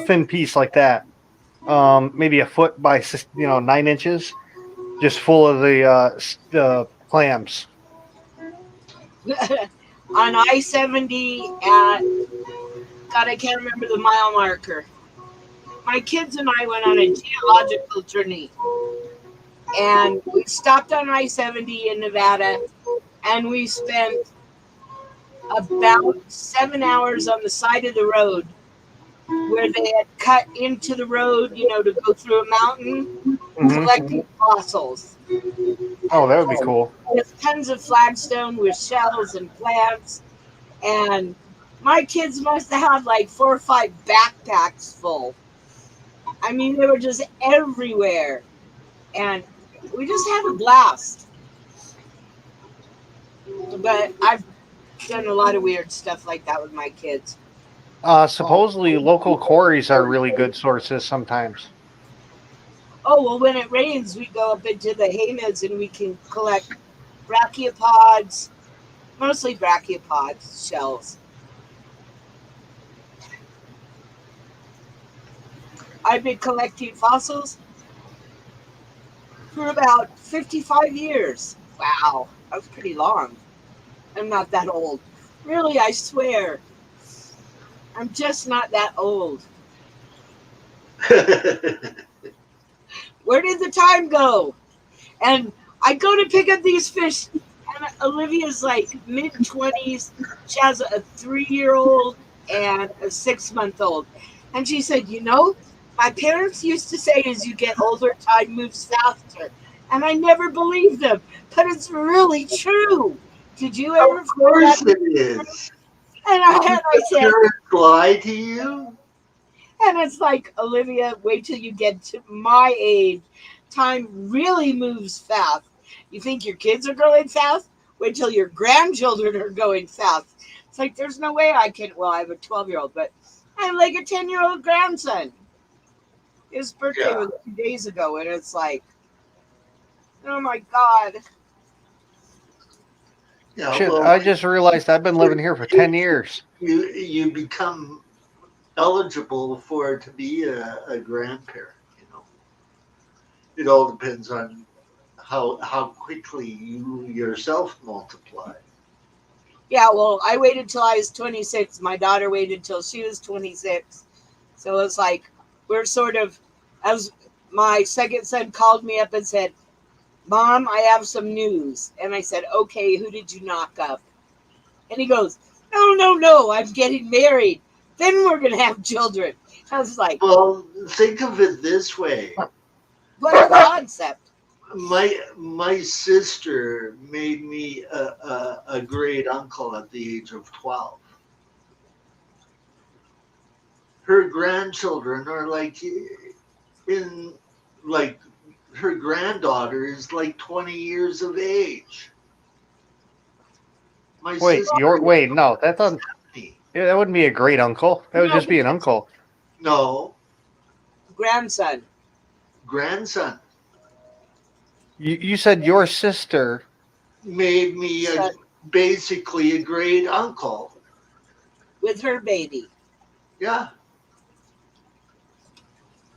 thin piece like that, maybe a foot by 9 inches, just full of the clams. On I-70 at, God, I can't remember the mile marker. My kids and I went on a geological journey, and we stopped on I-70 in Nevada, and we spent about 7 hours on the side of the road where they had cut into the road, to go through a mountain, collecting fossils. Oh, that would be cool. With tons of flagstone with shells and plants, and my kids must have had like 4 or 5 backpacks full. I mean, they were just everywhere, and we just had a blast. But I've done a lot of weird stuff like that with my kids. Supposedly, local quarries are really good sources sometimes. Oh, well, when it rains, we go up into the haymeads and we can collect brachiopods, mostly brachiopods, shells. I've been collecting fossils for about 55 years. Wow, that was pretty long. I'm not that old. Really, I swear. I'm just not that old. Where did the time go? And I go to pick up these fish, and Olivia's like mid-20s. She has a 3-year-old and a 6-month-old. And she said, my parents used to say as you get older, time moves faster. And I never believed them, but it's really true. Did you ever Of find that? course it is. And I said, Parents lie to you. and it's like, Olivia, wait till you get to my age. Time really moves fast. You think your kids are going fast? Wait till your grandchildren are going fast. It's like, there's no way I can. Well, I have a 12-year-old, but I have like a 10-year-old grandson. His birthday Yeah. was 2 days ago, and it's like, oh my God. Yeah. Shit, Well, I just realized I've been living here for 10 years. you become eligible for to be a grandparent. It all depends on how quickly you yourself multiply. Yeah, well, I waited till I was 26. My daughter waited till she was 26. So it's like, we're sort of, as my second son called me up and said, Mom, I have some news. And I said, okay, who did you knock up? And he goes, no, no, no, I'm getting married. Then we're going to have children. I was like, Well, think of it this way. what a concept. My sister made me a great uncle at the age of 12. Her grandchildren are like in like her granddaughter is like 20 years of age. My sister No, that doesn't. Yeah, that wouldn't be a great uncle. That would No, just be an uncle. no grandson. grandson You said your sister. made me Son basically a great uncle. with her baby. Yeah.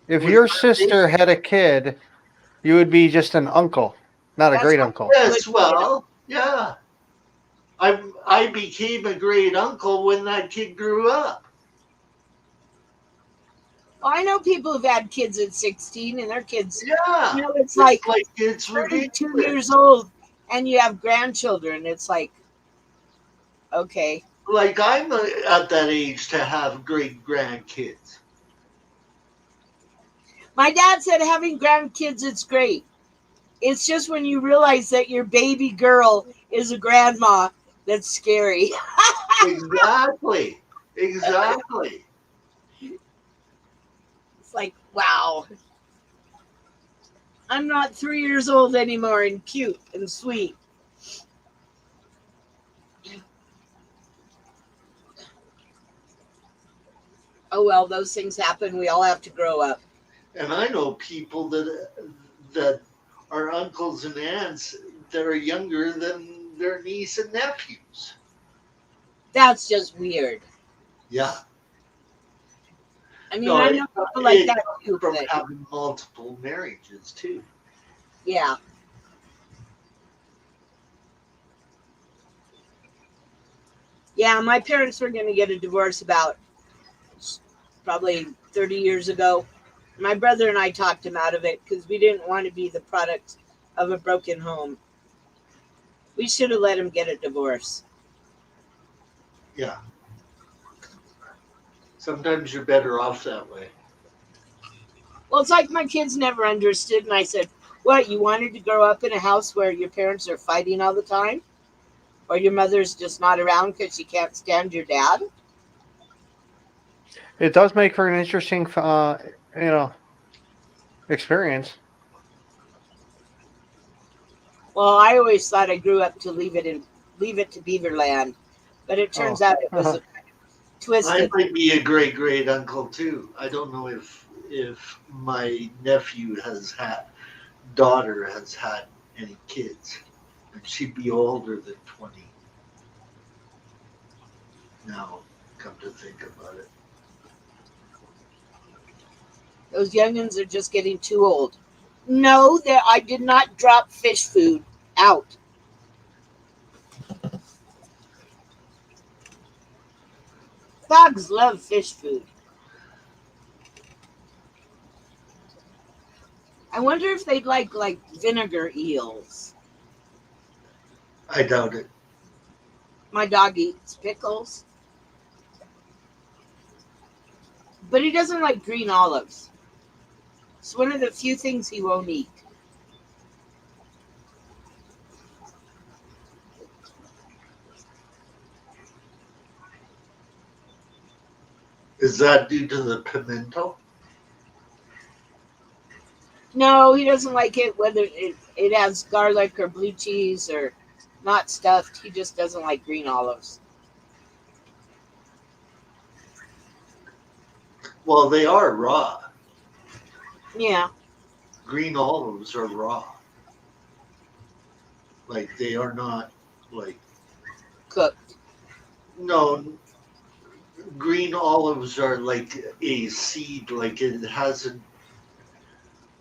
If With your her baby. sister had a kid, you would be just an uncle, not a That's great how uncle. it would Yes, well, yeah. I became a great uncle when that kid grew up. Well, I know people who've had kids at 16 and their kids, Yeah. it's like It's 32 ridiculous. years old and you have grandchildren. It's like, okay. Like I'm at that age to have great grandkids. My dad said having grandkids, it's great. It's just when you realize that your baby girl is a grandma that's scary. Exactly. Exactly. It's like, wow, I'm not 3 years old anymore and cute and sweet. Oh, well, those things happen. We all have to grow up. And I know people that are uncles and aunts that are younger than their niece and nephews. That's just weird. Yeah. I mean, No, I it, know people like it that comes too. from But having multiple marriages too. yeah. Yeah, my parents were going to get a divorce about probably 30 years ago. My brother and I talked him out of it because we didn't want to be the product of a broken home. We should have let him get a divorce. Yeah. Sometimes you're better off that way. Well, it's like my kids never understood. And I said, what, you wanted to grow up in a house where your parents are fighting all the time? Or your mother's just not around because she can't stand your dad? It does make for an interesting, experience. Well, I always thought I grew up to leave it to Beaverland. But it turns Oh, out it was a I twisted. might be a great uncle too. I don't know if my daughter has had any kids, and she'd be older than 20. Now, come to think about it. Those youngins are just getting too old. No, I did not drop fish food out. Dogs love fish food. I wonder if they'd like vinegar eels. I doubt it. My dog eats pickles, but he doesn't like green olives. It's one of the few things he won't eat. Is that due to the pimento? No, he doesn't like it whether it has garlic or blue cheese or not stuffed. He just doesn't like green olives. Well, they are raw. Yeah. Green olives are raw. Like, they are not, like... Cooked. No, green olives are like a seed. Like, it hasn't...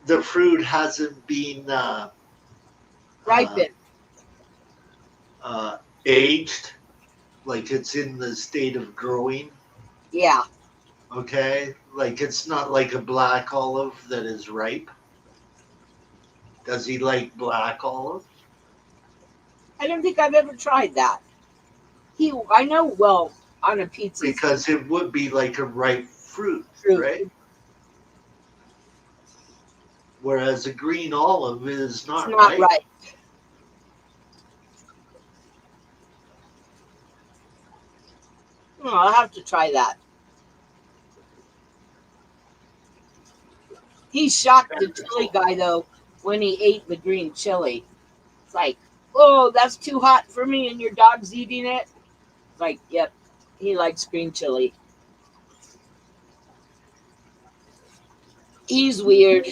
The fruit hasn't been Ripened. aged. Like, it's in the state of growing. Yeah. Okay? Like, it's not like a black olive that is ripe. Does he like black olive? I don't think I've ever tried that. I know, well, on a pizza. Because it would be like a ripe fruit, right? Whereas a green olive is not, it's not ripe. Oh, I'll have to try that. He shocked the chili guy, though, when he ate the green chili. It's like, oh, that's too hot for me, and your dog's eating it. It's like, yep, he likes green chili. He's weird.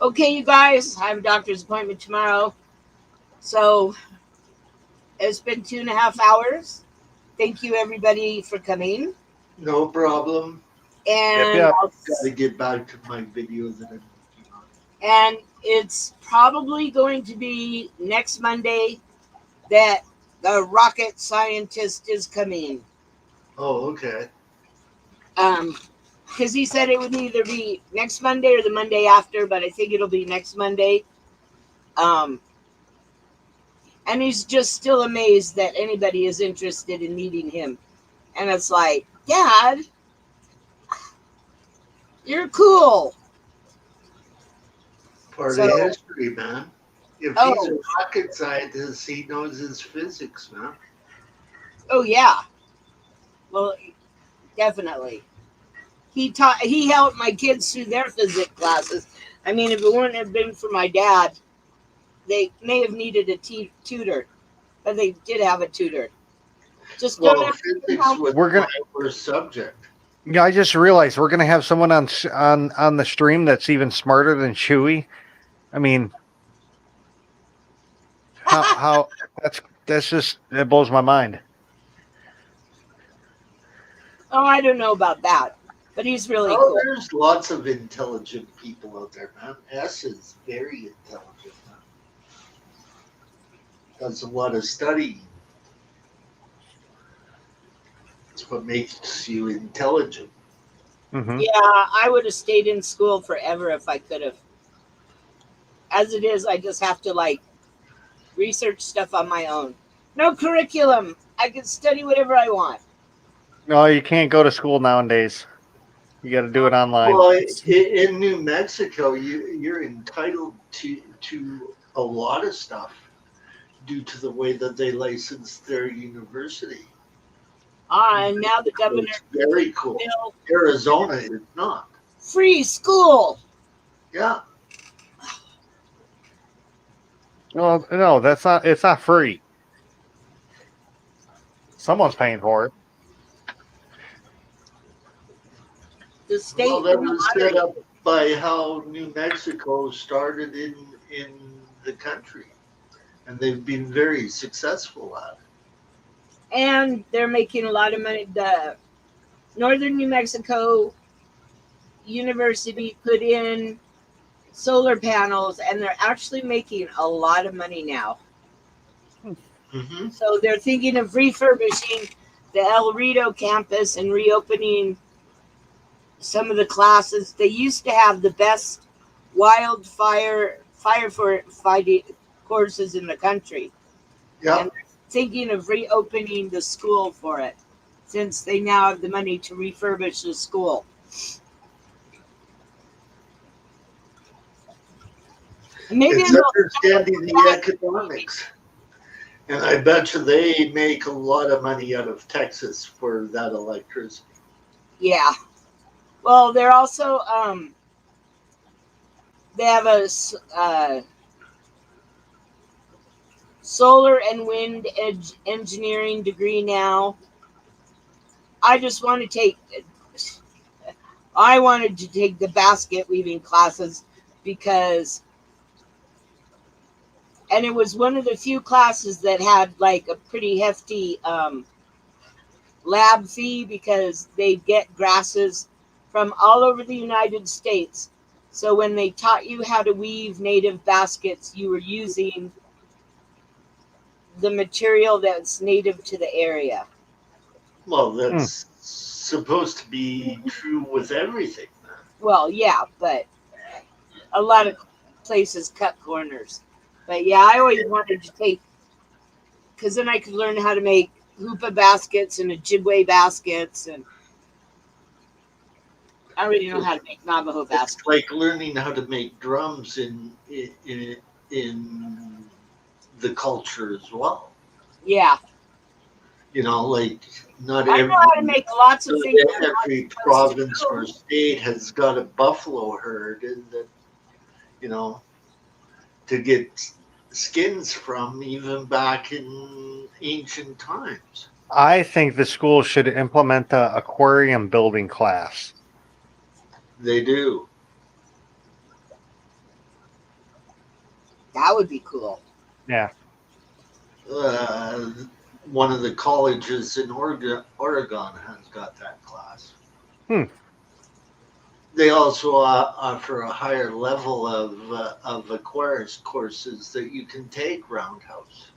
Okay, you guys, I have a doctor's appointment tomorrow. So it's been 2.5 hours. Thank you, everybody, for coming. No problem. And yep. Got to get back to my video that I'm working on. And it's probably going to be next Monday that the rocket scientist is coming. Oh, okay. Because he said it would either be next Monday or the Monday after, but I think it'll be next Monday. And he's just still amazed that anybody is interested in meeting him. And it's like, Dad, you're cool. Part of history, man. If he's a rocket scientist, he knows his physics, man. Oh, yeah. Well, definitely. He helped my kids through their physics classes. I mean, if it wouldn't have been for my dad, they may have needed a tutor, but they did have a tutor. Just well, don't have physics was my first subject. Yeah, I just realized we're gonna have someone on the stream that's even smarter than Chewy. I mean, how that's just, it blows my mind. Oh, I don't know about that, but he's really cool. There's lots of intelligent people out there, man. S is very intelligent, man. Does a lot of studying. It's what makes you intelligent. Mm-hmm. Yeah, I would have stayed in school forever if I could have. As it is, I just have to research stuff on my own. No curriculum. I can study whatever I want. No, you can't go to school nowadays. You got to do it online. Well, in New Mexico, you're entitled to a lot of stuff due to the way that they license their university. And now the governor. It's very cool. Arizona is not. Free school. Yeah. Well, no, that's not. It's not free. Someone's paying for it. The state. Well, that was set up by how New Mexico started in the country, and they've been very successful at it. And they're making a lot of money. The Northern New Mexico University put in solar panels, and they're actually making a lot of money now. Mm-hmm. So they're thinking of refurbishing the El Rito campus and reopening some of the classes. They used to have the best wildfire firefighting courses in the country. Yeah. And they're thinking of reopening the school for it, since they now have the money to refurbish the school. Maybe it's understanding the economics. And I bet you they make a lot of money out of Texas for that electricity. Yeah. Well, they're also they have a solar and wind engineering degree now. I just want to take. I wanted to take the basket weaving classes because, and it was one of the few classes that had like a pretty hefty lab fee because they get grasses from all over the United States. So when they taught you how to weave native baskets, you were using the material that's native to the area. Well, that's supposed to be true with everything. Well, yeah, but a lot of places cut corners. But yeah, I always wanted to take, because then I could learn how to make hoopah baskets and Ojibwe baskets, and I already know how to make Navajo baskets. It's like learning how to make drums in the culture as well. Yeah. You know, like not I every, know how to make lots of things. every province or state has got a buffalo herd, and that, you know, to get skins from even back in ancient times. I think the school should implement the aquarium building class. They do. That would be cool. Yeah. One of the colleges in Oregon has got that class. They also offer a higher level of Aquarius courses that you can take roundhouse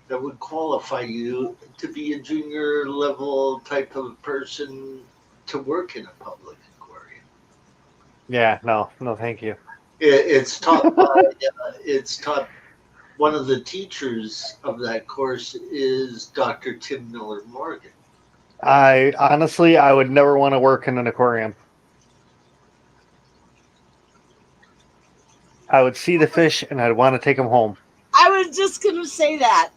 that would qualify you to be a junior level type of person to work in a public aquarium. Yeah, no, thank you. It's taught by, it's taught. One of the teachers of that course is Dr. Tim Miller Morgan. I honestly would never want to work in an aquarium. I would see the fish and I'd want to take them home. I was just going to say that.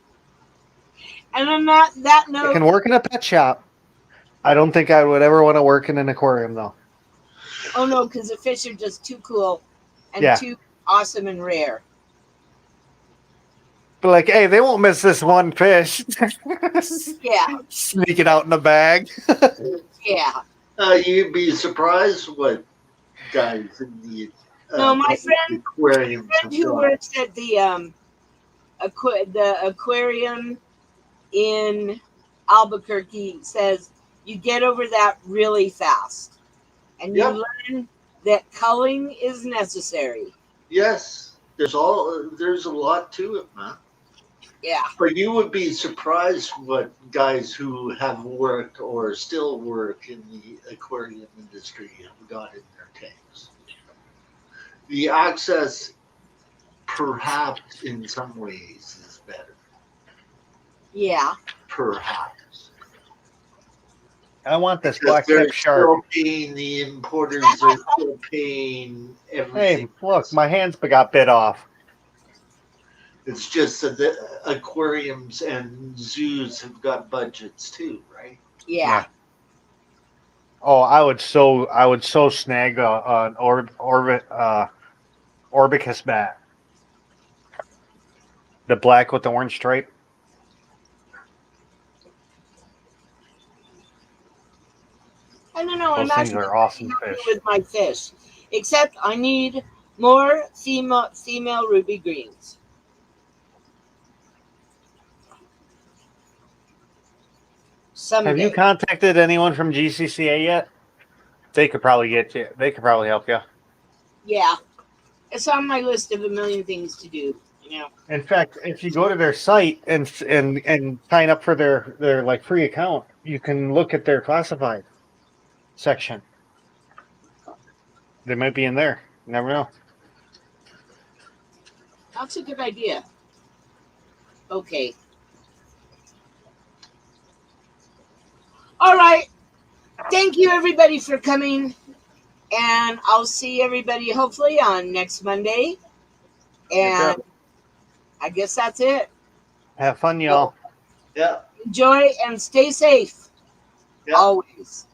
And I'm not that I can work in a pet shop. I don't think I would ever want to work in an aquarium, though. Oh, no, because the fish are just too cool and too awesome and rare. But like, hey, they won't miss this one fish. Yeah. Sneak it out in a bag. Yeah. You'd be surprised what guys in the no, my friend who works at the aquarium in Albuquerque says you get over that really fast, and you learn that culling is necessary. Yes, there's a lot to it, man. Yeah. But you would be surprised what guys who have worked or still work in the aquarium industry have got in their tanks. The access, perhaps in some ways, is better. Yeah. Perhaps. I want this black tip shark. The importers are still paying everything. Hey, look, my hands got bit off. It's just that the aquariums and zoos have got budgets too, right? Yeah. Oh, I would so snag an Orbicus bat. The black with the orange stripe. I don't know. Those things are awesome fish. With my fish, except I need more female ruby greens. Someday. Have you contacted anyone from GCCA yet? They could probably get you. They could probably help you. Yeah, it's on my list of a million things to do. You know. In fact, if you go to their site and sign up for their like free account, you can look at their classified section. They might be in there. You never know. That's a good idea. Okay. All right. Thank you, everybody, for coming. And I'll see everybody hopefully on next Monday. And I guess that's it. Have fun, y'all. Yeah. Enjoy and stay safe. Yeah. Always.